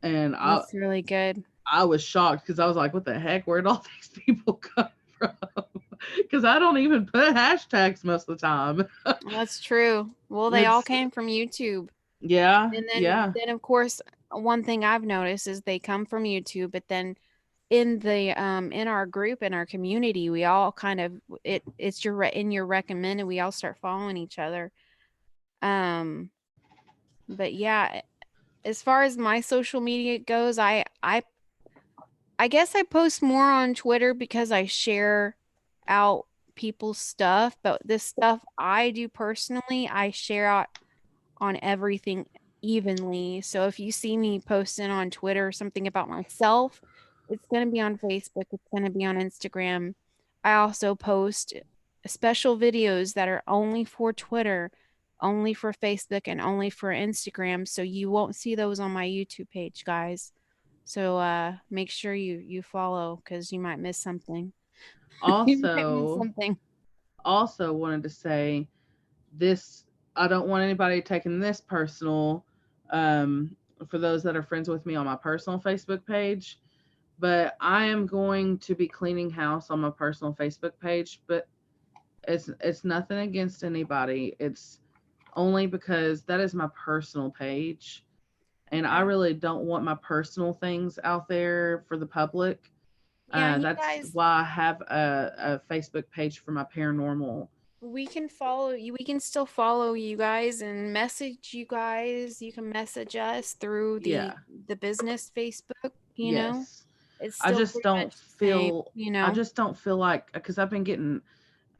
and that's really good. I was shocked because I was like, "What the heck? Where'd all these people come from?" Because I don't even put hashtags most of the time. That's true. Well, they all It's came from YouTube. yeah, And then yeah. then of course, one thing I've noticed is they come from YouTube, but then in our group in our community, we all kind of it's in your recommended, we all start following each other. Um, but yeah, as far as my social media goes, I guess I post more on Twitter because I share out people's stuff, but this stuff I do personally, I share out on everything evenly. So if you see me posting on Twitter something about myself, it's going to be on Facebook, it's going to be on Instagram. I also post special videos that are only for Twitter, only for Facebook and only for Instagram. So you won't see those on my YouTube page, guys. So make sure you follow because you might miss something. You might miss Also, something. also wanted to say this, I don't want anybody taking this personal, um, for those that are friends with me on my personal Facebook page, but I am going to be cleaning house on my personal Facebook page, but it's nothing against anybody. It's only because that is my personal page and I Yeah. really don't want my personal things out there for the public. Yeah, you That's guys, why I have a Facebook page for my paranormal. we can follow you. We can still follow you guys and message you guys. You can message us through Yeah. the business Facebook, you know. Yes. It's I still just pretty don't much the same, feel you I know. just don't feel like because I've been getting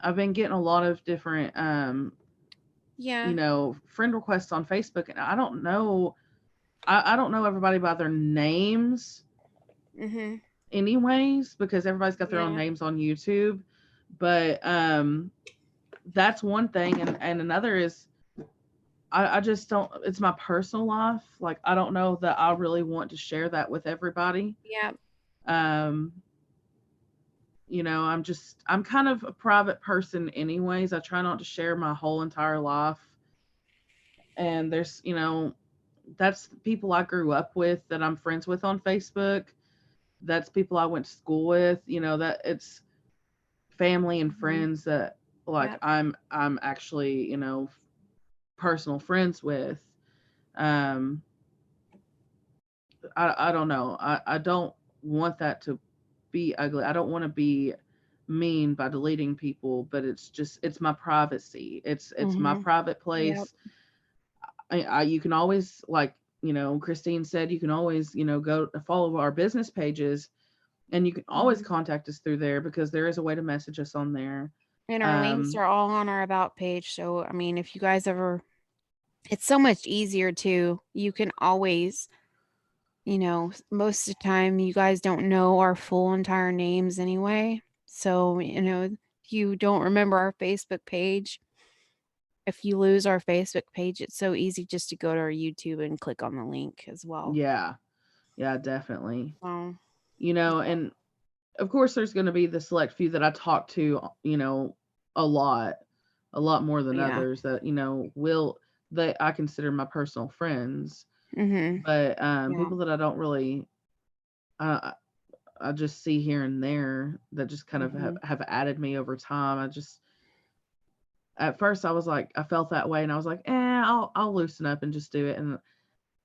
a lot of different Yeah. friend requests on Facebook and I don't know everybody by their names Mhm. anyways because everybody's got their own Yeah. names on YouTube. But that's one thing and another is I just don't it's my personal life. Like I don't know that I really want to share that with everybody. Yeah. Um I'm kind of a private person anyways. I try not to share my whole entire life. And that's people I grew up with that I'm friends with on Facebook. That's people I went to school with, that it's family and Mhm. friends that like Yep. I'm actually, personal friends with. Um I don't know. I don't want that to be ugly. I don't want to be mean by deleting people, but it's my privacy. It's my Mhm. private Yep. place. You can always like Christine said you can always go follow our business pages and you can always Mhm. contact us through there because there is a way to message us on there. And our links Um, are all on our about page. So, I mean, if you guys ever, it's so much easier too. You can always, most of the time you guys don't know our full entire names anyway. So, if you don't remember our Facebook page, if you lose our Facebook page, it's so easy just to go to our YouTube and click on the link as well. yeah, yeah, definitely. So, And of course there's going to be the select few that I talk to, a lot, a lot more than yeah. others that, will that I consider my personal friends. Mhm. But Yeah. people that I don't really uh, I just see here and there that just kind of Mhm. have added me over time. At first I was like I felt that way and I was like, I'll loosen up and just do it. And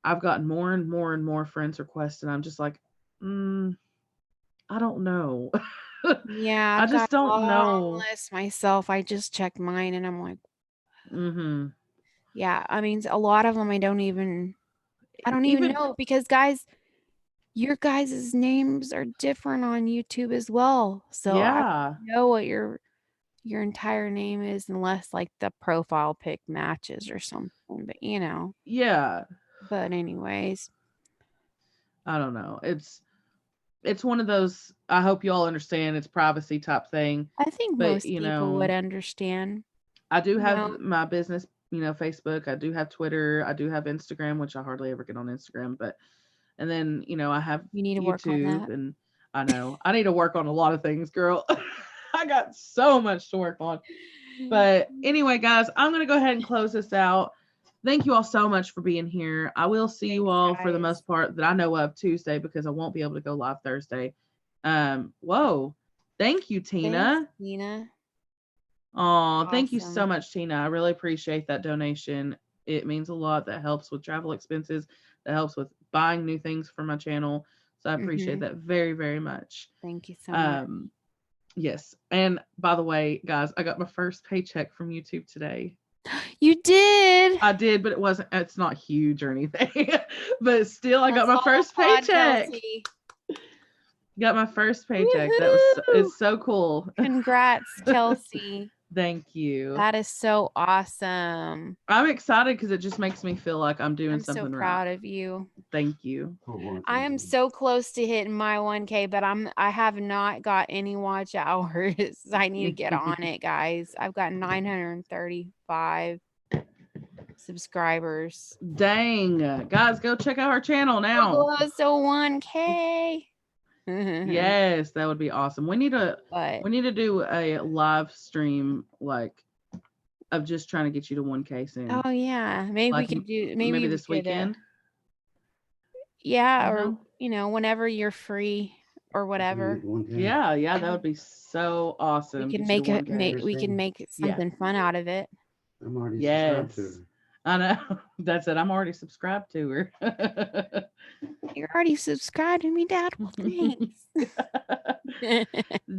I've gotten more and more and more friends requests and I'm just like, I don't know. Yeah, I I've got just a don't long know. list myself. I just checked mine and I'm like, Mhm. yeah, I mean, a lot of them I don't even Even know because guys, your guys' names are different on YouTube as well. So I yeah. don't know what your entire name is unless like the profile pic matches or something. But Yeah. but anyways, I don't know. It's one of those I hope you all understand it's privacy type thing. I think But, most people would understand, I do you have know. my business, Facebook. I do have Twitter. I do have Instagram, which I hardly ever get on Instagram. But and then I have You need to work on YouTube, that. and I know I need to work on a lot of things, girl. I got so much to work on. But anyway, guys, I'm gonna go ahead and close this out. Thank you all so much for being here. I will see you Thanks, all for the guys. most part that I know of Tuesday because I won't be able to go live Thursday. Whoa. Thank you, Thanks, Tina. Tina. Oh, thank you so Awesome. much, Tina. I really appreciate that donation. It means a lot. That helps with travel expenses. That helps with buying new things for my channel. So I appreciate Mhm. that very, very much. Thank you so much. Um, yes. And by the way, guys, I got my first paycheck from YouTube today. You did. I did, but it's not huge or anything. But still, I got Let's my all first applaud paycheck. Kelsey. Got my first paycheck. Woohoo! It's so cool. Congrats, Kelsey. Thank you. That is so awesome. I'm excited because it just makes me feel like I'm doing I'm so something right. proud of you. Thank you. I am so close to hitting my 1K, but I have not got any watch hours. I need to get on it, guys. I've got 935. subscribers. Dang. Guys, go check out our channel now. Close to 1K. Yes, that would be awesome. We need But to do a live stream like of just trying to get you to 1K soon. oh yeah, maybe we Like could do. maybe Maybe we this could. weekend. Yeah, You or know? whenever you're free or whatever. Yeah, that would be so awesome. We can Get you to 1K. we can make something fun out of it. I'm already subscribed to Yes. her. I know. That's it. I'm already subscribed to her. You're already subscribed to me, Dad. Well, thanks.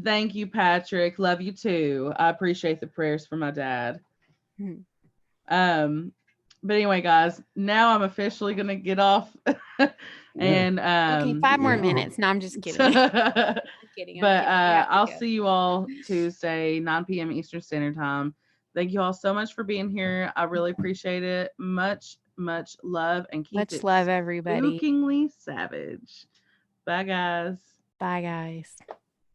Thank you, Patrick. Love you too. I appreciate the prayers for my dad. Hmm. But anyway, guys, now I'm officially gonna get off. And Okay, 5 more Yeah. minutes. No, I'm just kidding. I'm kidding. But We have to I'll go. see you all Tuesday, 9 p.m. Eastern Standard Time. Thank you all so much for being here. I really appreciate it. Much, much love, and keep Much it love, everybody. spookingly savage. Bye, guys. Bye, guys.